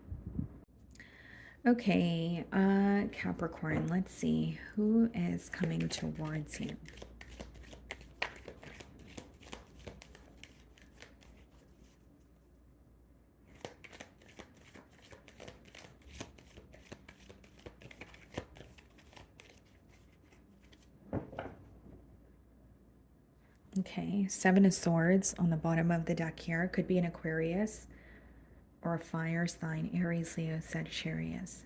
A: Okay, Capricorn, let's see. Who is coming towards you? Okay, Seven of Swords on the bottom of the deck here. Could be an Aquarius or a fire sign, Aries, Leo, Sagittarius.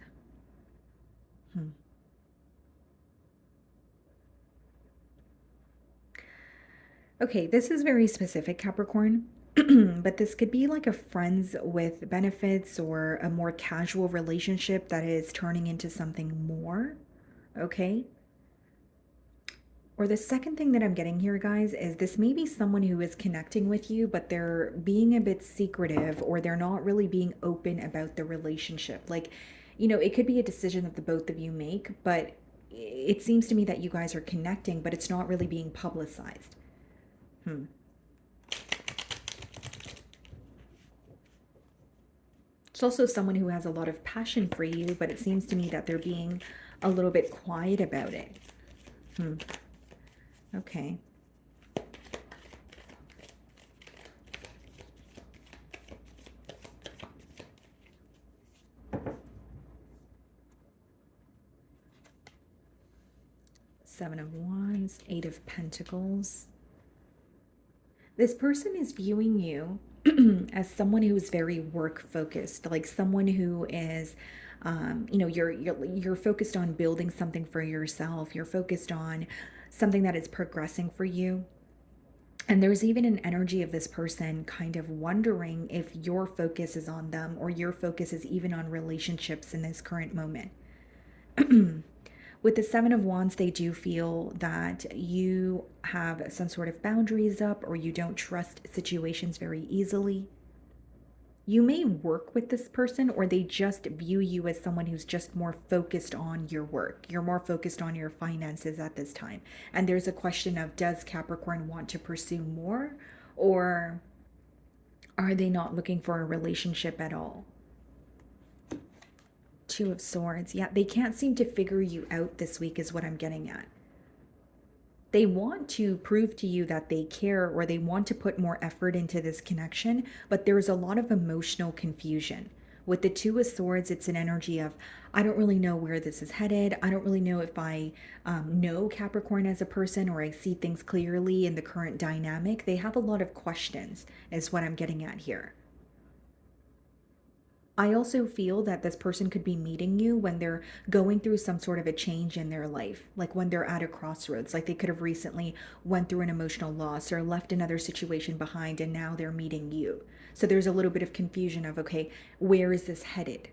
A: Okay, this is very specific, Capricorn. But this could be like a friends with benefits or a more casual relationship that is turning into something more. Okay. Or the second thing that I'm getting here, guys, is this may be someone who is connecting with you, but they're being a bit secretive or they're not really being open about the relationship. Like, it could be a decision that the both of you make, but it seems to me that you guys are connecting, but it's not really being publicized. It's also someone who has a lot of passion for you, but it seems to me that they're being a little bit quiet about it. Okay. Seven of Wands, Eight of Pentacles. This person is viewing you as someone who is very work focused, like someone who is, you're focused on building something for yourself. You're focused on something that is progressing for you. And there's even an energy of this person kind of wondering if your focus is on them or your focus is even on relationships in this current moment. With the Seven of Wands, they do feel that you have some sort of boundaries up or you don't trust situations very easily. You may work with this person or they just view you as someone who's just more focused on your work. You're more focused on your finances at this time. And there's a question of, does Capricorn want to pursue more, or are they not looking for a relationship at all? Two of Swords. Yeah, they can't seem to figure you out this week is what I'm getting at. They want to prove to you that they care or they want to put more effort into this connection, but there's a lot of emotional confusion. With the Two of Swords, it's an energy of, I don't really know where this is headed. I don't really know if I know Capricorn as a person or I see things clearly in the current dynamic. They have a lot of questions, is what I'm getting at here. I also feel that this person could be meeting you when they're going through some sort of a change in their life, like when they're at a crossroads, like they could have recently went through an emotional loss or left another situation behind and now they're meeting you. So there's a little bit of confusion of, okay, where is this headed?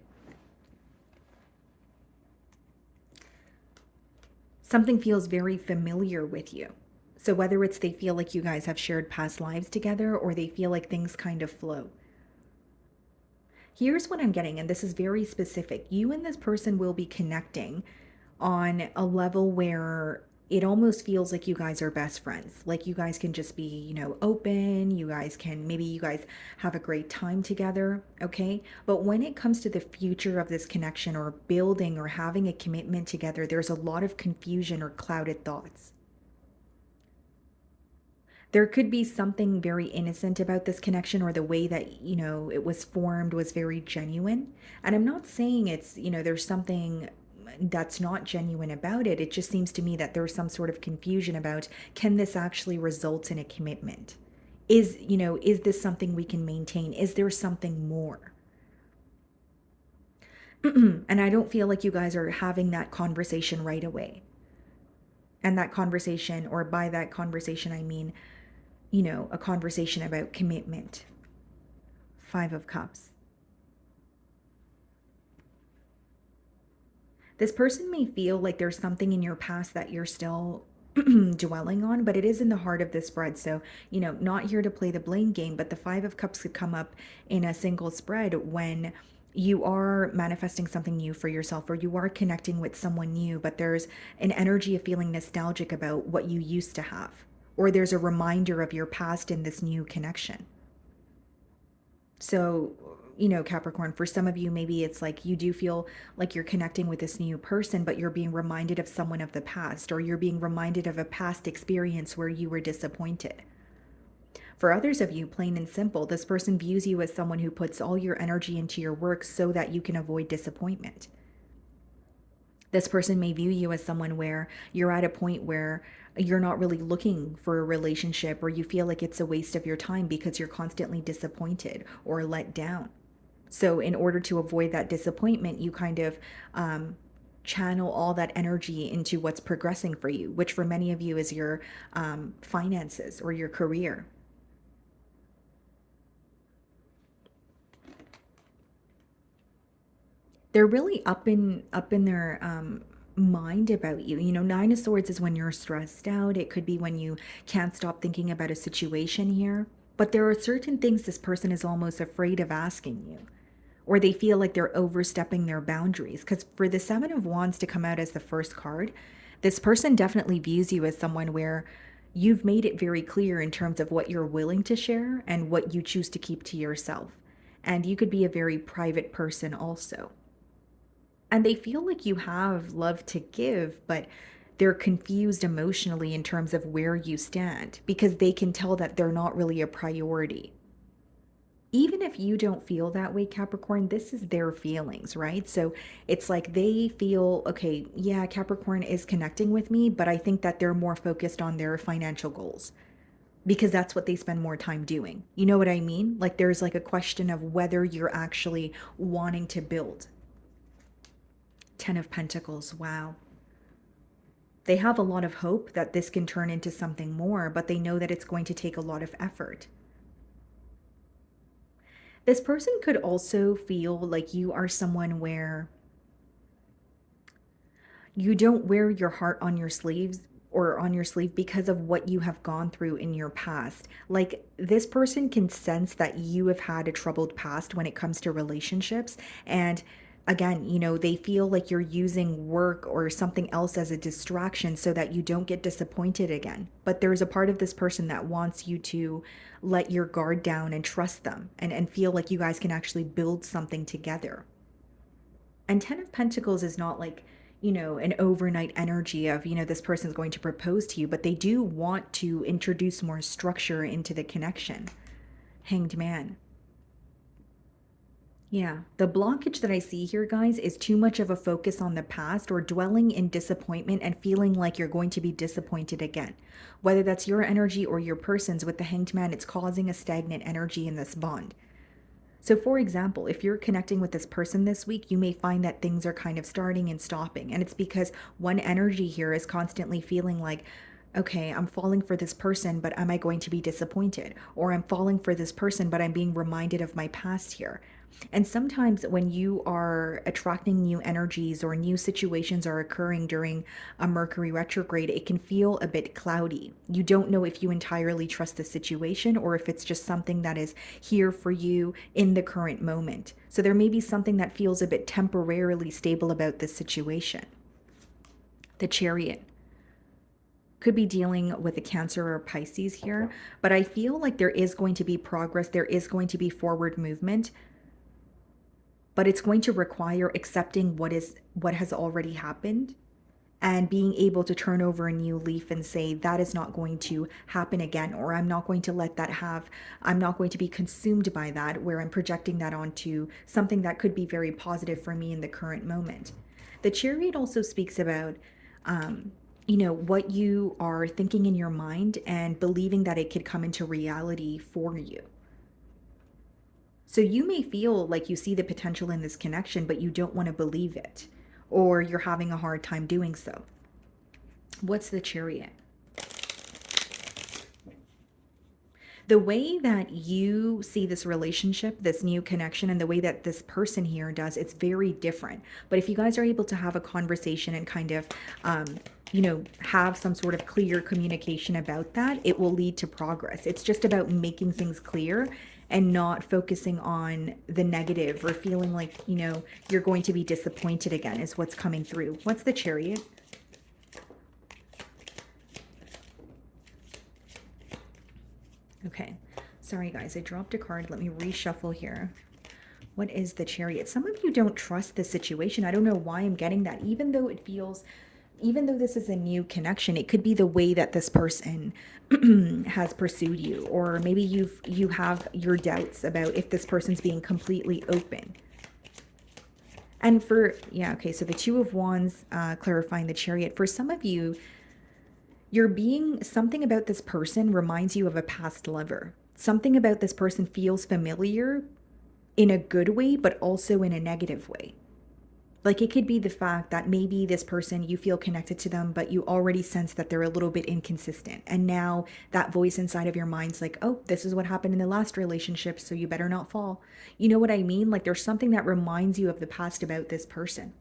A: Something feels very familiar with you. So whether it's they feel like you guys have shared past lives together or they feel like things kind of flow. Here's what I'm getting, and this is very specific. You and this person will be connecting on a level where it almost feels like you guys are best friends. Like you guys can just be, open. Maybe you guys have a great time together. Okay. But when it comes to the future of this connection or building or having a commitment together, there's a lot of confusion or clouded thoughts. There could be something very innocent about this connection or the way that, it was formed was very genuine. And I'm not saying it's, there's something that's not genuine about it. It just seems to me that there's some sort of confusion about, can this actually result in a commitment? Is this something we can maintain? Is there something more? And I don't feel like you guys are having that conversation right away. And that conversation, or by that conversation, I mean, a conversation about commitment. Five of Cups. This person may feel like there's something in your past that you're still dwelling on, but it is in the heart of the spread. So, not here to play the blame game, but the Five of Cups could come up in a single spread when you are manifesting something new for yourself, or you are connecting with someone new, but there's an energy of feeling nostalgic about what you used to have, or there's a reminder of your past in this new connection. So, Capricorn, for some of you, maybe it's like you do feel like you're connecting with this new person, but you're being reminded of someone of the past, or you're being reminded of a past experience where you were disappointed. For others of you, plain and simple, this person views you as someone who puts all your energy into your work so that you can avoid disappointment. This person may view you as someone where you're at a point where you're not really looking for a relationship, or you feel like it's a waste of your time because you're constantly disappointed or let down. So, in order to avoid that disappointment, you kind of channel all that energy into what's progressing for you, which for many of you is your finances or your career. They're really up in their mind about you. Nine of Swords is when you're stressed out. It could be when you can't stop thinking about a situation here. But there are certain things this person is almost afraid of asking you, or they feel like they're overstepping their boundaries. Because for the Seven of Wands to come out as the first card, this person definitely views you as someone where you've made it very clear in terms of what you're willing to share and what you choose to keep to yourself. And you could be a very private person also. And they feel like you have love to give, but they're confused emotionally in terms of where you stand, because they can tell that they're not really a priority. Even if you don't feel that way, Capricorn, this is their feelings, right? So it's like they feel, okay, yeah, Capricorn is connecting with me, but I think that they're more focused on their financial goals because that's what they spend more time doing. You know what I mean? Like there's like a question of whether you're actually wanting to build. Ten of Pentacles, wow. They have a lot of hope that this can turn into something more, but they know that it's going to take a lot of effort. This person could also feel like you are someone where you don't wear your heart on your sleeves or on your sleeve because of what you have gone through in your past. Like this person can sense that you have had a troubled past when it comes to relationships. And again, they feel like you're using work or something else as a distraction so that you don't get disappointed again. But there's a part of this person that wants you to let your guard down and trust them and feel like you guys can actually build something together. And Ten of Pentacles is not like, an overnight energy of, this person's going to propose to you, but they do want to introduce more structure into the connection. Hanged Man. Yeah, the blockage that I see here, guys, is too much of a focus on the past or dwelling in disappointment and feeling like you're going to be disappointed again. Whether that's your energy or your person's, with the Hanged Man, it's causing a stagnant energy in this bond. So, for example, if you're connecting with this person this week, you may find that things are kind of starting and stopping. And it's because one energy here is constantly feeling like, okay, I'm falling for this person, but am I going to be disappointed? Or I'm falling for this person, but I'm being reminded of my past here. And sometimes when you are attracting new energies or new situations are occurring during a Mercury retrograde, it can feel a bit cloudy. You don't know if you entirely trust the situation or if it's just something that is here for you in the current moment. So there may be something that feels a bit temporarily stable about this situation. The Chariot could be dealing with a Cancer or Pisces here, but I feel like there is going to be progress. There is going to be forward movement, but it's going to require accepting what has already happened and being able to turn over a new leaf and say that is not going to happen again, or I'm not going to let that I'm not going to be consumed by that, where I'm projecting that onto something that could be very positive for me in the current moment. The Chariot also speaks about, what you are thinking in your mind and believing that it could come into reality for you. So you may feel like you see the potential in this connection, but you don't want to believe it, or you're having a hard time doing so. What's the Chariot? The way that you see this relationship, this new connection, and the way that this person here does, it's very different. But if you guys are able to have a conversation and kind of, have some sort of clear communication about that, it will lead to progress. It's just about making things clear and not focusing on the negative or feeling like, you're going to be disappointed again, is what's coming through. What's the Chariot? Okay, sorry guys, I dropped a card. Let me reshuffle here. What is the Chariot? Some of you don't trust this situation. I don't know why I'm getting that. Even though this is a new connection, it could be the way that this person has pursued you, or maybe you have your doubts about if this person's being completely open. And okay, so the Two of Wands, clarifying the Chariot. For some of you, something about this person reminds you of a past lover. Something about this person feels familiar in a good way, but also in a negative way. Like, it could be the fact that maybe this person, you feel connected to them, but you already sense that they're a little bit inconsistent. And now that voice inside of your mind's like, oh, this is what happened in the last relationship, so you better not fall. You know what I mean? Like, there's something that reminds you of the past about this person.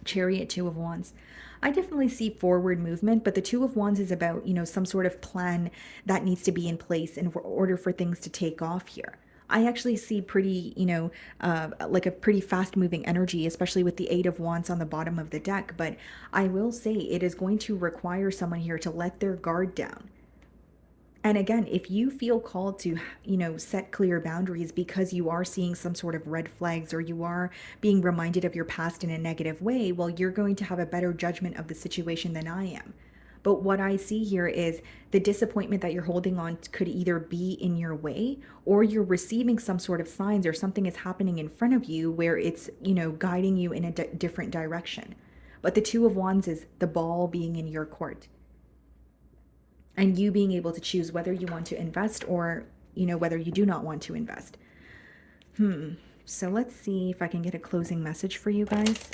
A: Chariot, Two of Wands. I definitely see forward movement, but the Two of Wands is about, some sort of plan that needs to be in place in order for things to take off here. I actually see pretty, like a pretty fast moving energy, especially with the Eight of Wands on the bottom of the deck. But I will say it is going to require someone here to let their guard down. And again, if you feel called to, set clear boundaries because you are seeing some sort of red flags, or you are being reminded of your past in a negative way, well, you're going to have a better judgment of the situation than I am. But what I see here is the disappointment that you're holding on could either be in your way, or you're receiving some sort of signs, or something is happening in front of you where it's, guiding you in a different direction. But the Two of Wands is the ball being in your court, and you being able to choose whether you want to invest, or, whether you do not want to invest. So let's see if I can get a closing message for you guys.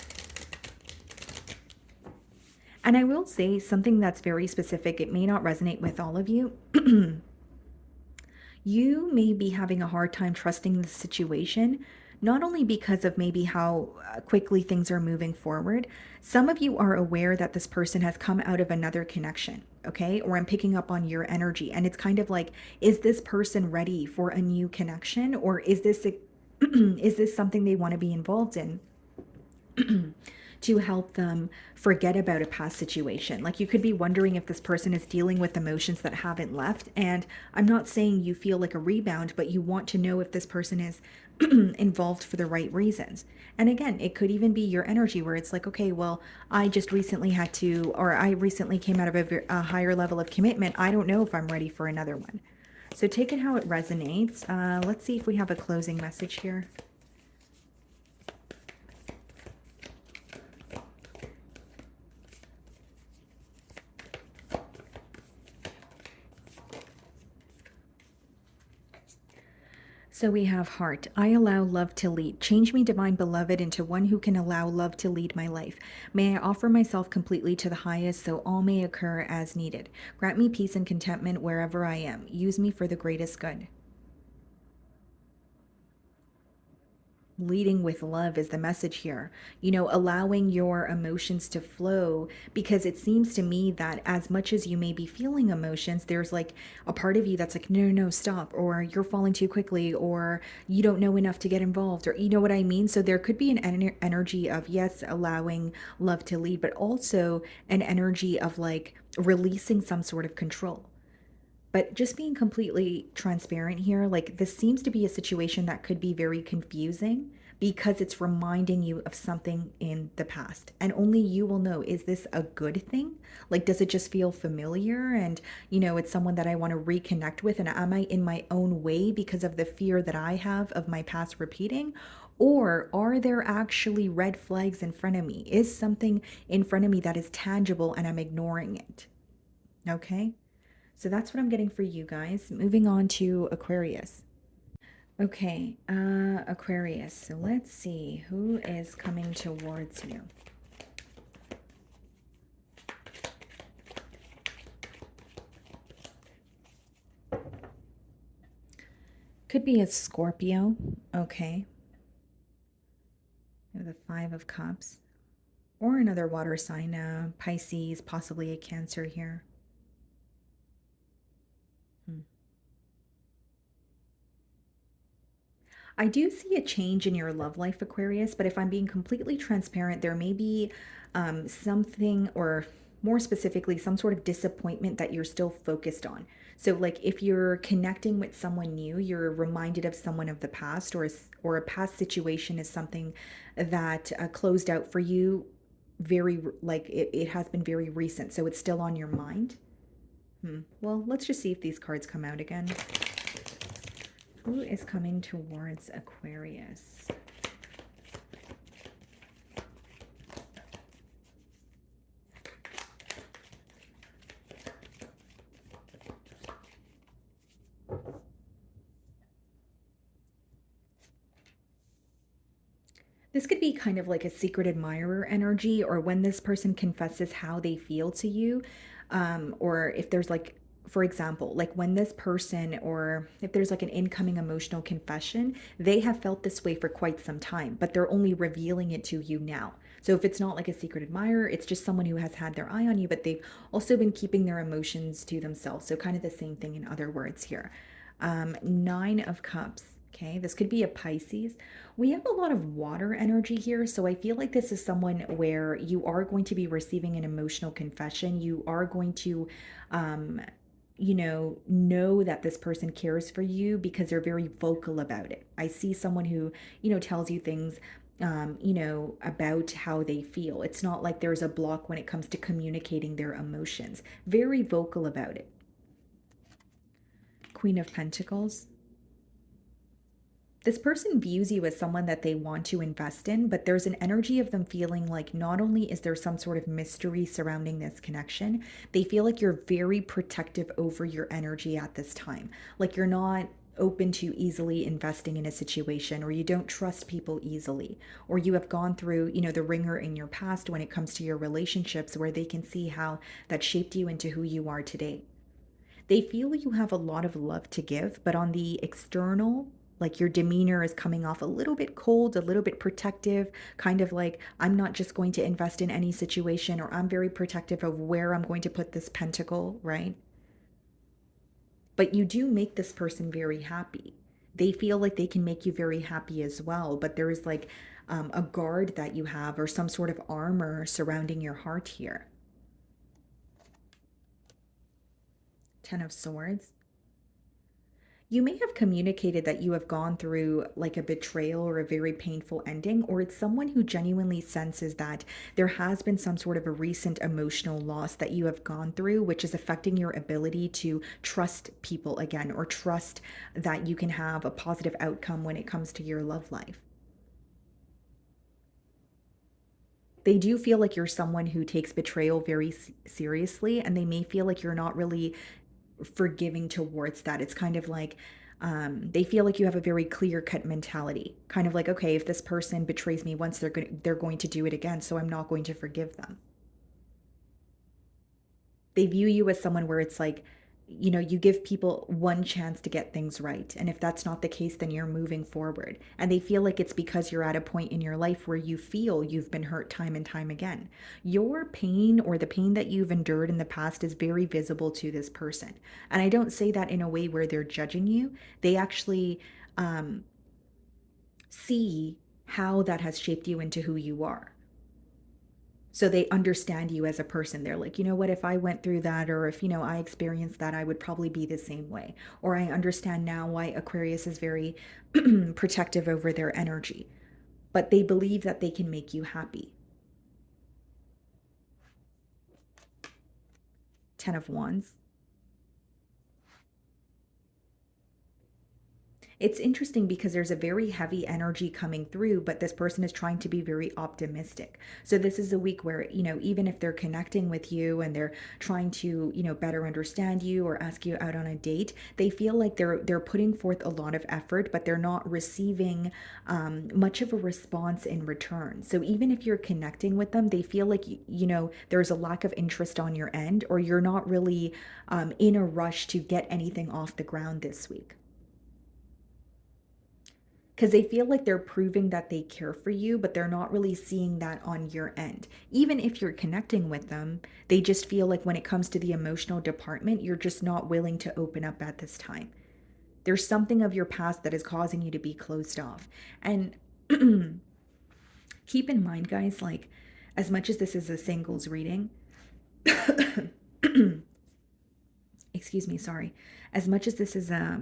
A: And I will say something that's very specific. It may not resonate with all of you. You may be having a hard time trusting the situation, not only because of maybe how quickly things are moving forward. Some of you are aware that this person has come out of another connection, okay? Or I'm picking up on your energy, and it's kind of like, is this person ready for a new connection, or is this is this something they want to be involved in? To help them forget about a past situation. Like, you could be wondering if this person is dealing with emotions that haven't left. And I'm not saying you feel like a rebound, but you want to know if this person is involved for the right reasons. And again, it could even be your energy where it's like, okay, well, I just recently I recently came out of a higher level of commitment. I don't know if I'm ready for another one. So take it how it resonates. Let's see if we have a closing message here. So we have Heart. I allow love to lead. Change me, divine beloved, into one who can allow love to lead my life. May I offer myself completely to the highest, so all may occur as needed. Grant me peace and contentment wherever I am. Use me for the greatest good. Leading with love is the message here. Allowing your emotions to flow, because it seems to me that as much as you may be feeling emotions, there's like a part of you that's like, no, no, stop, or you're falling too quickly, or you don't know enough to get involved, or you know what I mean? So there could be an energy of, yes, allowing love to lead, but also an energy of like releasing some sort of control. But just being completely transparent here, like, this seems to be a situation that could be very confusing because it's reminding you of something in the past. And only you will know, is this a good thing? Like, does it just feel familiar? And, it's someone that I want to reconnect with. And am I in my own way because of the fear that I have of my past repeating? Or are there actually red flags in front of me? Is something in front of me that is tangible and I'm ignoring it? Okay, so that's what I'm getting for you guys. Moving on to Aquarius. Okay, Aquarius. So let's see who is coming towards you. Could be a Scorpio. Okay. We have the Five of Cups. Or another water sign, Pisces, possibly a Cancer here. Hmm. I do see a change in your love life, Aquarius, but if I'm being completely transparent, there may be something, or more specifically, some sort of disappointment that you're still focused on. So, like if you're connecting with someone new, you're reminded of someone of the past, or a past situation is something that closed out for you very, like it has been very recent. So it's still on your mind. Well, let's just see if these cards come out again. Who is coming towards Aquarius? This could be kind of like a secret admirer energy, or when this person confesses how they feel to you. Or if there's like, for example, like when this person, or if there's like an incoming emotional confession, they have felt this way for quite some time, but they're only revealing it to you now. So if it's not like a secret admirer, it's just someone who has had their eye on you, but they've also been keeping their emotions to themselves. So kind of the same thing in other words here. Nine of Cups. Okay, this could be a Pisces. We have a lot of water energy here, so I feel like this is someone where you are going to be receiving an emotional confession. You are going to, um, know that this person cares for you because they're very vocal about it. I see someone who, tells you things, about how they feel. It's not like there's a block when it comes to communicating their emotions. Very vocal about it. Queen of Pentacles. This person views you as someone that they want to invest in, but there's an energy of them feeling like not only is there some sort of mystery surrounding this connection, they feel like you're very protective over your energy at this time. Like you're not open to easily investing in a situation, or you don't trust people easily, or you have gone through, the ringer in your past when it comes to your relationships, where they can see how that shaped you into who you are today. They feel you have a lot of love to give, but on the external, like your demeanor is coming off a little bit cold, a little bit protective, kind of like, I'm not just going to invest in any situation, or I'm very protective of where I'm going to put this pentacle, right? But you do make this person very happy. They feel like they can make you very happy as well, but there is like a guard that you have, or some sort of armor surrounding your heart here. Ten of Swords. You may have communicated that you have gone through like a betrayal or a very painful ending, or it's someone who genuinely senses that there has been some sort of a recent emotional loss that you have gone through, which is affecting your ability to trust people again, or trust that you can have a positive outcome when it comes to your love life. They do feel like you're someone who takes betrayal very seriously, and they may feel like you're not really forgiving towards that. It's kind of like, they feel like you have a very clear cut mentality, kind of like, okay, if this person betrays me once, they're going to do it again, so I'm not going to forgive them. They view you as someone where it's like, you give people one chance to get things right, and if that's not the case, then you're moving forward, and they feel like it's because you're at a point in your life where you feel you've been hurt time and time again. Your pain, or the pain that you've endured in the past, is very visible to this person, and I don't say that in a way where they're judging you. They actually um, see how that has shaped you into who you are. So they understand you as a person. They're like, you know what, if I went through that, or if, I experienced that, I would probably be the same way. Or I understand now why Aquarius is very protective over their energy. But they believe that they can make you happy. Ten of Wands. It's interesting because there's a very heavy energy coming through, but this person is trying to be very optimistic. So this is a week where, even if they're connecting with you and they're trying to, better understand you or ask you out on a date, they feel like they're putting forth a lot of effort, but they're not receiving much of a response in return. So even if you're connecting with them, they feel like, there's a lack of interest on your end, or you're not really in a rush to get anything off the ground this week. Because they feel like they're proving that they care for you, but they're not really seeing that on your end. Even if you're connecting with them, they just feel like when it comes to the emotional department, you're just not willing to open up at this time. There's something of your past that is causing you to be closed off. And keep in mind, guys, like, as much as this is a singles reading, excuse me, sorry. As much as this is a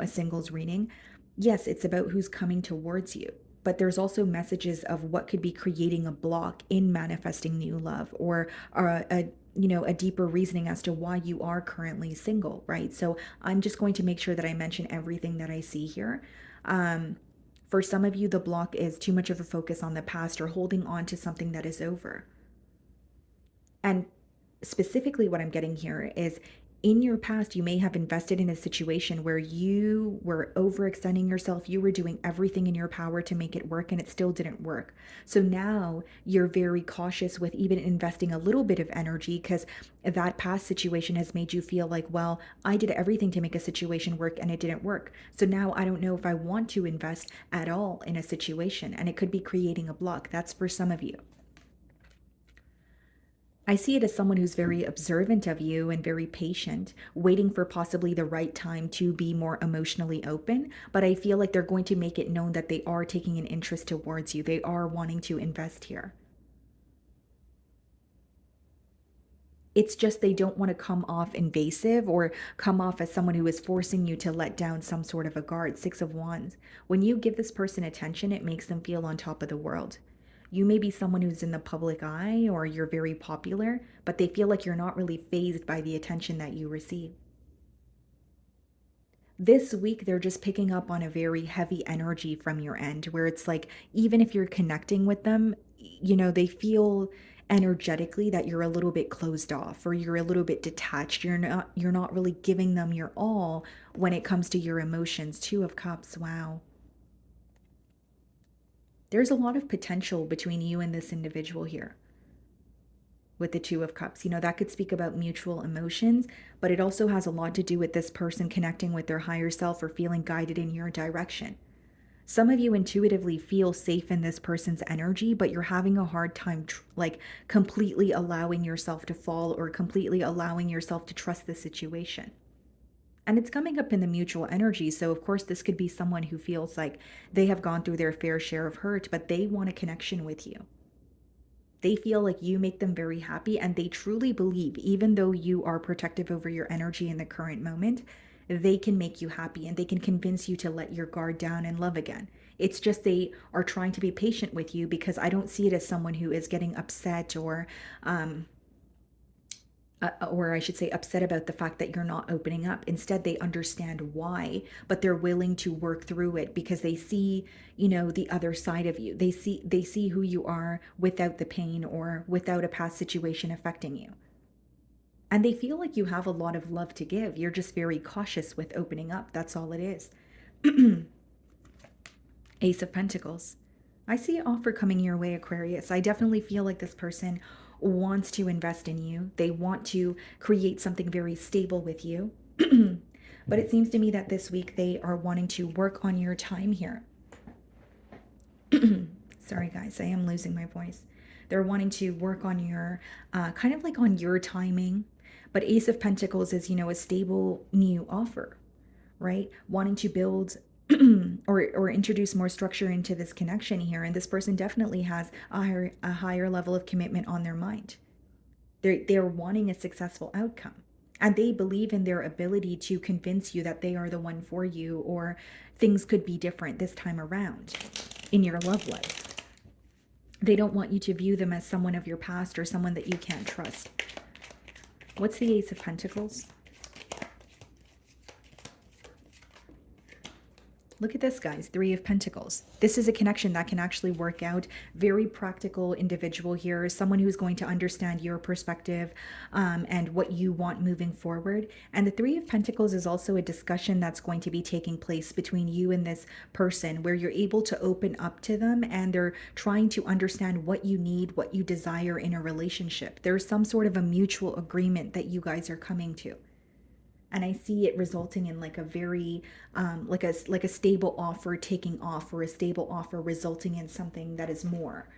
A: singles reading, yes, it's about who's coming towards you. But there's also messages of what could be creating a block in manifesting new love, or a deeper reasoning as to why you are currently single, right? So I'm just going to make sure that I mention everything that I see here. For some of you, the block is too much of a focus on the past or holding on to something that is over. And specifically, what I'm getting here is, in your past, you may have invested in a situation where you were overextending yourself. You were doing everything in your power to make it work, and it still didn't work. So now you're very cautious with even investing a little bit of energy, because that past situation has made you feel like, well, I did everything to make a situation work and it didn't work. So now I don't know if I want to invest at all in a situation, and it could be creating a block. That's for some of you. I see it as someone who's very observant of you and very patient, waiting for possibly the right time to be more emotionally open. But I feel like they're going to make it known that they are taking an interest towards you. They are wanting to invest here. It's just they don't want to come off invasive or come off as someone who is forcing you to let down some sort of a guard. Six of Wands. When you give this person attention, it makes them feel on top of the world. You may be someone who's in the public eye or you're very popular, but they feel like you're not really fazed by the attention that you receive. This week, they're just picking up on a very heavy energy from your end, where it's like, even if you're connecting with them, they feel energetically that you're a little bit closed off, or you're a little bit detached. You're not really giving them your all when it comes to your emotions. Two of Cups. Wow. There's a lot of potential between you and this individual here with the Two of Cups. That could speak about mutual emotions, but it also has a lot to do with this person connecting with their higher self or feeling guided in your direction. Some of you intuitively feel safe in this person's energy, but you're having a hard time like completely allowing yourself to fall, or completely allowing yourself to trust the situation. And it's coming up in the mutual energy. So, of course, this could be someone who feels like they have gone through their fair share of hurt, but they want a connection with you. They feel like you make them very happy, and they truly believe, even though you are protective over your energy in the current moment, they can make you happy and they can convince you to let your guard down and love again. It's just they are trying to be patient with you, because I don't see it as someone who is getting upset, or I should say upset about the fact that you're not opening up. Instead, they understand why, but they're willing to work through it because they see, the other side of you. They see who you are without the pain or without a past situation affecting you. And they feel like you have a lot of love to give. You're just very cautious with opening up. That's all it is. Ace of Pentacles. I see an offer coming your way, Aquarius. I definitely feel like this person wants to invest in you. They want to create something very stable with you. But it seems to me that this week they are wanting to work on your time here. Sorry, guys, I am losing my voice. They're wanting to work on your, kind of like on your timing. But Ace of Pentacles is, a stable new offer, right? Wanting to build or introduce more structure into this connection here. And this person definitely has a higher level of commitment on their mind. They're wanting a successful outcome. And they believe in their ability to convince you that they are the one for you, or things could be different this time around in your love life. They don't want you to view them as someone of your past or someone that you can't trust. What's the Ace of Pentacles? Look at this, guys. Three of Pentacles. This is a connection that can actually work out. Very practical individual here. Someone who's going to understand your perspective and what you want moving forward. And the Three of Pentacles is also a discussion that's going to be taking place between you and this person, where you're able to open up to them and they're trying to understand what you need, what you desire in a relationship. There's some sort of a mutual agreement that you guys are coming to. And I see it resulting in like a very like a stable offer taking off, or a stable offer resulting in something that is more.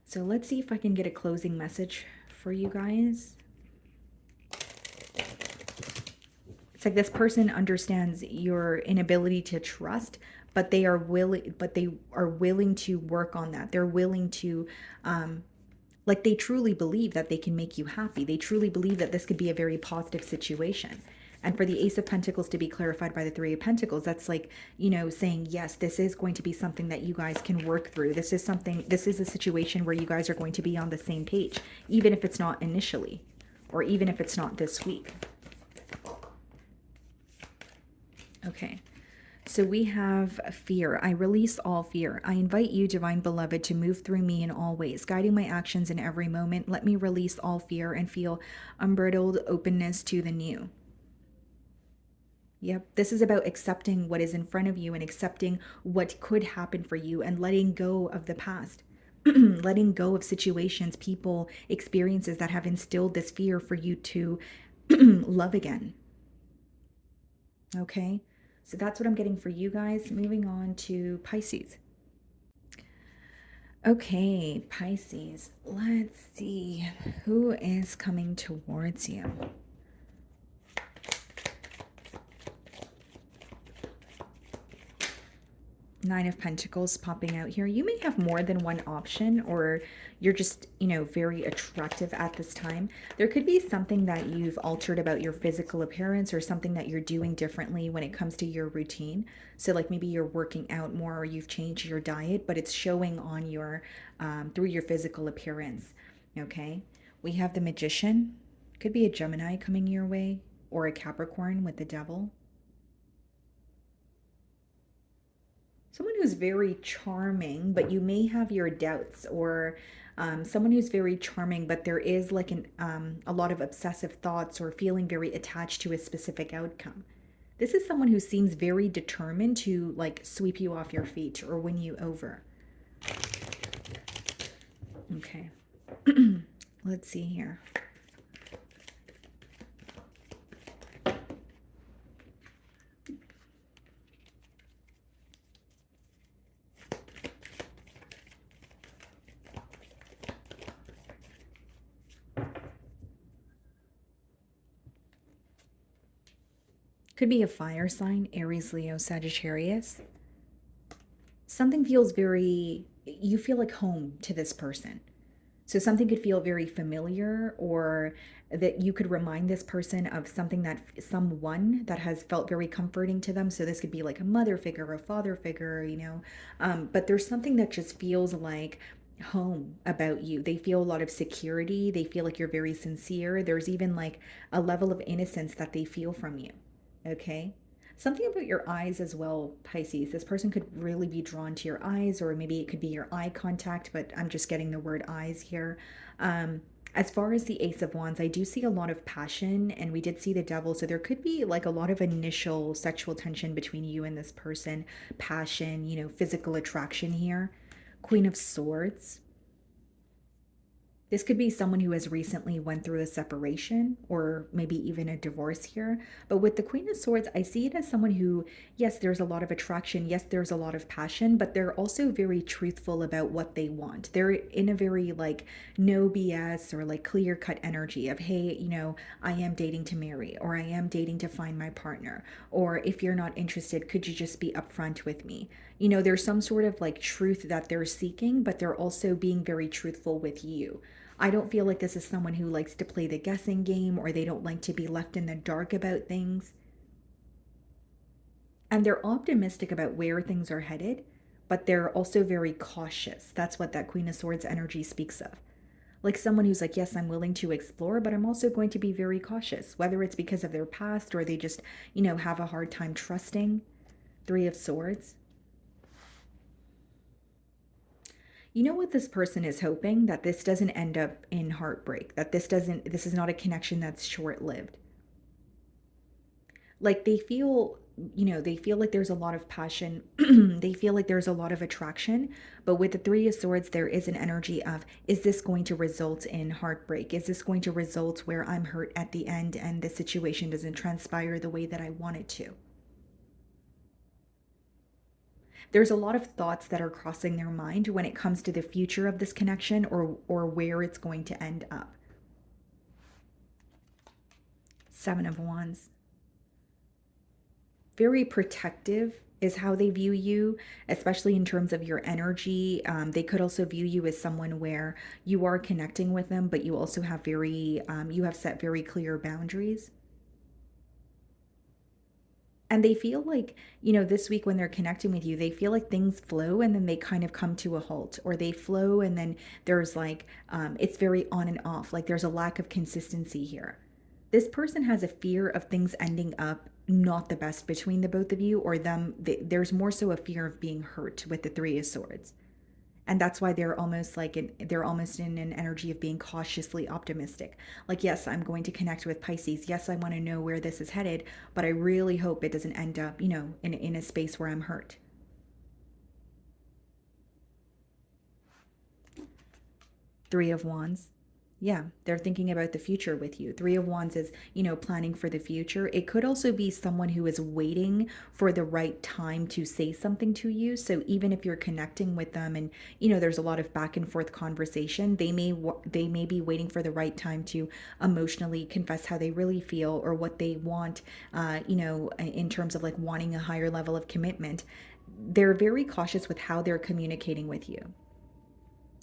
A: So let's see if I can get a closing message for you guys. It's like this person understands your inability to trust, but they are willing to work on that. They're willing to like, they truly believe that they can make you happy. They truly believe that this could be a very positive situation. And for the Ace of Pentacles to be clarified by the Three of Pentacles, that's like, you know, saying, yes, this is going to be something that you guys can work through. This is a situation where you guys are going to be on the same page, even if it's not initially, or even if it's not this week. Okay. So we have fear. I release all fear. I invite you, Divine Beloved, to move through me in all ways, guiding my actions in every moment. Let me release all fear and feel unbridled openness to the new. Yep, this is about accepting what is in front of you and accepting what could happen for you and letting go of the past. Letting go of situations, people, experiences that have instilled this fear for you to love again. Okay? So that's what I'm getting for you guys. Moving on to Pisces. Okay, Pisces. Let's see who is coming towards you. Nine of Pentacles popping out here. You may have more than one option, or you're just, you know, very attractive at this time. There could be something that you've altered about your physical appearance, or something that you're doing differently when it comes to your routine. So like maybe you're working out more, or you've changed your diet, but it's showing on your through your physical appearance. Okay, we have the Magician. Could be a Gemini coming your way, or a Capricorn with the Devil. Someone who's very charming, but you may have your doubts, or someone who's very charming, but there is like a lot of obsessive thoughts, or feeling very attached to a specific outcome. This is someone who seems very determined to like sweep you off your feet or win you over. Okay. Let's see here. Could be a fire sign, Aries, Leo, Sagittarius. Something feels very, you feel like home to this person. So something could feel very familiar, or that you could remind this person of someone that has felt very comforting to them. So this could be like a mother figure or a father figure, you know. But there's something that just feels like home about you. They feel a lot of security. They feel like you're very sincere. There's even like a level of innocence that they feel from you. Okay. Something about your eyes as well, Pisces. This person could really be drawn to your eyes, or maybe it could be your eye contact, but I'm just getting the word eyes here. As far as the Ace of Wands, I do see a lot of passion, and we did see the Devil. So there could be like a lot of initial sexual tension between you and this person. Passion, you know, physical attraction here. Queen of Swords. This could be someone who has recently went through a separation, or maybe even a divorce here. But with the Queen of Swords, I see it as someone who, yes, there's a lot of attraction. Yes, there's a lot of passion, but they're also very truthful about what they want. They're in a very like no BS, or like clear cut energy of, hey, you know, I am dating to marry, or I am dating to find my partner. Or if you're not interested, could you just be upfront with me? You know, there's some sort of like truth that they're seeking, but they're also being very truthful with you. I don't feel like this is someone who likes to play the guessing game, or they don't like to be left in the dark about things. And they're optimistic about where things are headed, but they're also very cautious. That's what that Queen of Swords energy speaks of. Like someone who's like, yes, I'm willing to explore, but I'm also going to be very cautious, whether it's because of their past or they just, have a hard time trusting. Three of Swords. You know what this person is hoping? That this doesn't end up in heartbreak, that this is not a connection that's short lived. Like they feel like there's a lot of passion. They feel like there's a lot of attraction, but with the Three of Swords there is an energy of, is this going to result in heartbreak? Is this going to result where I'm hurt at the end and the situation doesn't transpire the way that I want it to? There's a lot of thoughts that are crossing their mind when it comes to the future of this connection, or where it's going to end up. Seven of Wands. Very protective is how they view you, especially in terms of your energy. They could also view you as someone where you are connecting with them, but you also have you have set very clear boundaries. And they feel like, this week when they're connecting with you, they feel like things flow and then they kind of come to a halt, or they flow and then there's like, it's very on and off. Like there's a lack of consistency here. This person has a fear of things ending up not the best between the both of you, or them. There's more so a fear of being hurt with the Three of Swords. And that's why they're almost in an energy of being cautiously optimistic. Like, yes, I'm going to connect with Pisces. Yes, I want to know where this is headed, but I really hope it doesn't end up, in a space where I'm hurt. Three of Wands. Yeah, they're thinking about the future with you. Three of Wands is, planning for the future. It could also be someone who is waiting for the right time to say something to you. So even if you're connecting with them and, there's a lot of back and forth conversation, they may be waiting for the right time to emotionally confess how they really feel or what they want, in terms of like wanting a higher level of commitment. They're very cautious with how they're communicating with you.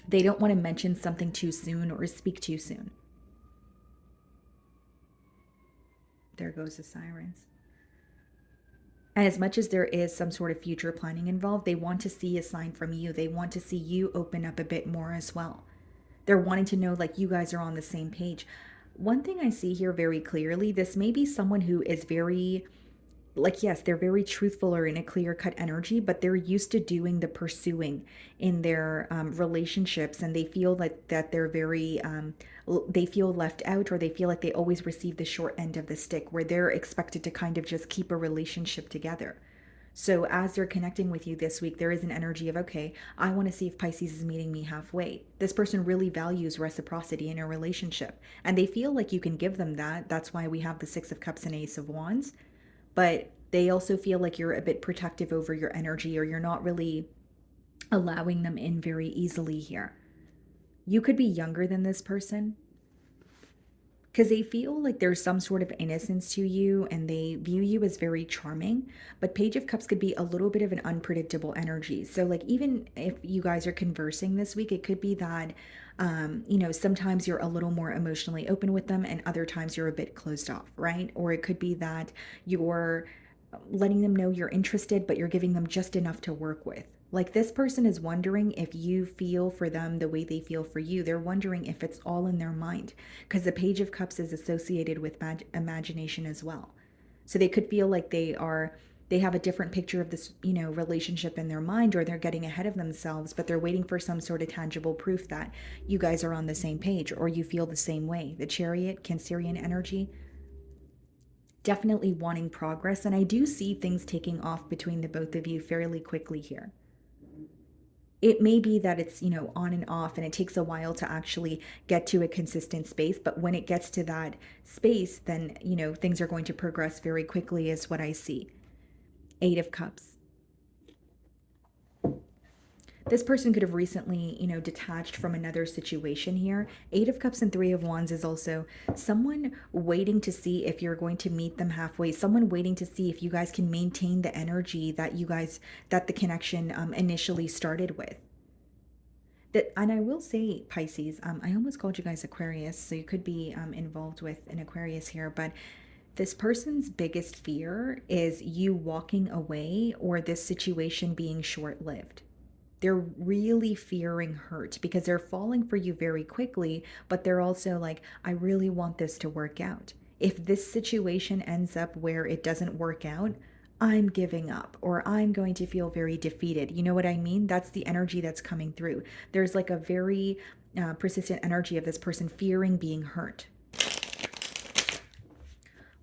A: They don't want to mention something too soon or speak too soon. There goes the sirens. And as much as there is some sort of future planning involved, they want to see a sign from you. They want to see you open up a bit more as well. They're wanting to know like you guys are on the same page. One thing I see here very clearly, this may be someone who is very, like, yes, they're very truthful or in a clear cut energy, but they're used to doing the pursuing in their relationships, and they feel like that they're very they feel left out, or they feel like they always receive the short end of the stick, where they're expected to kind of just keep a relationship together. So as they're connecting with you this week, there is an energy of, okay, I want to see if Pisces is meeting me halfway. This person really values reciprocity in a relationship, and they feel like you can give them that. That's why we have the Six of Cups and Ace of Wands. But they also feel like you're a bit protective over your energy, or you're not really allowing them in very easily here. You could be younger than this person, because they feel like there's some sort of innocence to you and they view you as very charming. But Page of Cups could be a little bit of an unpredictable energy. So like, even if you guys are conversing this week, it could be that sometimes you're a little more emotionally open with them and other times you're a bit closed off, right? Or it could be that you're letting them know you're interested, but you're giving them just enough to work with. Like, this person is wondering if you feel for them the way they feel for you. They're wondering if it's all in their mind, because the Page of Cups is associated with imagination as well. So they could feel like they have a different picture of this, relationship in their mind, or they're getting ahead of themselves, but they're waiting for some sort of tangible proof that you guys are on the same page or you feel the same way. The Chariot, Cancerian energy, definitely wanting progress. And I do see things taking off between the both of you fairly quickly here. It may be that it's, on and off and it takes a while to actually get to a consistent space. But when it gets to that space, then, things are going to progress very quickly, is what I see. Eight of Cups. This person could have recently, detached from another situation here. Eight of Cups and Three of Wands is also someone waiting to see if you're going to meet them halfway. Someone waiting to see if you guys can maintain the energy that the connection initially started with. And I will say, Pisces, I almost called you guys Aquarius, so you could be involved with an Aquarius here, but this person's biggest fear is you walking away or this situation being short lived. They're really fearing hurt because they're falling for you very quickly, but they're also like, I really want this to work out. If this situation ends up where it doesn't work out, I'm giving up or I'm going to feel very defeated. You know what I mean? That's the energy that's coming through. There's like a very persistent energy of this person fearing being hurt.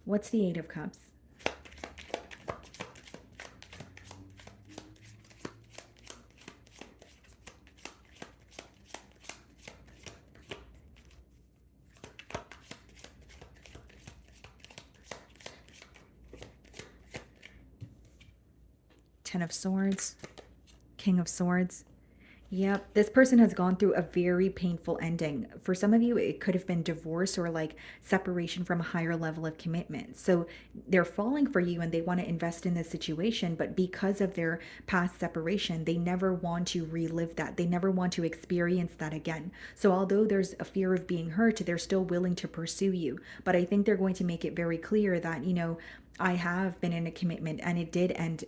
A: What's the Eight of Cups? Ten of Swords, King of Swords. Yep, this person has gone through a very painful ending. For some of you, it could have been divorce or like separation from a higher level of commitment. So they're falling for you and they want to invest in this situation, but because of their past separation, they never want to relive that. They never want to experience that again. So although there's a fear of being hurt, they're still willing to pursue you. But I think they're going to make it very clear that, you know, I have been in a commitment and it did end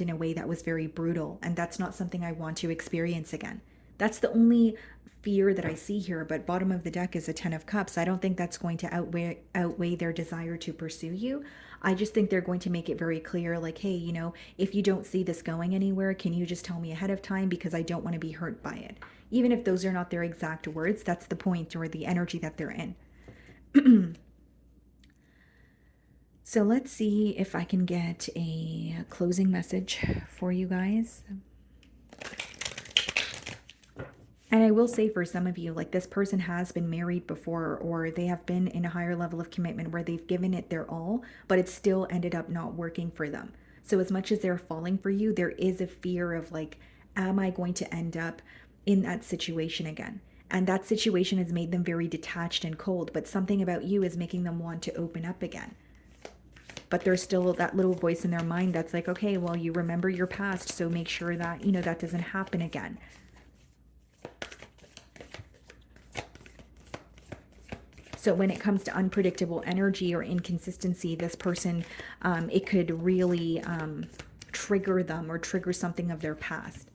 A: in a way that was very brutal, and that's not something I want to experience again. That's the only fear that I see here, but bottom of the deck is a 10 of cups. I don't think that's going to outweigh their desire to pursue you. I just think they're going to make it very clear like, hey, you know, if you don't see this going anywhere, can you just tell me ahead of time because I don't want to be hurt by it. Even if those are not their exact words, that's the point or the energy that they're in. So let's see if I can get a closing message for you guys. And I will say for some of you, like this person has been married before, or they have been in a higher level of commitment where they've given it their all, but it still ended up not working for them. So as much as they're falling for you, there is a fear of like, am I going to end up in that situation again? And that situation has made them very detached and cold, but something about you is making them want to open up again. But there's still that little voice in their mind that's like, okay, well, you remember your past, so make sure that, you know, that doesn't happen again. So when it comes to unpredictable energy or inconsistency, this person, it could really trigger them or trigger something of their past.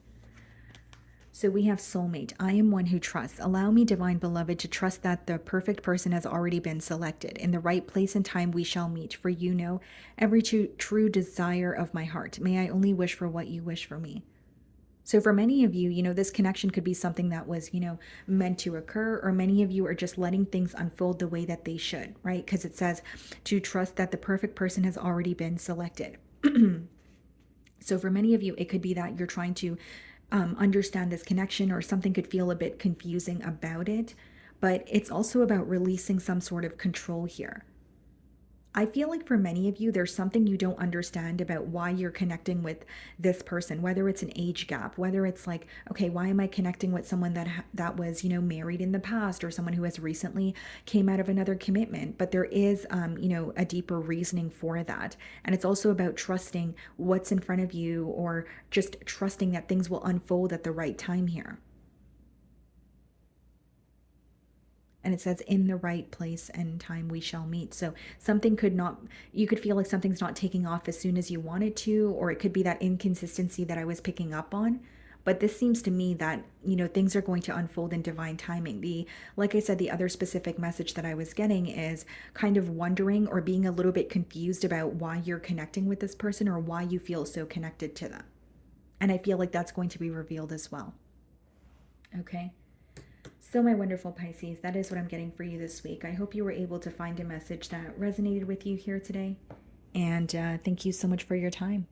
A: So we have soulmate. I am one who trusts. Allow me, divine beloved, to trust that the perfect person has already been selected. In the right place and time we shall meet. For you know every true desire of my heart. May I only wish for what you wish for me. So for many of you, you know, this connection could be something that was, you know, meant to occur, or many of you are just letting things unfold the way that they should, right? Because it says to trust that the perfect person has already been selected. So for many of you, it could be that you're trying to understand this connection, or something could feel a bit confusing about it, but it's also about releasing some sort of control here. I feel like for many of you, there's something you don't understand about why you're connecting with this person, whether it's an age gap, whether it's like, okay, why am I connecting with someone that was, you know, married in the past, or someone who has recently came out of another commitment. But there is, you know, a deeper reasoning for that. And it's also about trusting what's in front of you, or just trusting that things will unfold at the right time here. And it says, in the right place and time we shall meet. So something could not, you could feel like something's not taking off as soon as you want it to, or it could be that inconsistency that I was picking up on. But this seems to me that, you know, things are going to unfold in divine timing. Like I said, the other specific message that I was getting is kind of wondering or being a little bit confused about why you're connecting with this person, or why you feel so connected to them. And I feel like that's going to be revealed as well. Okay. So my wonderful Pisces, that is what I'm getting for you this week. I hope you were able to find a message that resonated with you here today. And thank you so much for your time.